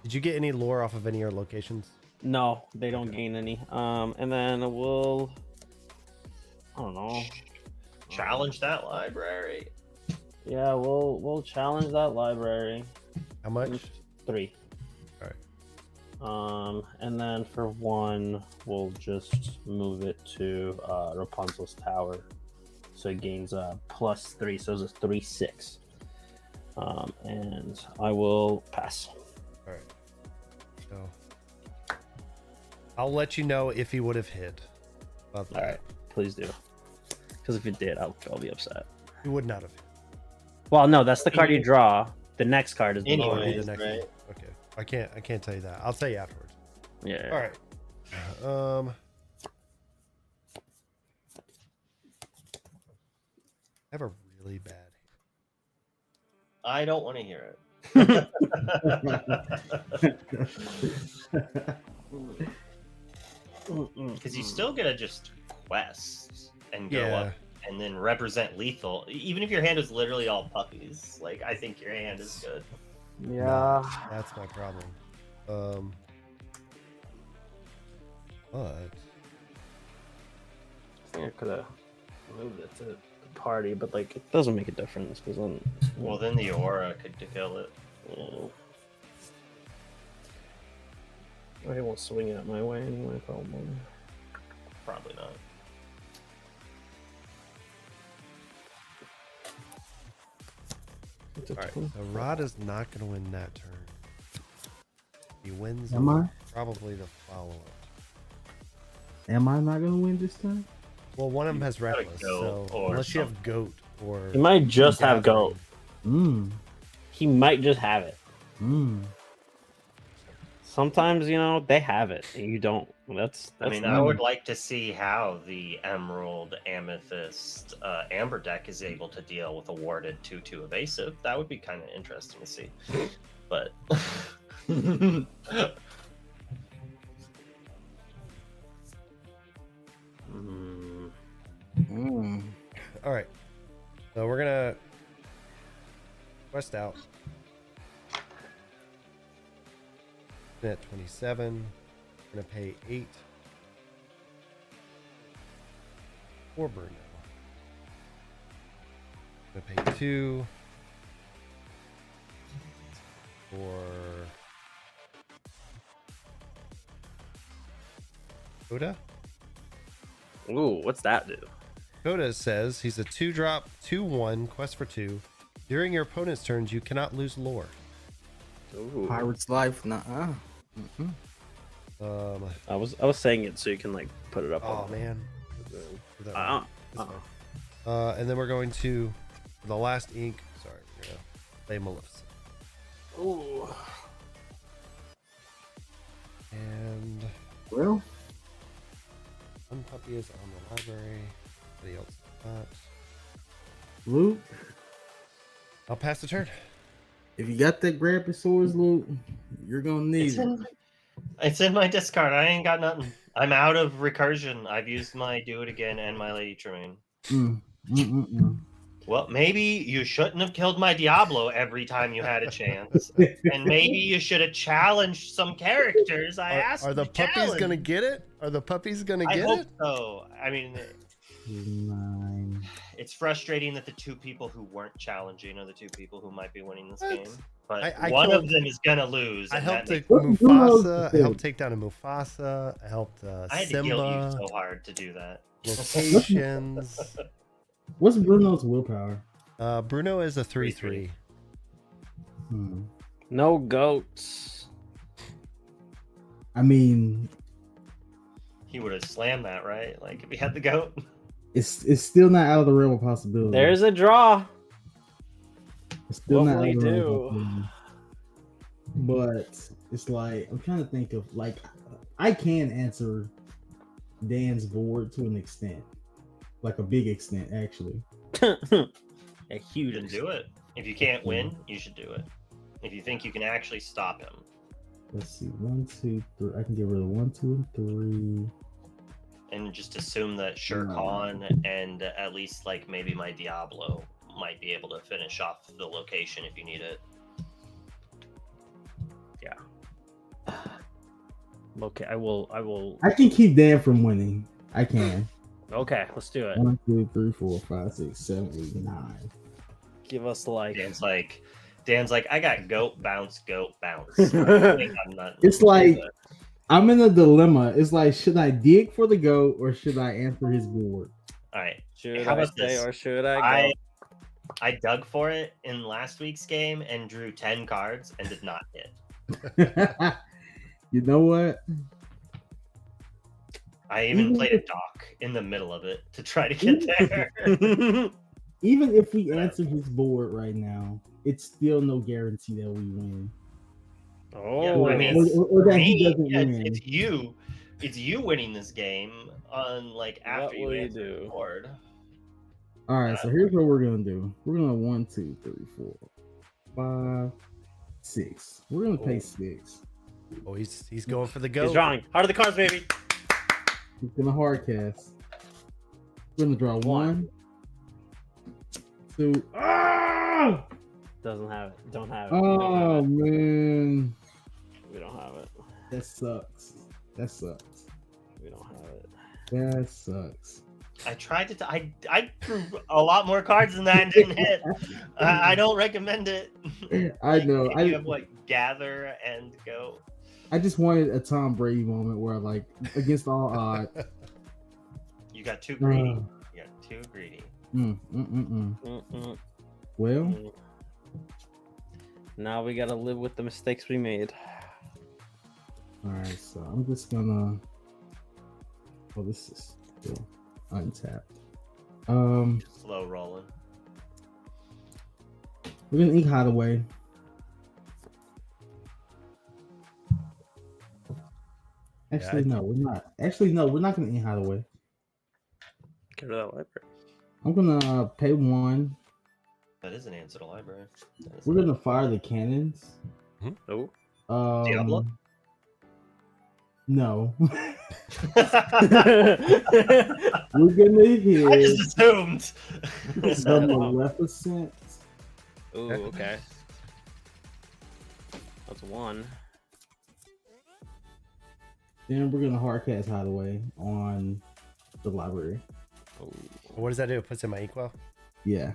Did you get any lore off of any of your locations? no, they don't gain any. And then we'll I don't know. Challenge that library. Yeah, we'll challenge that library. How much? 3. Alright. And then for 1, we'll just move it to Rapunzel's Tower, so it gains +3, so it's a 3/6. And I will pass. All right. So I'll let you know if he would have hit. About that. All right, please do, because if it did, I'll be upset. He would not have hit. Well, no, that's the card you draw. The next card is the Oh, one. Anyways, the next right? one. Okay. I can't tell you that. I'll tell you afterwards. Yeah. All right. I have a really bad. I don't want to hear it. Because you still get to just quest and go Yeah. up and then represent lethal. Even if your hand is literally all puppies, like I think your hand is good. Yeah. That's my problem. But I think I could have moved it to the party, but like it doesn't make a difference because then. Well, then the aura could kill it. I won't swing it my way anyway, probably. Probably not. It's a all right, 24. so Rod is not going to win that turn. He wins Am I? probably the follow-up. Am I not gonna win this time? Well, one of them has gotta reckless, go so or unless you have goat or He might just have gathering. goat. Mmm. He might just have it. Mmm. Sometimes, you know, they have it. And you don't. That's I mean, I would like to see how the Emerald Amethyst Amber deck is able to deal with a warded 2/2 evasive. That would be kind of interesting to see. But All right, so we're gonna quest out. At 27, we're gonna pay 8 for Bruno. Gonna pay 2 for Coda. Ooh, what's that do? Coda says he's a 2-drop, 2/1, quest for 2. During your opponent's turns, you cannot lose lore. Ooh. Pirate's Life, nah. I was saying it so you can like put it up. Oh on man. That I one. This one. And then we're going to the last ink. Sorry, we're gonna play Maleficent. Ooh. And Well, one puppy is on the library. Anybody else not? Luke, I'll pass the turn. if you got that Grabbasaurus, Luke, you're gonna need it. It's in my discard. I ain't got nothing. I'm out of recursion. I've used my do it again and my Lady Tremaine. Well, maybe you shouldn't have killed my Diablo every time you had a chance. And maybe you should have challenged some characters. I asked. Are the to puppies challenge. gonna get it? Are the puppies gonna I get hope it? so. I mean, 9. it's frustrating that the two people who weren't challenging are the two people who might be winning this What? game. But I one killed- of them is gonna lose. I and helped that take makes- Mufasa. I helped take down a Mufasa. I helped I had to guilt you Simba. so hard to do that. Locations. What's Bruno's willpower? Bruno is a 3/3. No goats. I mean, He would have slammed that, right? Like if he had the goat. it's still not out of the realm of possibility. There's a draw. It's still What not will out he of the realm of do? possibility. But it's like I'm trying to think of like I can answer Dan's board to an extent, like a big extent actually. A You huge. should do it. If you can't win, you should do it. If you think you can actually stop him. Let's see, 1, 2, 3. I can get rid of 1, 2, and 3. And just assume that Sher No. Khan and at least like maybe my Diablo might be able to finish off the location if you need it. Okay, I will. I can keep Dan from winning. I can. Okay, let's do it. 1, 2, 3, 4, 5, 6, 7, 8, 9. Give us like. Dan's like, I got goat bounce. I'm not- It's like I'm in a dilemma. It's like, should I dig for the goat or should I answer his board? all right. Should How I about stay this? or should I go? I dug for it in last week's game and drew 10 cards and did not hit. You know what? I even played a dock in the middle of it to try to get there. Even if we answer his board right now, it's still no guarantee that we win. Oh, I mean, or that he Me, doesn't yeah, win. it's you winning this game on like after What you will you answer the do? board. All right, so here's what we're gonna do. We're gonna 1, 2, 3, 4, 5, 6. We're gonna pay 6. Oh, he's going for the goat. he's drawing. Heart of the cards, baby. He's gonna hard cast. We're gonna draw 1, 2. Ah! Doesn't have it. Don't have it. We don't have Oh it. man, We don't have it. that sucks. That sucks. We don't have it. That sucks. I tried to. I drew a lot more cards than that and didn't hit. I don't recommend it. I know. If you have what gather and go. I just wanted a Tom Brady moment where, like, against all odds. You got too greedy. Uh, You got too greedy. Mm-mm. Well, Now we gotta live with the mistakes we made. all right. So I'm just gonna. Oh, this is still untapped. Slow rolling. We're gonna ink Hideaway. Actually, no, we're not. Actually, no, we're not gonna ink Hideaway. Get rid of that library. I'm gonna pay 1. That is an answer to library. That is We're gonna fire the cannons. Oh. Diablo? No. I We're gonna hit just assumed. the Maleficent. Ooh, okay. That's 1. Then we're gonna hardcast Hideaway on the library. Oh. What does that do? It puts in my inkwell. Yeah.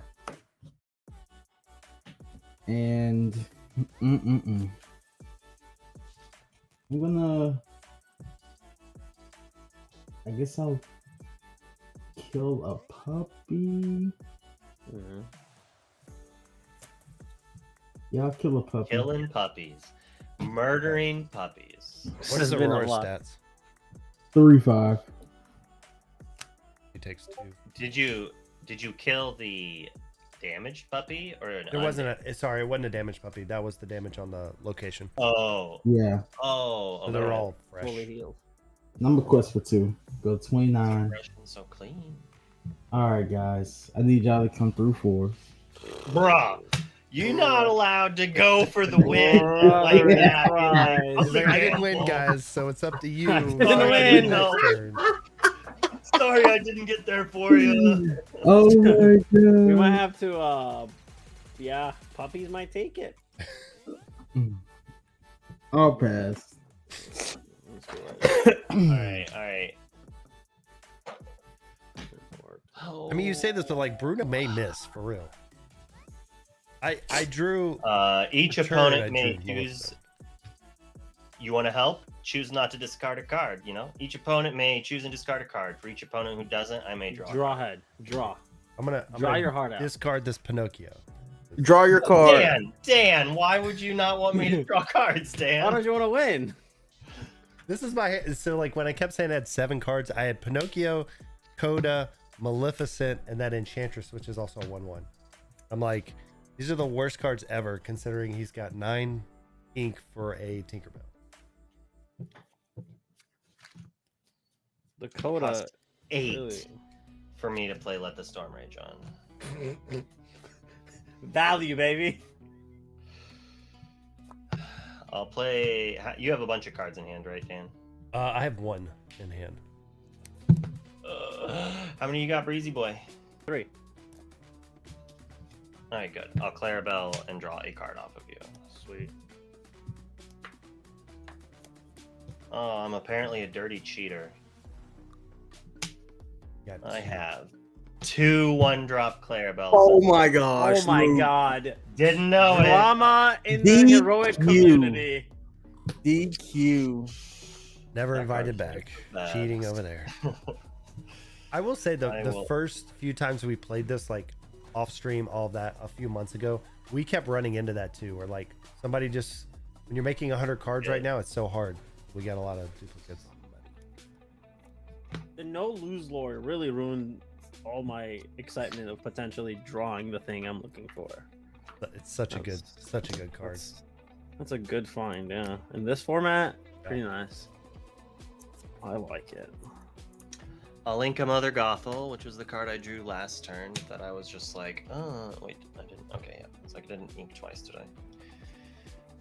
And I'm gonna. I guess I'll kill a puppy. Mhm. Yeah, I'll kill a puppy. Killing puppies. Murdering puppies. What is has been a Aurora's lot. stats? 3-5. He takes 2. Did you kill the damaged puppy or an There wasn't a. Sorry, it wasn't a damaged puppy. That was the damage on the location. Oh. Yeah. Oh. So Okay. they're all fresh. Fully healed. Number quest for 2. Go 29. Fresh and so clean. All right, guys. I need y'all to come through for us. Bruh, you're not allowed to go for the win like that. I didn't win, guys, so it's up to you. I didn't Sorry, win. next turn. Sorry, I didn't get there for you. Oh my god. We might have to. Yeah, puppies might take it. I'll pass. All right. I mean, you say this, but like Bruno may miss for real. I drew. Each For sure, opponent I may drew most choose. of You want to help? Choose not to discard a card. You know, each opponent may choose and discard a card. For each opponent who doesn't, I may draw. Draw head. Draw. I'm gonna Your heart out. discard this Pinocchio. Draw your card. Dan, why would you not want me to draw cards, Dan? Why don't you want to win? This is my so like when I kept saying I had 7 cards, I had Pinocchio, Coda, Maleficent, and that Enchantress, which is also a 1/1. I'm like, these are the worst cards ever, considering he's got 9 ink for a Tinkerbell. The Coda. Cost 8 Really. for me to play Let the Storm Rage on. Value, baby. I'll play. You have a bunch of cards in hand, right, Dan? I have 1 in hand. How many you got, Breezy Boy? 3. All right, good. I'll Clarabelle and draw a card off of you. Sweet. Oh, I'm apparently a dirty cheater. Got I 2. have 2 1-drop Clarabelles. Oh my gosh. Oh my Luke. god. Didn't know it. Drama in the DQ. heroic community. DQ. Never That invited card's back. bad. Cheating over there. I will say the I the will- first few times we played this, like off stream, all of that a few months ago, we kept running into that too. Where like somebody just when you're making 100 cards right now, it's so hard. We got a lot of duplicates. The no lose lore really ruined all my excitement of potentially drawing the thing I'm looking for. But it's such a good card. That's a good find, yeah. In this format, pretty nice. I like it. I'll link a Mother Gothel, which was the card I drew last turn that I was just like, oh, wait, I didn't. Okay, yeah. It's like I didn't ink twice today.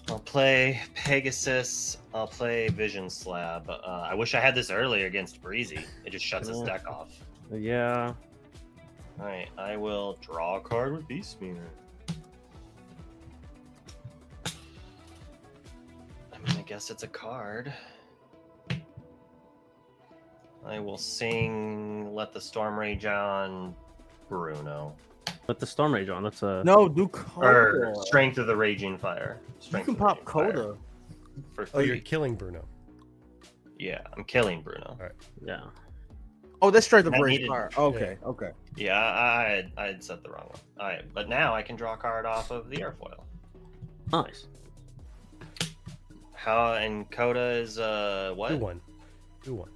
I'll play Pegasus. I'll play Vision Slab. I wish I had this earlier against Breezy. It just shuts his deck off. Yeah. All right, I will draw a card with Beast Meter. I mean, I guess it's a card. I will sing Let the Storm Rage on Bruno. But the Storm Rage on, that's a... No, do Or Coda. Strength of the Raging Fire. You Strength can of the pop Raging Fire Coda. For Oh, you're 3. killing Bruno. Yeah, I'm killing Bruno. Yeah. Oh, that's straight up I Rage needed- Fire. Okay, okay. Yeah, I had set the wrong one. All right, but now I can draw a card off of the airfoil. Nice. How and Coda is what? 2-1. 2-1.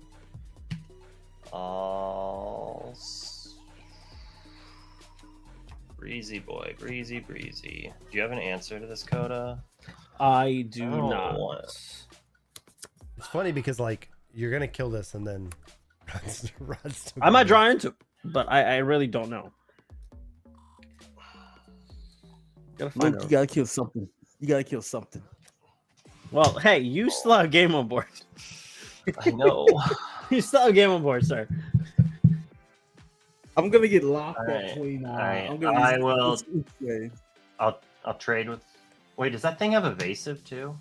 Breezy boy, breezy. Do you have an answer to this, Coda? I do Oh. not. It's funny because like you're gonna kill this and then Rod's still I might gonna- draw into it, but I really don't know. Gotta find Luke, out. you gotta kill something. You gotta kill something. Well, hey, you still have game on board. I know. You still have game on board, sir. I'm gonna get locked All right, at 29. all right. I'm gonna I will- Okay. I'll trade with. Wait, does that thing have evasive too,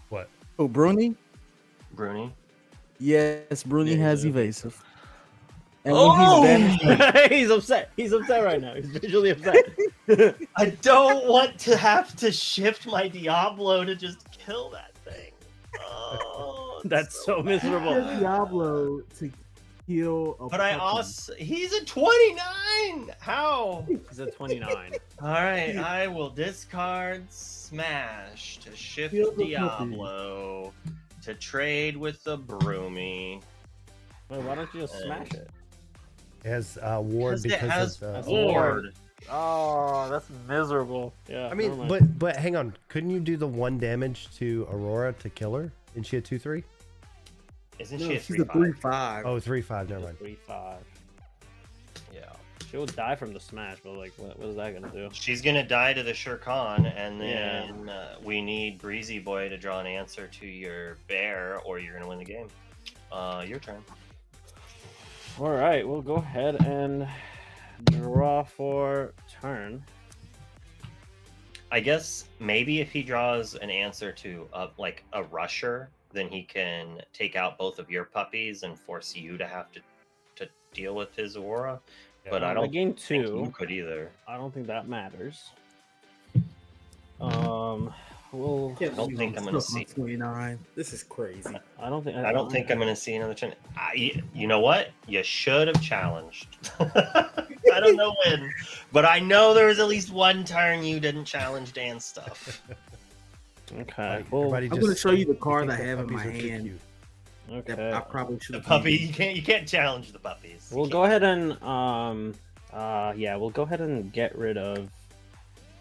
What? Oh, Bruni? Bruni? Yes, Bruni Yeah, has yeah. evasive. And Oh! when he's banished, He's upset. He's upset right now. He's visually upset. I don't want to have to shift my Diablo to just kill that thing. Oh, That's so miserable. Diablo to kill a But I puppy. also he's a 29. How? He's at 29. All right, I will discard Smash to shift Kill the puppy. Diablo to trade with the Broomy. Wait, why don't you just smash it? It has ward It because has of the Ward. Oh, that's miserable. Yeah. I mean, but hang on. Couldn't you do the 1 damage to Aurora to kill her? Isn't she a 2/3? Isn't No, she a she's a 3/5? 3/5. Oh, 3/5. Never mind. 3/5. Yeah. She will die from the smash, but like, what is that gonna do? She's gonna die to the Shurkan, and then we need Breezy Boy to draw an answer to your bear, or you're gonna win the game. Your turn. All right, we'll go ahead and draw for turn. I guess maybe if he draws an answer to like a rusher, then he can take out both of your puppies and force you to have to deal with his aura. But I don't gain think 2. you could either. I don't think that matters. We'll. I don't think I'm gonna see. 29. This is crazy. I don't think. I don't think I'm gonna see another turn. You know what? You should have challenged. I don't know when, but I know there was at least one turn you didn't challenge Dan's stuff. Okay. Well, Everybody I'm gonna show you the card think I the have in puppies my are too hand. cute. That okay. I probably should The have. puppy, you can't challenge the puppies. We'll go ahead and yeah, we'll go ahead and get rid of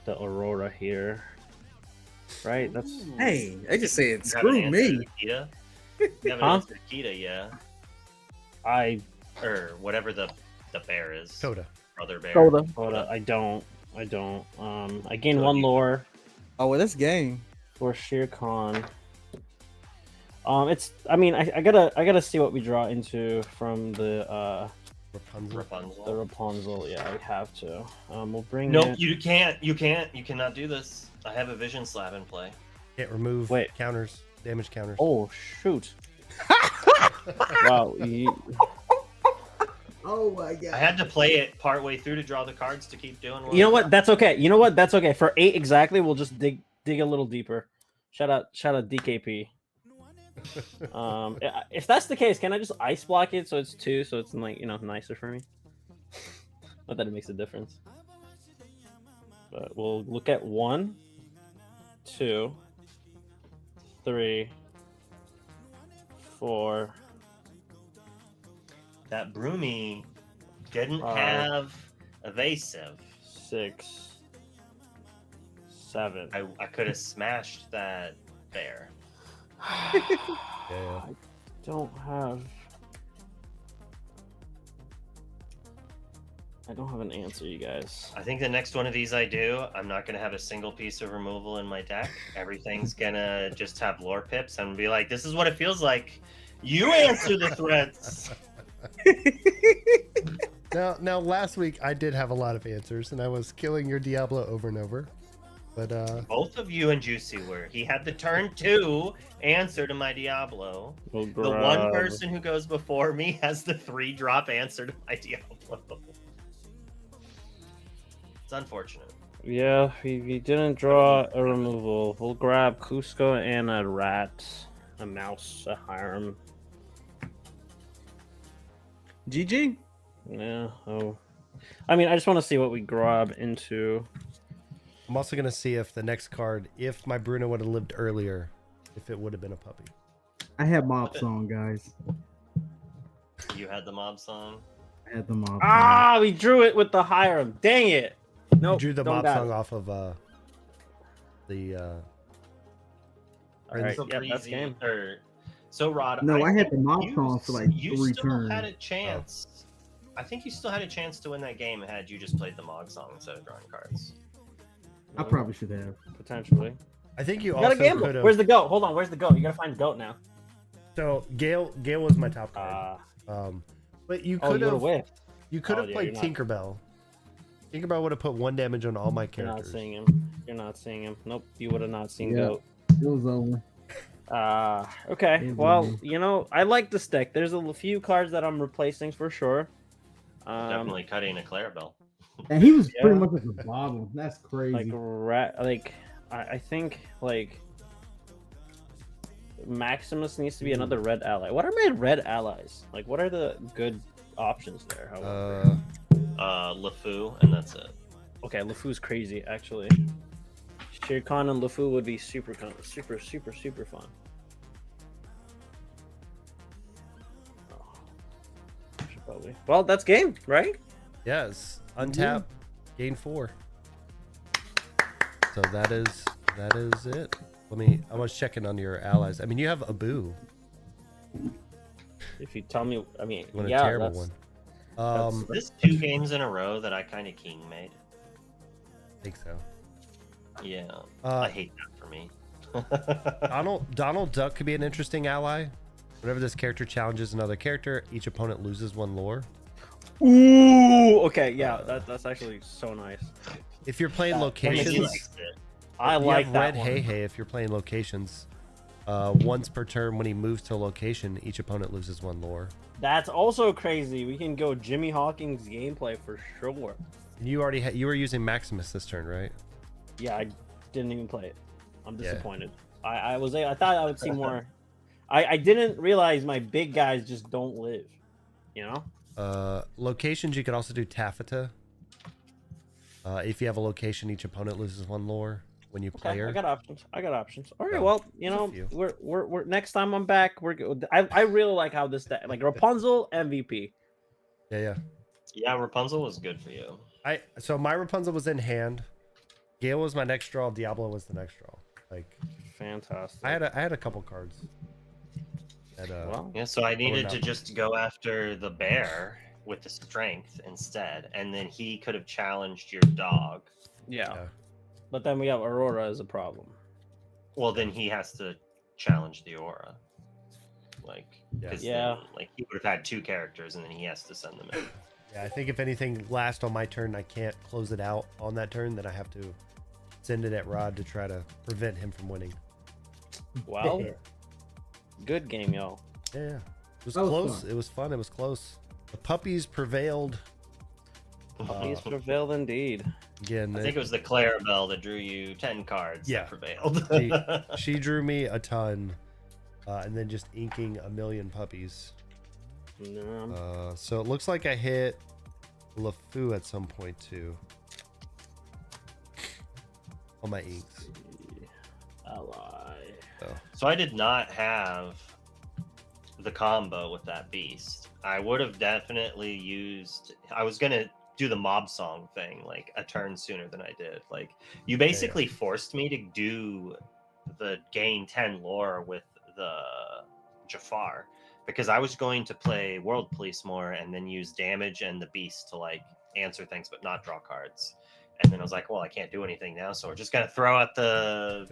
the Aurora here. Right? That's Hey, I just said You haven't screw answered me. Kita? You haven't Huh? answered Kita, yeah, I or whatever the bear is. Coda. Brother bear. Coda. hold up, I don't. I gain So 1 you- lore Oh, well, that's game. for Shere Khan. It's I mean I gotta see what we draw into from the Rapunzel. Rapunzel. Rapunzel. Yeah, we have to. We'll bring Nope, in- you can't. You cannot do this. I have a vision slab in play. Can't remove Wait. counters, damage counters. Oh shoot! Wow. Oh my god. I had to play it partway through to draw the cards to keep doing. You know what? That's okay. You know what? That's okay. For 8 exactly, we'll just dig a little deeper. Shout out DKP. If that's the case, can I just ice block it so it's 2, so it's like nicer for me? Not that it makes a difference. But we'll look at 1, 2, 3, 4. That Broomy didn't 5, have evasive. 6, 7. I could have smashed that bear. Yeah. don't have an answer, you guys. I think the next one of these I do, I'm not gonna have a single piece of removal in my deck. Everything's gonna just have lore pips and be like, this is what it feels like. You answer the threats. Now, last week I did have a lot of answers, and I was killing your Diablo over and over. But Both of you and Juicy were. He had the turn 2 answer to my Diablo. We'll The one person who goes before me has the 3-drop answer to my Diablo. It's unfortunate. Yeah, we didn't draw a removal. We'll grab Cusco and a rat, a mouse, a Hiram. GG. Yeah. Oh, I mean, I just want to see what we grab into. I'm also gonna see if the next card, if my Bruno would have lived earlier, if it would have been a puppy. I had Mob Song, guys. You had the mob song. I had the Mob Song. Ah, we drew it with the Hiram. Dang it! Nope. Drew the don't mob got song it. off of the All right, So yeah, that's Breezy- game. So Rod, No, I had the think mob you song for like you 3 still turns. had a chance. I think you still had a chance to win that game had you just played the Mog song instead of drawing cards. I probably should have. Potentially. I think you You gotta also gamble. could have. Where's the goat? Hold on. Where's the goat? You gotta find the goat now. So Gale was my top card. But you Oh, could you would have have whiffed. you could Oh, have yeah, played you're not- Tinkerbell. Tinkerbell would have put 1 damage on all my You're not characters. seeing him. You're not seeing him. Nope. You would have not seen Yeah. goat. It was over. Okay. Yeah, Well, baby. I like this deck. There's a few cards that I'm replacing for sure. Definitely cutting a Clarabelle. And he was pretty Yeah. much at the bottom. That's crazy. I think Maximus needs to be another red ally. What are my red allies? Like, what are the good options there? However, LeFou, and that's it. okay, LeFou's crazy actually. Shere Khan and LeFou would be super fun. actually. Well, that's game, right? Yes, untap, gain 4. So that is it. I was checking on your allies. I mean, you have Abu. If you tell me, I mean, What a yeah, terrible that's, one. This 2 games in a row that I kind of king made. I think so. Yeah, Uh, I hate that for me. Donald Duck could be an interesting ally. Whenever this character challenges another character, each opponent loses 1 lore. Ooh, okay, yeah, that's actually so nice. If you're playing That- locations, He likes it. I you like have that Red one. Hey Hey. If you're playing locations, once per turn when he moves to a location, each opponent loses 1 lore. That's also crazy. We can go Jimmy Hawkins gameplay for sure. And you already you were using Maximus this turn, right? Yeah, I didn't even play it. I'm Yeah. disappointed. I thought I would see more. I didn't realize my big guys just don't live. You know? Locations, you could also do Taffeta. If you have a location, each opponent loses 1 lore when you play Okay, her. I got options. All right, So, well, you there's a know, few. we're next time I'm back. We're good. I really like how this deck, like Rapunzel MVP. Yeah. Yeah, Rapunzel was good for you. So my Rapunzel was in hand. Gale was my next draw. Diablo was the next draw. Like Fantastic. I had a couple cards. well, Yeah, so I needed not- to just go after the bear with the strength instead, and then he could have challenged your dog. yeah. Yeah. But then we have Aurora as a problem. Well, then he has to challenge the aura. Like, Yeah. 'cause Yeah. then, like he would have had 2 characters, and then he has to send them in. Yeah, I think if anything last on my turn, I can't close it out on that turn. Then I have to send it at Rod to try to prevent him from winning. Well, good game, y'all. Yeah. It was That was close. fun. It was fun. It was close. The puppies prevailed. He's prevailed indeed. Again, I think it was the Clarabelle that drew you 10 cards. Yeah. That prevailed. she drew me a ton, and then just inking a million puppies. So it looks like I hit LeFou at some point too. On my inks. Ally. So I did not have the combo with that beast. I would have definitely used. I was gonna do the mob song thing like a turn sooner than I did. Like you basically forced me to do the gain 10 lore with the Jafar because I was going to play World Police more and then use damage and the beast to like answer things but not draw cards. And then I was like, well, I can't do anything now, so we're just gonna throw out the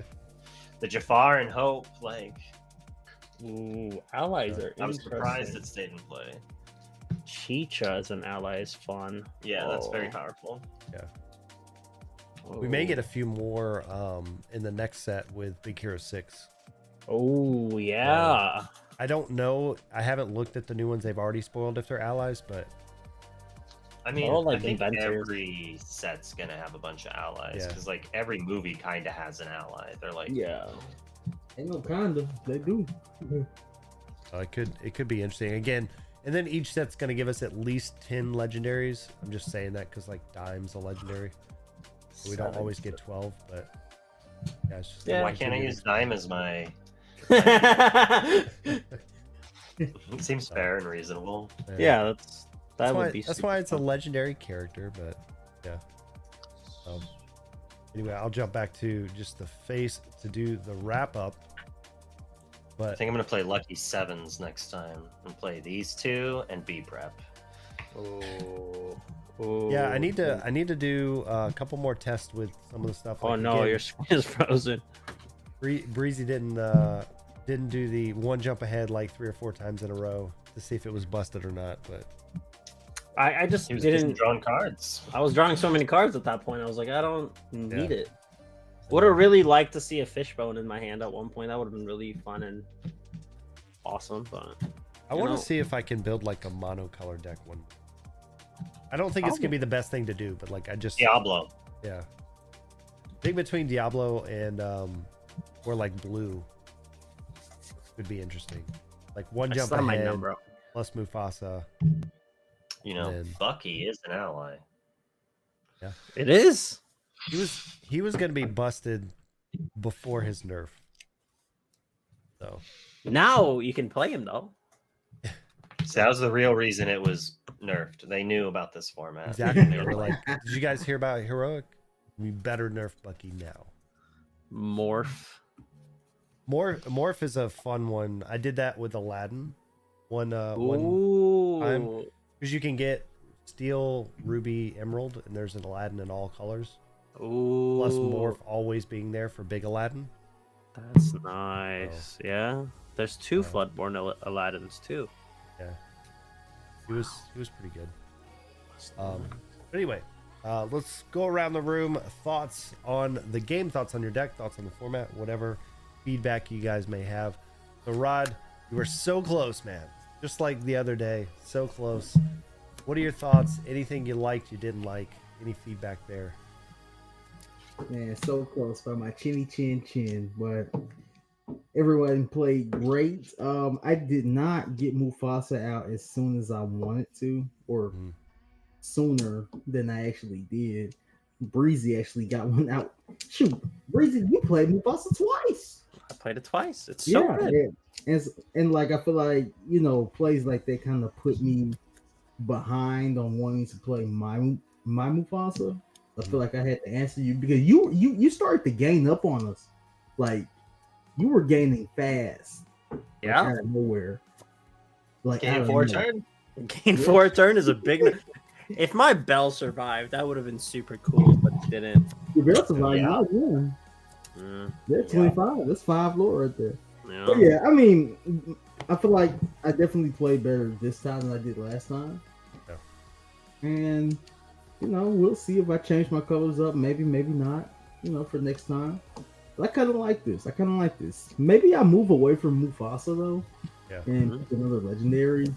Jafar and hope. Like, Ooh, allies are I was surprised interesting. it stayed in play. Chicha as an ally is fun. Yeah, that's very Oh. powerful. We may get a few more in the next set with Big Hero 6. Oh yeah. I don't know. I haven't looked at the new ones they've already spoiled if they're allies, but I mean, all, like, I think inventors. every set's gonna have a bunch of allies Yeah. because like every movie kind of has an ally. They're like, Yeah. Ain't no kinda. They do. it could be interesting again. And then each set's going to give us at least 10 legendaries. I'm just saying that because like Dime's a legendary. We don't always get 12, but yeah, it's just Yeah. why can't I use Dime as my? It seems fair and reasonable. Yeah, that That's would why, be. that's super why it's a fun. legendary character, but yeah. Anyway, I'll jump back to just the face to do the wrap up. I But think I'm gonna play Lucky Sevens next time and play these 2 and B prep. yeah, I need to do a couple more tests with some of the stuff. Oh like, no, again, your screen is frozen. Breezy didn't do the one jump ahead like 3 or 4 times in a row to see if it was busted or not. But I just He was just didn't. drawing cards. I was drawing so many cards at that point. I was like, I don't need Yeah. it. Would have really liked to see a fishbone in my hand at one point. That would have been really fun and awesome. But I You want know- to see if I can build like a monocolor deck one. I don't think it's gonna be the best thing to do, but like I just Diablo. yeah. I think between Diablo and or like blue would be interesting. Like one I jump still have my ahead number. plus Mufasa. You know, Then- Bucky is an ally. It is. He was gonna be busted before his nerf. So Now you can play him though. So that was the real reason it was nerfed. They knew about this format. Exactly. They They were were like, like, did you guys hear about Heroic? We better nerf Bucky now. Morph. Morph is a fun one. I did that with Aladdin. One Ooh. time. Because you can get Steel, Ruby, Emerald, and there's an Aladdin in all colors. Ooh. Plus Morph always being there for Big Aladdin. That's nice. Yeah. There's two Oh. Floodborn Aladdins too. Yeah. He was pretty good. But anyway, let's go around the room. Thoughts on the game, thoughts on your deck, thoughts on the format, whatever feedback you guys may have. So Rod, you were so close, man. Just like the other day, so close. What are your thoughts? Anything you liked, you didn't like? Any feedback there? Man, so close by my chinny chin chin, but everyone played great. I did not get Mufasa out as soon as I wanted to, or Mhm. sooner than I actually did. Breezy actually got one out. Shoot, Breezy, you played Mufasa twice. I played it twice. It's so good. And like I feel like, you know, plays like that kind of put me behind on wanting to play my Mufasa. I feel like I had to answer you because you started to gain up on us. Like you were gaining fast. Like, Yeah. out of nowhere. Like Game out of 4 nowhere. turn. Gain 4 turn is a big. If my bell survived, that would have been super cool, but it didn't. The rest of our Yeah. yeah. Mm, That's 25. That's 5 lore right there. yeah. But yeah, I mean, I feel like I definitely played better this time than I did last time. Yeah. And you know, we'll see if I change my colors up. Maybe, maybe not. You know, for next time. But I kind of like this. Maybe I move away from Mufasa though. Yeah. And pick another legendary.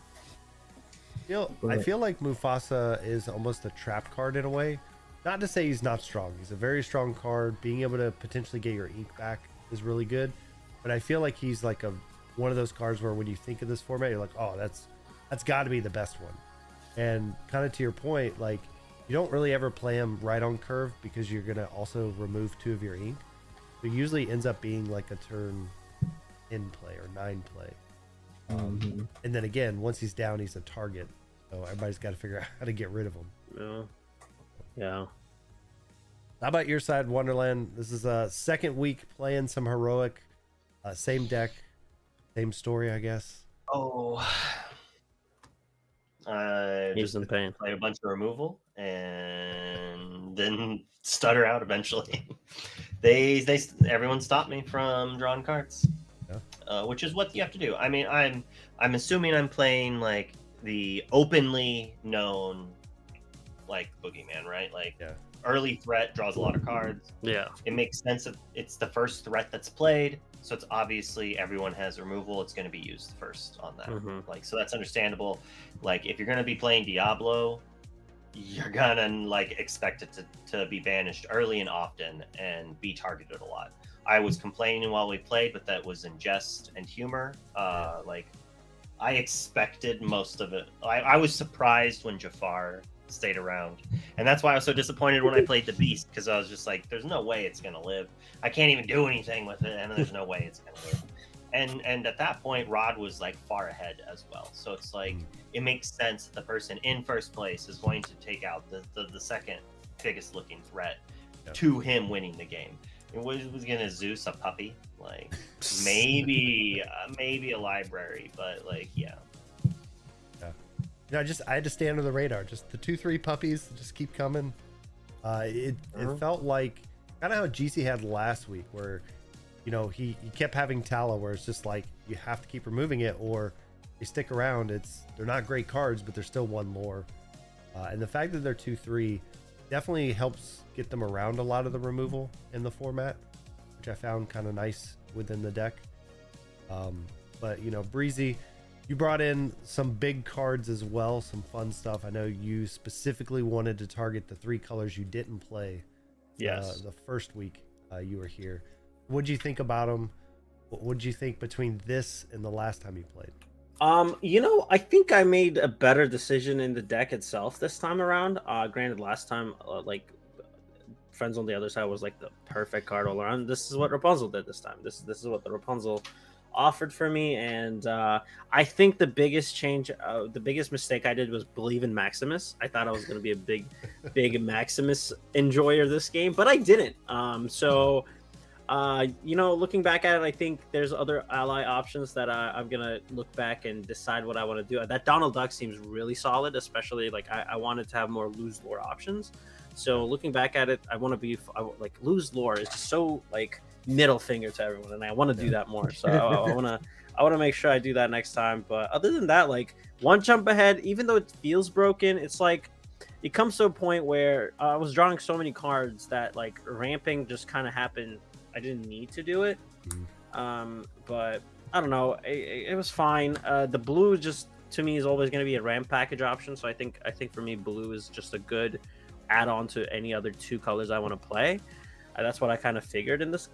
I But- feel like Mufasa is almost a trap card in a way. Not to say he's not strong. He's a very strong card. Being able to potentially get your ink back is really good. But I feel like he's like one of those cards where when you think of this format, you're like, oh, that's got to be the best one. And kind of to your point, like you don't really ever play him right on curve because you're gonna also remove 2 of your ink. So it usually ends up being like a turn 10 play or 9 play. Mhm. And then again, once he's down, he's a target. So everybody's got to figure out how to get rid of him. Yeah. Yeah. How about your side, Wonderland? This is a second week playing some Heroic. Same deck, same story, I guess. Oh. He's Just in pain. play a bunch of removal and then stutter out eventually. they everyone stopped me from drawing cards. Yeah. Which is what you have to do. I mean, I'm assuming I'm playing like the openly known like boogeyman, right? Like Yeah. early threat draws a lot of cards. Yeah. It makes sense that it's the first threat that's played, so it's obviously everyone has removal. It's going to be used first on that. Mhm. Like, so that's understandable. Like, if you're going to be playing Diablo, you're gonna like expect it to be banished early and often and be targeted a lot. I was complaining while we played, but that was in jest and humor. Like, I expected most of it. I was surprised when Jafar stayed around, and that's why I was so disappointed when I played the Beast, because I was just like, "There's no way it's gonna live. I can't even do anything with it, and there's no way it's gonna live." And at that point, Rod was like far ahead as well. So it's like it makes sense that the person in first place is going to take out the second biggest looking threat to him winning the game. And was gonna Zeus a puppy? Like maybe a library, but like yeah. You know, I had to stay under the radar. Just the 2-3 puppies just keep coming. It felt like kind of how GC had last week, where you know he kept having Tala, where it's just like you have to keep removing it, or they stick around. They're not great cards, but they're still one lore. And the fact that they're 2-3 definitely helps get them around a lot of the removal in the format, which I found kind of nice within the deck. But you know, Breezy, you brought in some big cards as well, some fun stuff. I know you specifically wanted to target the 3 colors you didn't play. Yes. The first week you were here. What'd you think about them? What'd you think between this and the last time you played? You know, I think I made a better decision in the deck itself this time around. Granted, last time, like Friends on the Other Side was like the perfect card all around. This is what Rapunzel did this time. This is what the Rapunzel offered for me, and I think the biggest change, the biggest mistake I did was believe in Maximus. I thought I was going to be a big Maximus enjoyer this game, but I didn't. So looking back at it, I think there's other ally options that I'm gonna look back and decide what I want to do. That Donald Duck seems really solid, especially like I wanted to have more lose lore options. So looking back at it, I want to be like lose lore is just so like middle finger to everyone, and I want to do that more. So I want to make sure I do that next time. But other than that, like one jump ahead, even though it feels broken, it's like it comes to a point where I was drawing so many cards that like ramping just kind of happened. I didn't need to do it, but I don't know. It was fine. The blue just to me is always going to be a ramp package option. So I think for me, blue is just a good add-on to any other two colors I want to play. That's what I kind of figured in this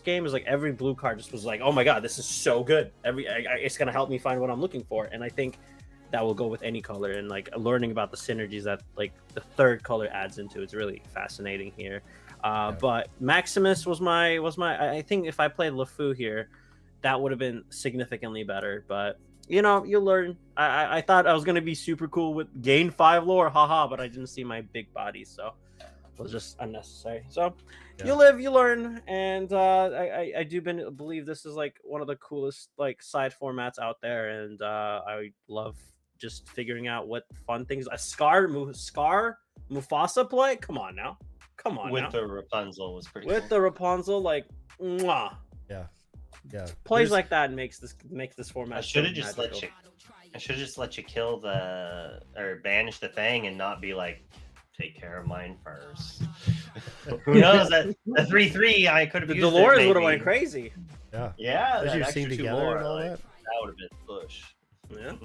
game. Is like every blue card just was like, oh my god, this is so good. It's gonna help me find what I'm looking for, and I think that will go with any color. And like learning about the synergies that like the third color adds into it's really fascinating here. But Maximus was my. I think if I played LeFou here, that would have been significantly better. But you learn. I thought I was gonna be super cool with gain 5 lore, haha, but I didn't see my big body, so it was just unnecessary. So you live, you learn, and I do believe this is like one of the coolest like side formats out there, and I love just figuring out what fun things. A Scar Mufasa play. Come on now. With the Rapunzel was pretty with cool. the Rapunzel, like mwah. Yeah. Plays like that makes this format. I should have just let you kill or banish the thing and not be like, take care of mine first. Who knows, that the 3/3 I could have The used. Dolores would have went crazy. Yeah. Yeah, As that you extra sing 2 together lore, and all like, that. that would have been push. Yeah.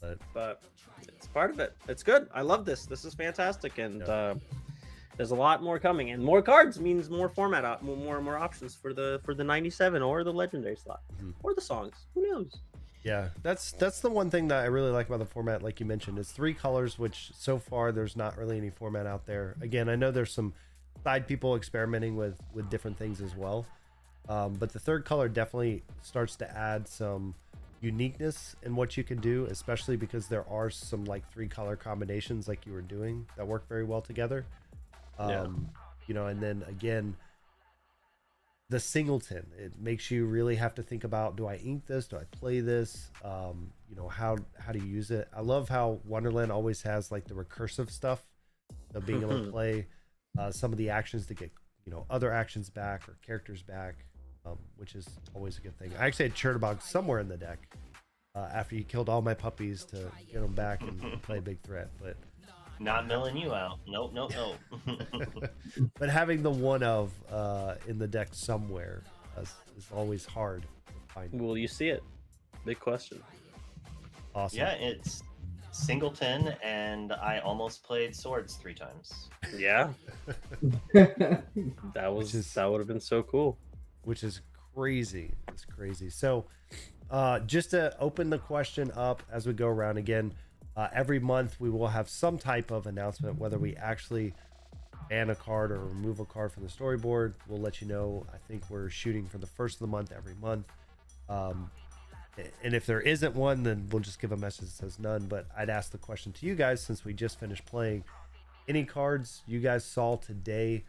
But But it's part of it. It's good. I love this. This is fantastic, and there's a lot more coming, and more cards means more format, more options for the 97 or the legendary slot or the songs. Who knows? yeah, that's the one thing that I really like about the format, like you mentioned. It's 3 colors, which so far there's not really any format out there. Again, I know there's some side people experimenting with different things as well, but the third color definitely starts to add some uniqueness in what you can do, especially because there are some like 3 color combinations like you were doing that work very well together. And then again, the singleton, it makes you really have to think about, do I ink this, do I play this, how do you use it. I love how Wonderland always has like the recursive stuff of being able to play some of the actions to get other actions back or characters back, which is always a good thing. I actually had Chernobog somewhere in the deck after you killed all my puppies to get them back and play a big threat, but Not milling you out. Nope. but having the one of in the deck somewhere is always hard to find. Will you see it? Big question. Awesome. Yeah, it's singleton, and I almost played swords 3 times. Yeah, that would have been so cool. Which is crazy. It's crazy. So just to open the question up as we go around again, every month we will have some type of announcement, whether we actually ban a card or remove a card from the storyboard. We'll let you know. I think we're shooting for the first of the month every month. And if there isn't one, then we'll just give a message that says none. But I'd ask the question to you guys, since we just finished playing, any cards you guys saw today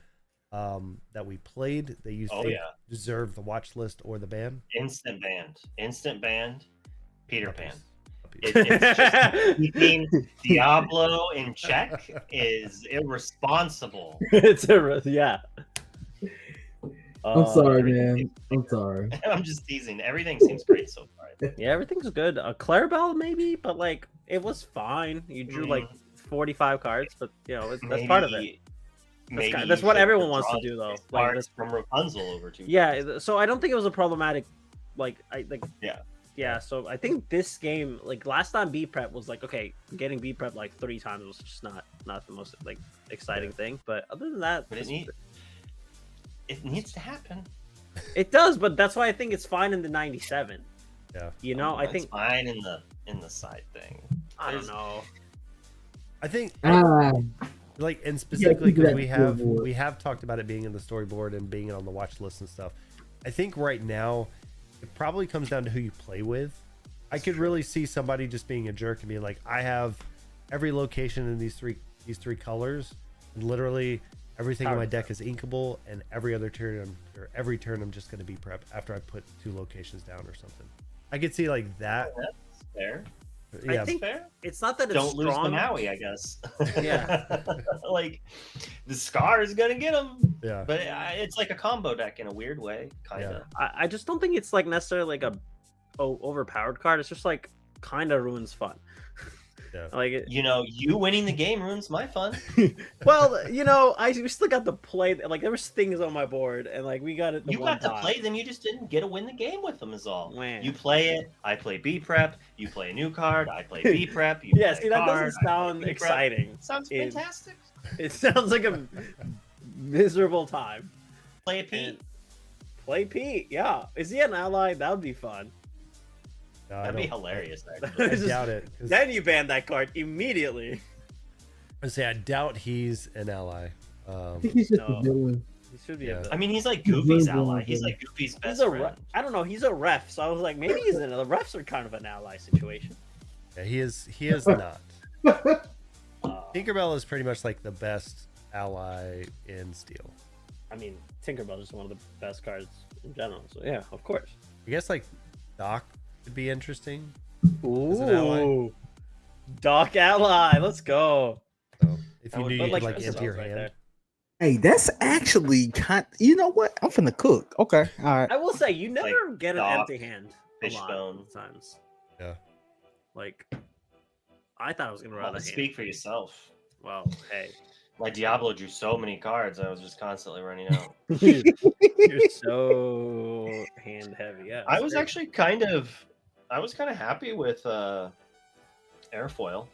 that we played that you think deserve the watch list or the ban? Instant banned. Peter Pan. Puppies. It's just keeping Diablo in check is irresponsible. Yeah. I'm sorry, man. I'm sorry. I'm just teasing. Everything seems great so far. Yeah, everything's good. Clarabelle maybe, but like it was fine. You drew like 45 cards, but that's part of it. That's what everyone wants to do, though. Like Cards from Rapunzel over 2. Yeah, so I don't think it was a problematic. Yeah. So I think this game, like last time B prep was like, okay, getting B prep like 3 times was just not the most like exciting thing. But other than that, But it needs to happen. it does. But that's why I think it's fine in the 97. Yeah. I It's think fine in the side thing. I don't know. I think Ah, like, and specifically keep it because at storyboard. we have talked about it being in the storyboard and being on the watch list and stuff. I think right now it probably comes down to who you play with. I could really see somebody just being a jerk and being like, I have every location in these three colors, and literally everything in my deck is inkable, and every turn I'm just going to be prep after I put 2 locations down or something. I could see like that. That's fair. Yeah, I think Fair. it's not that it's Don't lose the strong. Maui, I guess. Yeah. Like the Scar is gonna get him, yeah, but it's like a combo deck in a weird way, kind of. I just don't think it's like necessarily like a overpowered card. It's just like kind of ruins fun. Yeah. Like You winning the game ruins my fun. well, we still got to play. Like there was things on my board, and like we got it. You got to play them. You just didn't get to win the game with them. Is all. Man. You play it. I play B prep. You play a new card. I play B prep. You Yeah, play see, a that card, doesn't I play sound B prep. exciting. Sounds It- fantastic. It sounds like a miserable time. Play a Pete. And play Pete, yeah. Is he an ally? That would be fun. No, I That'd be don't- hilarious. I Actually. Just- doubt it. 'Cause Then you ban that card immediately. I say I doubt he's an ally. I think he's just No. a villain. He should be. Yeah. I mean, he's like He's Goofy's really ally. good. He's like Goofy's best He's a friend. I don't know. He's a ref, so I was like, maybe he's in it. The refs are kind of an ally situation. Yeah, he is. He is not. Tinkerbell is pretty much like the best ally in Steel. I mean, Tinkerbell is one of the best cards in general. So yeah, of course. I guess like Doc would be interesting. As an ally. Ooh, Doc ally. Let's go. So if That you would knew be you could like this empty your right hand. there. Hey, that's actually kind. You know what? I'm finna cook. Okay, all right. I will say you never Like get an Doc, empty hand a lot Fishbone. of times. Yeah. Like, I thought I was gonna Well, run a hand. speak for yourself. Well, hey, My Diablo drew so many cards, I was just constantly running out. you're so hand heavy. Yeah, I that's was great. actually kind of happy with Airfoil.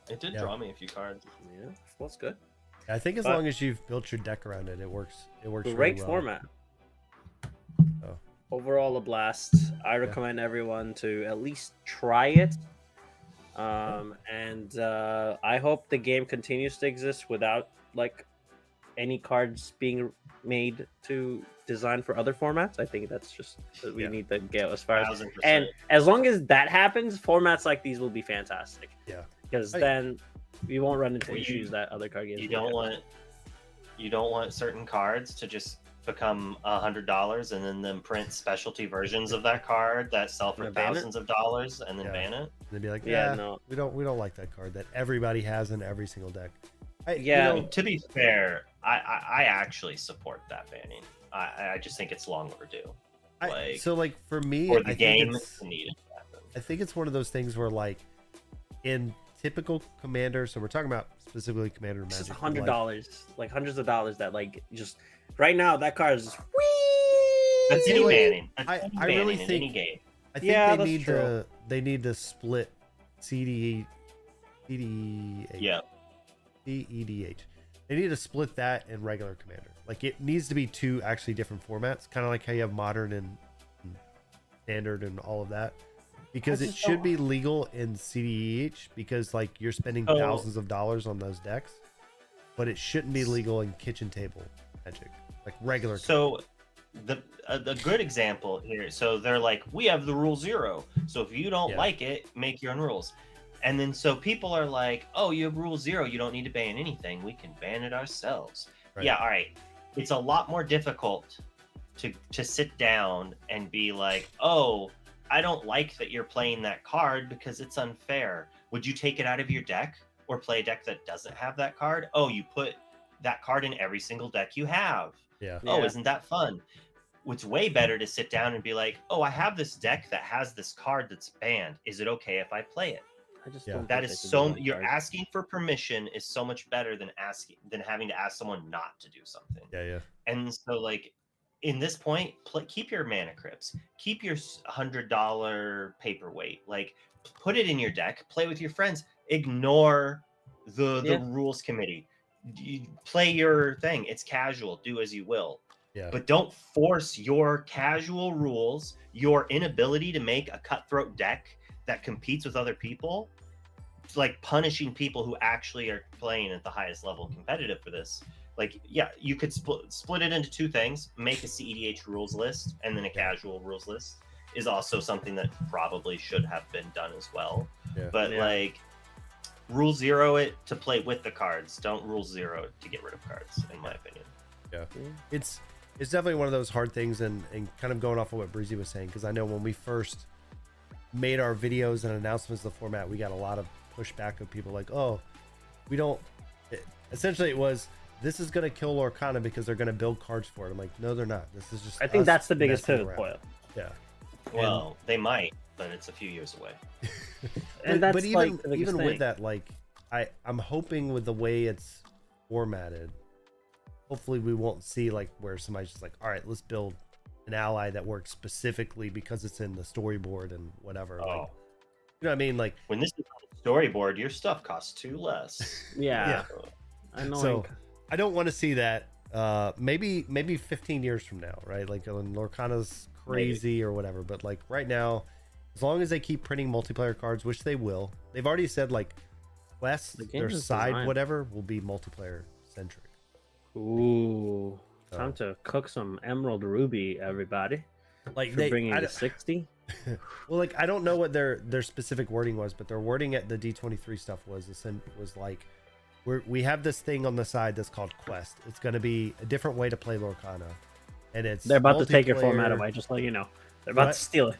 It did Yeah. draw me a few cards. Yeah, well, it's good. I think as But- long as you've built your deck around it, it works. It works. Great really well. format. Oh. Overall, a blast. I recommend everyone to at least try it. And I hope the game continues to exist without like any cards being made to design for other formats. I think that's just that we Yeah. need to get as far as 1000%. and as long as that happens, formats like these will be fantastic. Yeah. Because I- then we won't run into Well, you- issues that other card games. you will don't get. want certain cards to just become $100 and then print specialty versions of that card that sell for And ban it? thousands of dollars and then Yeah. ban it. They'd be like, Yeah, yeah, no. we don't like that card that everybody has in every single deck. Yeah. you know, To be fair, I actually support that banning. I just think it's long overdue. Like, so like for me, for the I game think it's, needed to happen. I think it's one of those things where like in typical Commander, so we're talking about specifically Commander It's Magic. just but, like, $100, like hundreds of dollars that like just right now that card is just That's See, any like, banning. That's I any really banning in think- any game. I think Yeah, they that's need true. they need to split CDH. Yeah. CEDH. They need to split that in regular Commander. Like it needs to be 2 actually different formats, kind of like how you have modern and standard and all of that. Because I it just should don't- be legal in CDH because like you're spending Oh. thousands of dollars on those decks, but it shouldn't be legal in kitchen table Magic, like regular. So the good example here, so they're like, we have the rule 0. So if you don't Yeah. like it, make your own rules. And then so people are like, oh, you have rule 0, you don't need to ban anything. We can ban it ourselves. Right. Yeah, all right. It's a lot more difficult to sit down and be like, oh, I don't like that you're playing that card because it's unfair. Would you take it out of your deck or play a deck that doesn't have that card? Oh, you put that card in every single deck you have. Yeah. Oh, Yeah. isn't that fun? It's way better to sit down and be like, oh, I have this deck that has this card that's banned. Is it okay if I play it? I just Yeah. don't That think is they can so do that you're card. asking for permission is so much better than having to ask someone not to do something. Yeah. And so like in this point, keep your mana crypts, keep your $100 paperweight, like put it in your deck, play with your friends, ignore the Yeah. rules committee. Play your thing. It's casual. Do as you will. Yeah. But don't force your casual rules, your inability to make a cutthroat deck that competes with other people, like punishing people who actually are playing at the highest level competitive for this. Like, yeah, you could split it into 2 things, make a CEDH rules list and then a casual rules list. is also something that probably should have been done as well. Yeah. But Yeah. like, rule zero it to play with the cards. Don't rule zero it to get rid of cards, in my opinion. It's definitely one of those hard things, and kind of going off of what Breezy was saying, because I know when we first made our videos and announcements of the format, we got a lot of pushback of people like, oh, we don't. Essentially, it was, this is going to kill Lorcana because they're going to build cards for it. I'm like, no, they're not. This is just. I think us that's the biggest messing pivot around. point. Yeah. Well, they might, but it's a few years away. And but that's even like the biggest even thing. with that, like, I'm hoping with the way it's formatted, hopefully we won't see like where somebody's just like, all right, let's build an ally that works specifically because it's in the storyboard and whatever. Like, Oh, you know what I mean? Like, when this is on the storyboard, your stuff costs 2 less. Yeah. Annoying. so I don't want to see that. Maybe 15 years from now, right? Like when Lorcana's crazy or whatever. But like right now, as long as they keep printing multiplayer cards, which they will, they've already said like quests, The game their is side designed. whatever will be multiplayer centric. Ooh. So- Time to cook some Emerald Ruby, everybody. Like For bringing I to don't- 60. well, like I don't know what their specific wording was, but their wording at the D23 stuff was like, we have this thing on the side that's called Quest. It's going to be a different way to play Lorcana, and it's They're about to take your format multiplayer- away, just let you know. They're about What? to steal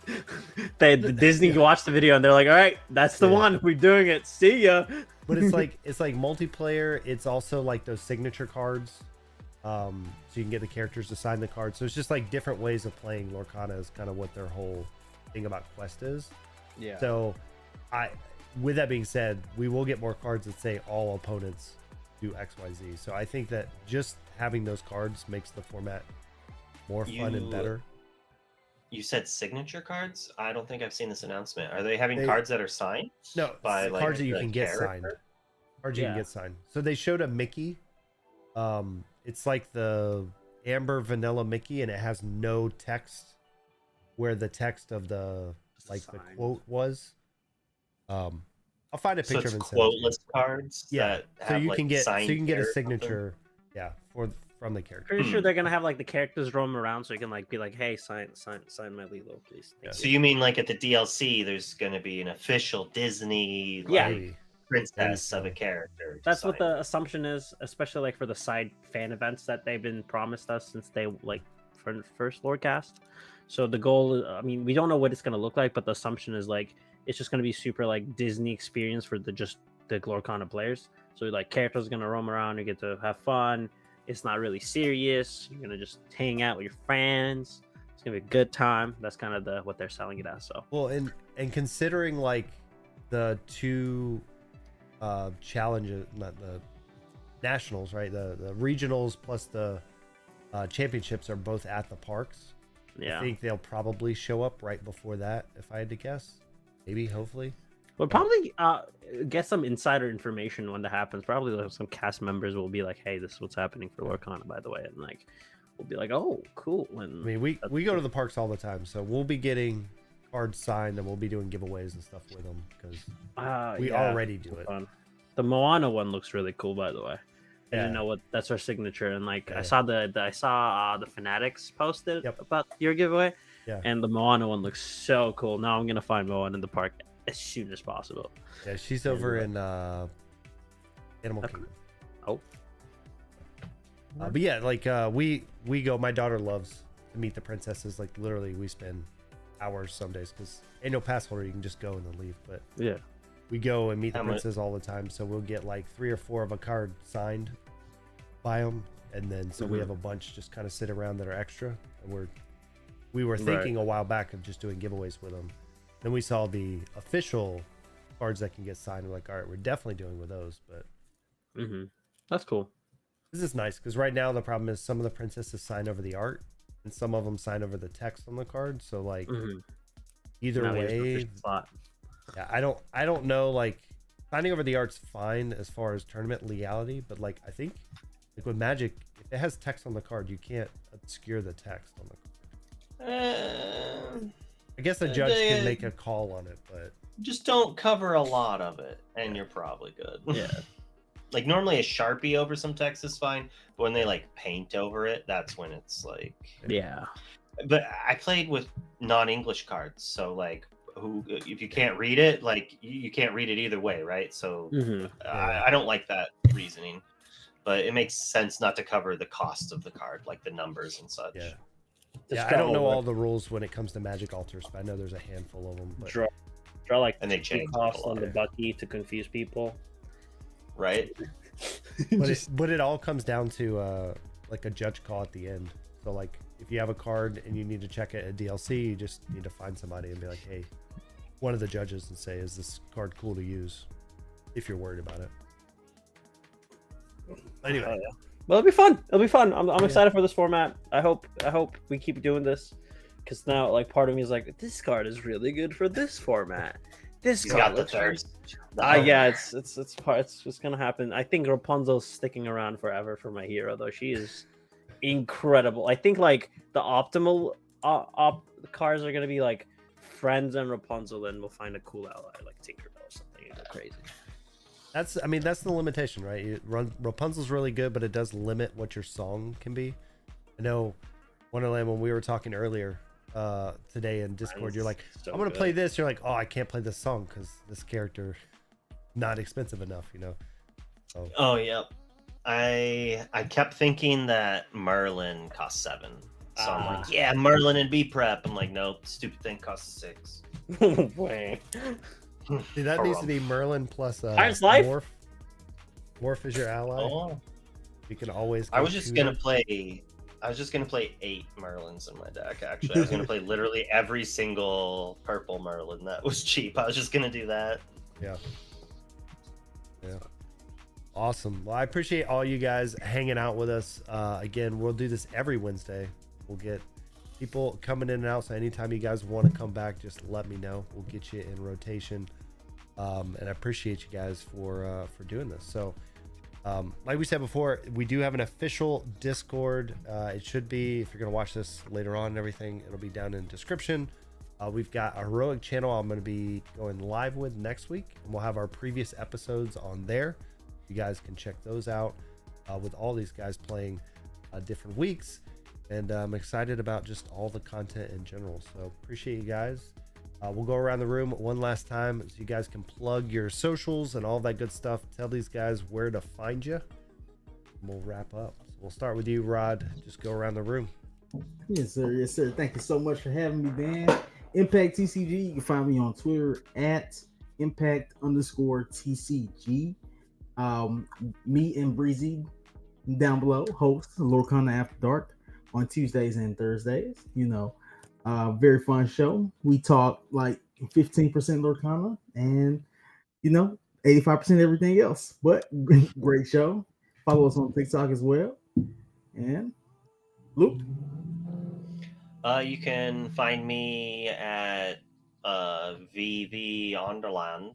it. The Disney watched the video and they're like, all right, that's the Yeah. one. We're doing it. See ya. But it's like multiplayer. It's also like those signature cards, so you can get the characters to sign the cards. So it's just like different ways of playing Lorcana is kind of what their whole thing about Quest is. Yeah. So, with that being said, we will get more cards that say all opponents do X, Y, Z. So I think that just having those cards makes the format more fun and You- better. You said signature cards? I don't think I've seen this announcement. Are they having They- cards that are signed? No, by like cards that you the can get character? signed. Cards you can Yeah. get signed. So they showed a Mickey. It's like the amber vanilla Mickey, and it has no text where the text of the Just like the signed. quote was. I'll find a So picture it's of it. and send it to you. quoteless cards. Yeah. That So have, you like, can get signed a care or something? signature. Yeah, from the character. Pretty sure they're gonna have like the characters roam around so you can like be like, hey, sign my Lilo, please. Thank So you mean like at the DLC, there's going to be an official Disney like, Yeah. Maybe. princess of so. a character? to That's what sign? the assumption is, especially like for the side fan events that they've been promised us since they like for first Lorecast. So the goal, I mean, we don't know what it's gonna look like, but the assumption is like it's just gonna be super like Disney experience for the Lorcana players. So like characters are gonna roam around, you get to have fun. It's not really serious. You're gonna just hang out with your friends. It's gonna be a good time. That's kind of what they're selling it as. So Well, and considering like the two challenges, not the nationals, right? The regionals plus the championships are both at the parks. yeah, I think they'll probably show up right before that, if I had to guess. Maybe, hopefully. we'll probably get some insider information when that happens. Probably like, some cast members will be like, "Hey, this is what's happening for Lorcana, by the way," and like we'll be like, "Oh, cool." And I mean, we go to the parks all the time, so we'll be getting cards signed and we'll be doing giveaways and stuff with them because we yeah, already do it. fun. The Moana one looks really cool, by the way. I Yeah. didn't know what that's our signature, and like Yeah. I saw the Fanatics posted Yep. about your giveaway, Yeah. and the Moana one looks so cool. Now I'm gonna find Moana in the park as soon as possible. Yeah, she's over in Animal Okay. Kingdom. Oh. But yeah, like we go. My daughter loves to meet the princesses. Like literally, we spend hours some days because annual pass holder you can just go and then leave. But Yeah. we go and meet the How much- princesses all the time. So we'll get like 3 or 4 of a card signed by them, and then so we Mhm. have a bunch just kind of sit around that are extra. And we were Right. thinking a while back of just doing giveaways with them. Then we saw the official cards that can get signed. We're like, all right, we're definitely doing with those. But Mm-hmm. That's cool. this is nice because right now the problem is some of the princesses sign over the art and some of them sign over the text on the card. So like Mm-hmm. either Now here's the way, official slot. yeah, I don't know. Like signing over the art's fine as far as tournament legality, but like I think like with Magic, if it has text on the card, you can't obscure the text on the card. I guess the judge can make a call on it, but Just don't cover a lot of it, and you're probably good. Yeah. Like normally a Sharpie over some text is fine, but when they like paint over it, that's when it's like. Yeah. But I played with non-English cards. So like, who if you can't read it, like you can't read it either way, right? So Mhm. I don't like that reasoning, but it makes sense not to cover the cost of the card, like the numbers and such. Yeah. Just Yeah, I draw don't know one. all the rules when it comes to magic altars, but I know there's a handful of them. But Draw like And they 2 change it a costs on lot. the Bucky to confuse people. Right? but it all comes down to like a judge call at the end. So like if you have a card and you need to check it at DLC, you just need to find somebody and be like, hey, one of the judges, and say, is this card cool to use? If you're worried about it. Anyway, Oh, yeah. Well, it'll be fun. It'll be fun. I'm excited for this format. I hope we keep doing this, because now like part of me is like, this card is really good for this format. This He's card got the looks really- thirst. The hunger. Yeah, it's just gonna happen. I think Rapunzel's sticking around forever for my hero, though. She is incredible. I think like the optimal cards are gonna be like Friends and Rapunzel, and we'll find a cool ally like Tinkerbell or something. It's crazy. that's the limitation, right? Rapunzel's really good, but it does limit what your song can be. I know Wonderland, when we were talking earlier today in Discord, you're like, So I'm gonna good. play this. You're like, oh, I can't play this song because this character not expensive enough, you know. So Oh yep. I kept thinking that Merlin cost 7. So I'm like, yeah, Merlin and B prep. I'm like, nope, stupid thing costs 6. Wait. see, that needs to be Merlin plus Pirate's Life? Morph. Morph is your ally. Oh, You can always. I go was just choose gonna it. play. I was just gonna play 8 Merlins in my deck. Actually, I was gonna play literally every single purple Merlin that was cheap. I was just gonna do that. Yeah. Awesome. Well, I appreciate all you guys hanging out with us. Again, we'll do this every Wednesday. We'll get people coming in and out. So anytime you guys want to come back, just let me know. We'll get you in rotation. And I appreciate you guys for doing this. So, like we said before, we do have an official Discord. It should be, if you're going to watch this later on and everything, it'll be down in the description. We've got a heroic channel I'm going to be going live with next week, and we'll have our previous episodes on there. You guys can check those out with all these guys playing different weeks. And I'm excited about just all the content in general. So appreciate you guys. We'll go around the room one last time so you guys can plug your socials and all that good stuff. Tell these guys where to find you. And we'll wrap up. So we'll start with you, Rod. Just go around the room. Yes, sir. Yes, sir. Thank you so much for having me, Dan. Impact TCG. You can find me on Twitter at impact_TCG. Me and Breezy down below host Lorcana After Dark on Tuesdays and Thursdays. You know, very fun show. We talk like 15% Lorcana and, you know, 85% everything else. But great show. Follow us on TikTok as well. And Luke. You can find me at VV Wonderland,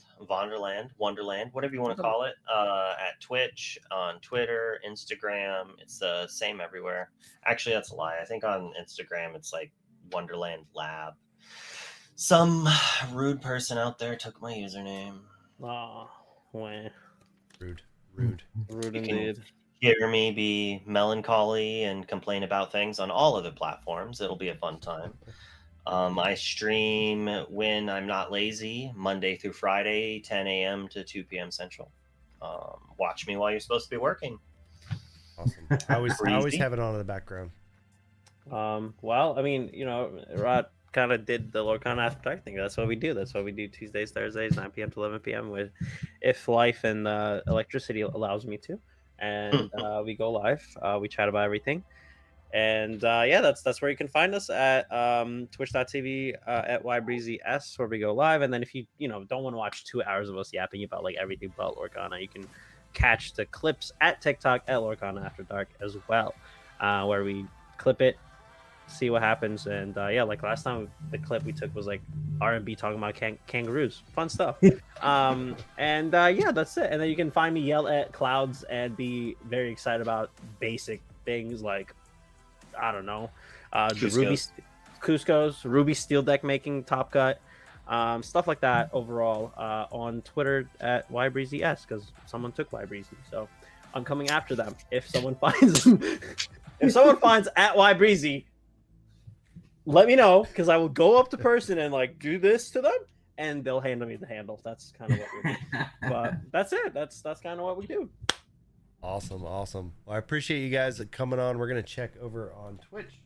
whatever you want to call it, at Twitch, on Twitter, Instagram. It's the same everywhere. Actually, that's a lie. I think on Instagram it's like Wonderland Lab. Some rude person out there took my username. Oh, wah. Rude. Rude You can- indeed. Hear me be melancholy and complain about things on all other platforms. It'll be a fun time. I stream when I'm not lazy, Monday through Friday, 10 a.m. to 2 p.m. Central. Watch me while you're supposed to be working. Awesome. I always Breezy. have it on in the background. Well, I mean, you know, Rod kind of did the Lorcana After Dark thing. That's what we do. That's what we do Tuesdays, Thursdays, 9 p.m. to 11 p.m. with, if life and electricity allows me to. And we go live. We chat about everything. And yeah, that's where you can find us at twitch.tv at ybreezys, where we go live. And then if you don't want to watch 2 hours of us yapping about like everything about Lorcana, you can catch the clips at TikTok at Lorcana After Dark as well, where we clip it, see what happens. And yeah, like last time the clip we took was like R&B talking about kangaroos, fun stuff. And yeah, that's it. And then you can find me yell at clouds and be very excited about basic things like, I don't know, the Ruby Cusco's Ruby steel deck making Top Cut, stuff like that. Overall, on Twitter at ybreezys, because someone took ybreezy, so I'm coming after them. If someone finds at ybreezy, let me know because I will go up to person and like do this to them, and they'll hand me the handle. That's kind of what we do. But that's it. That's kind of what we do. Awesome. Well, I appreciate you guys coming on. We're gonna check over on Twitch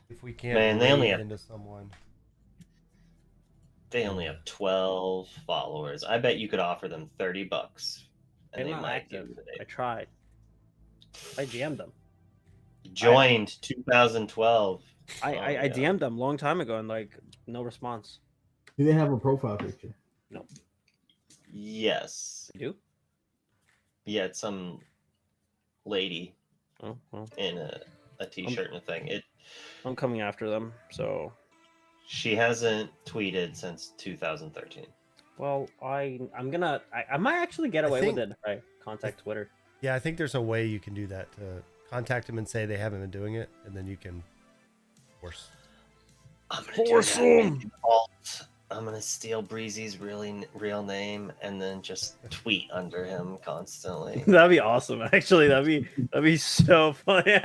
if we can. Man, they only raid have- into someone. They only have 12 followers. I bet you could offer them $30, They're and they not might give active. it. I tried. I DM'd them. Joined 2012. I Oh, yeah. DM'd them long time ago and like no response. Do they have a profile picture? Yes. You do? Yeah, it's some lady Oh well, in a t-shirt and a thing. I'm coming after them. So She hasn't tweeted since 2013. well, I might actually get I away think- with it if I contact Twitter. Yeah, I think there's a way you can do that to contact them and say they haven't been doing it, and then you can force. I'm gonna Force do that. Make him! an alt. I'm gonna steal Breezy's real name and then just tweet under him constantly. That'd be awesome. Actually, that'd be so funny.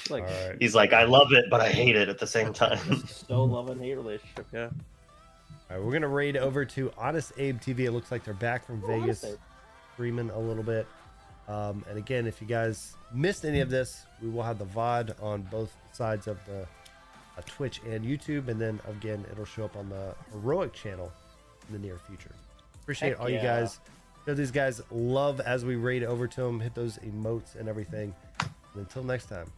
Like All right. He's like, I love it, but I hate it at the same time. so love and hate relationship. Yeah. All right, we're gonna raid over to Honest Abe TV. It looks like they're back from Vegas, Honest Abe. streaming a little bit. And again, if you guys missed any of this, we will have the VOD on both sides of the Twitch and YouTube, and then again, it'll show up on the Heroic channel in the near future. Appreciate Heck all you yeah. guys. Show these guys love as we raid over to them. Hit those emotes and everything. And until next time,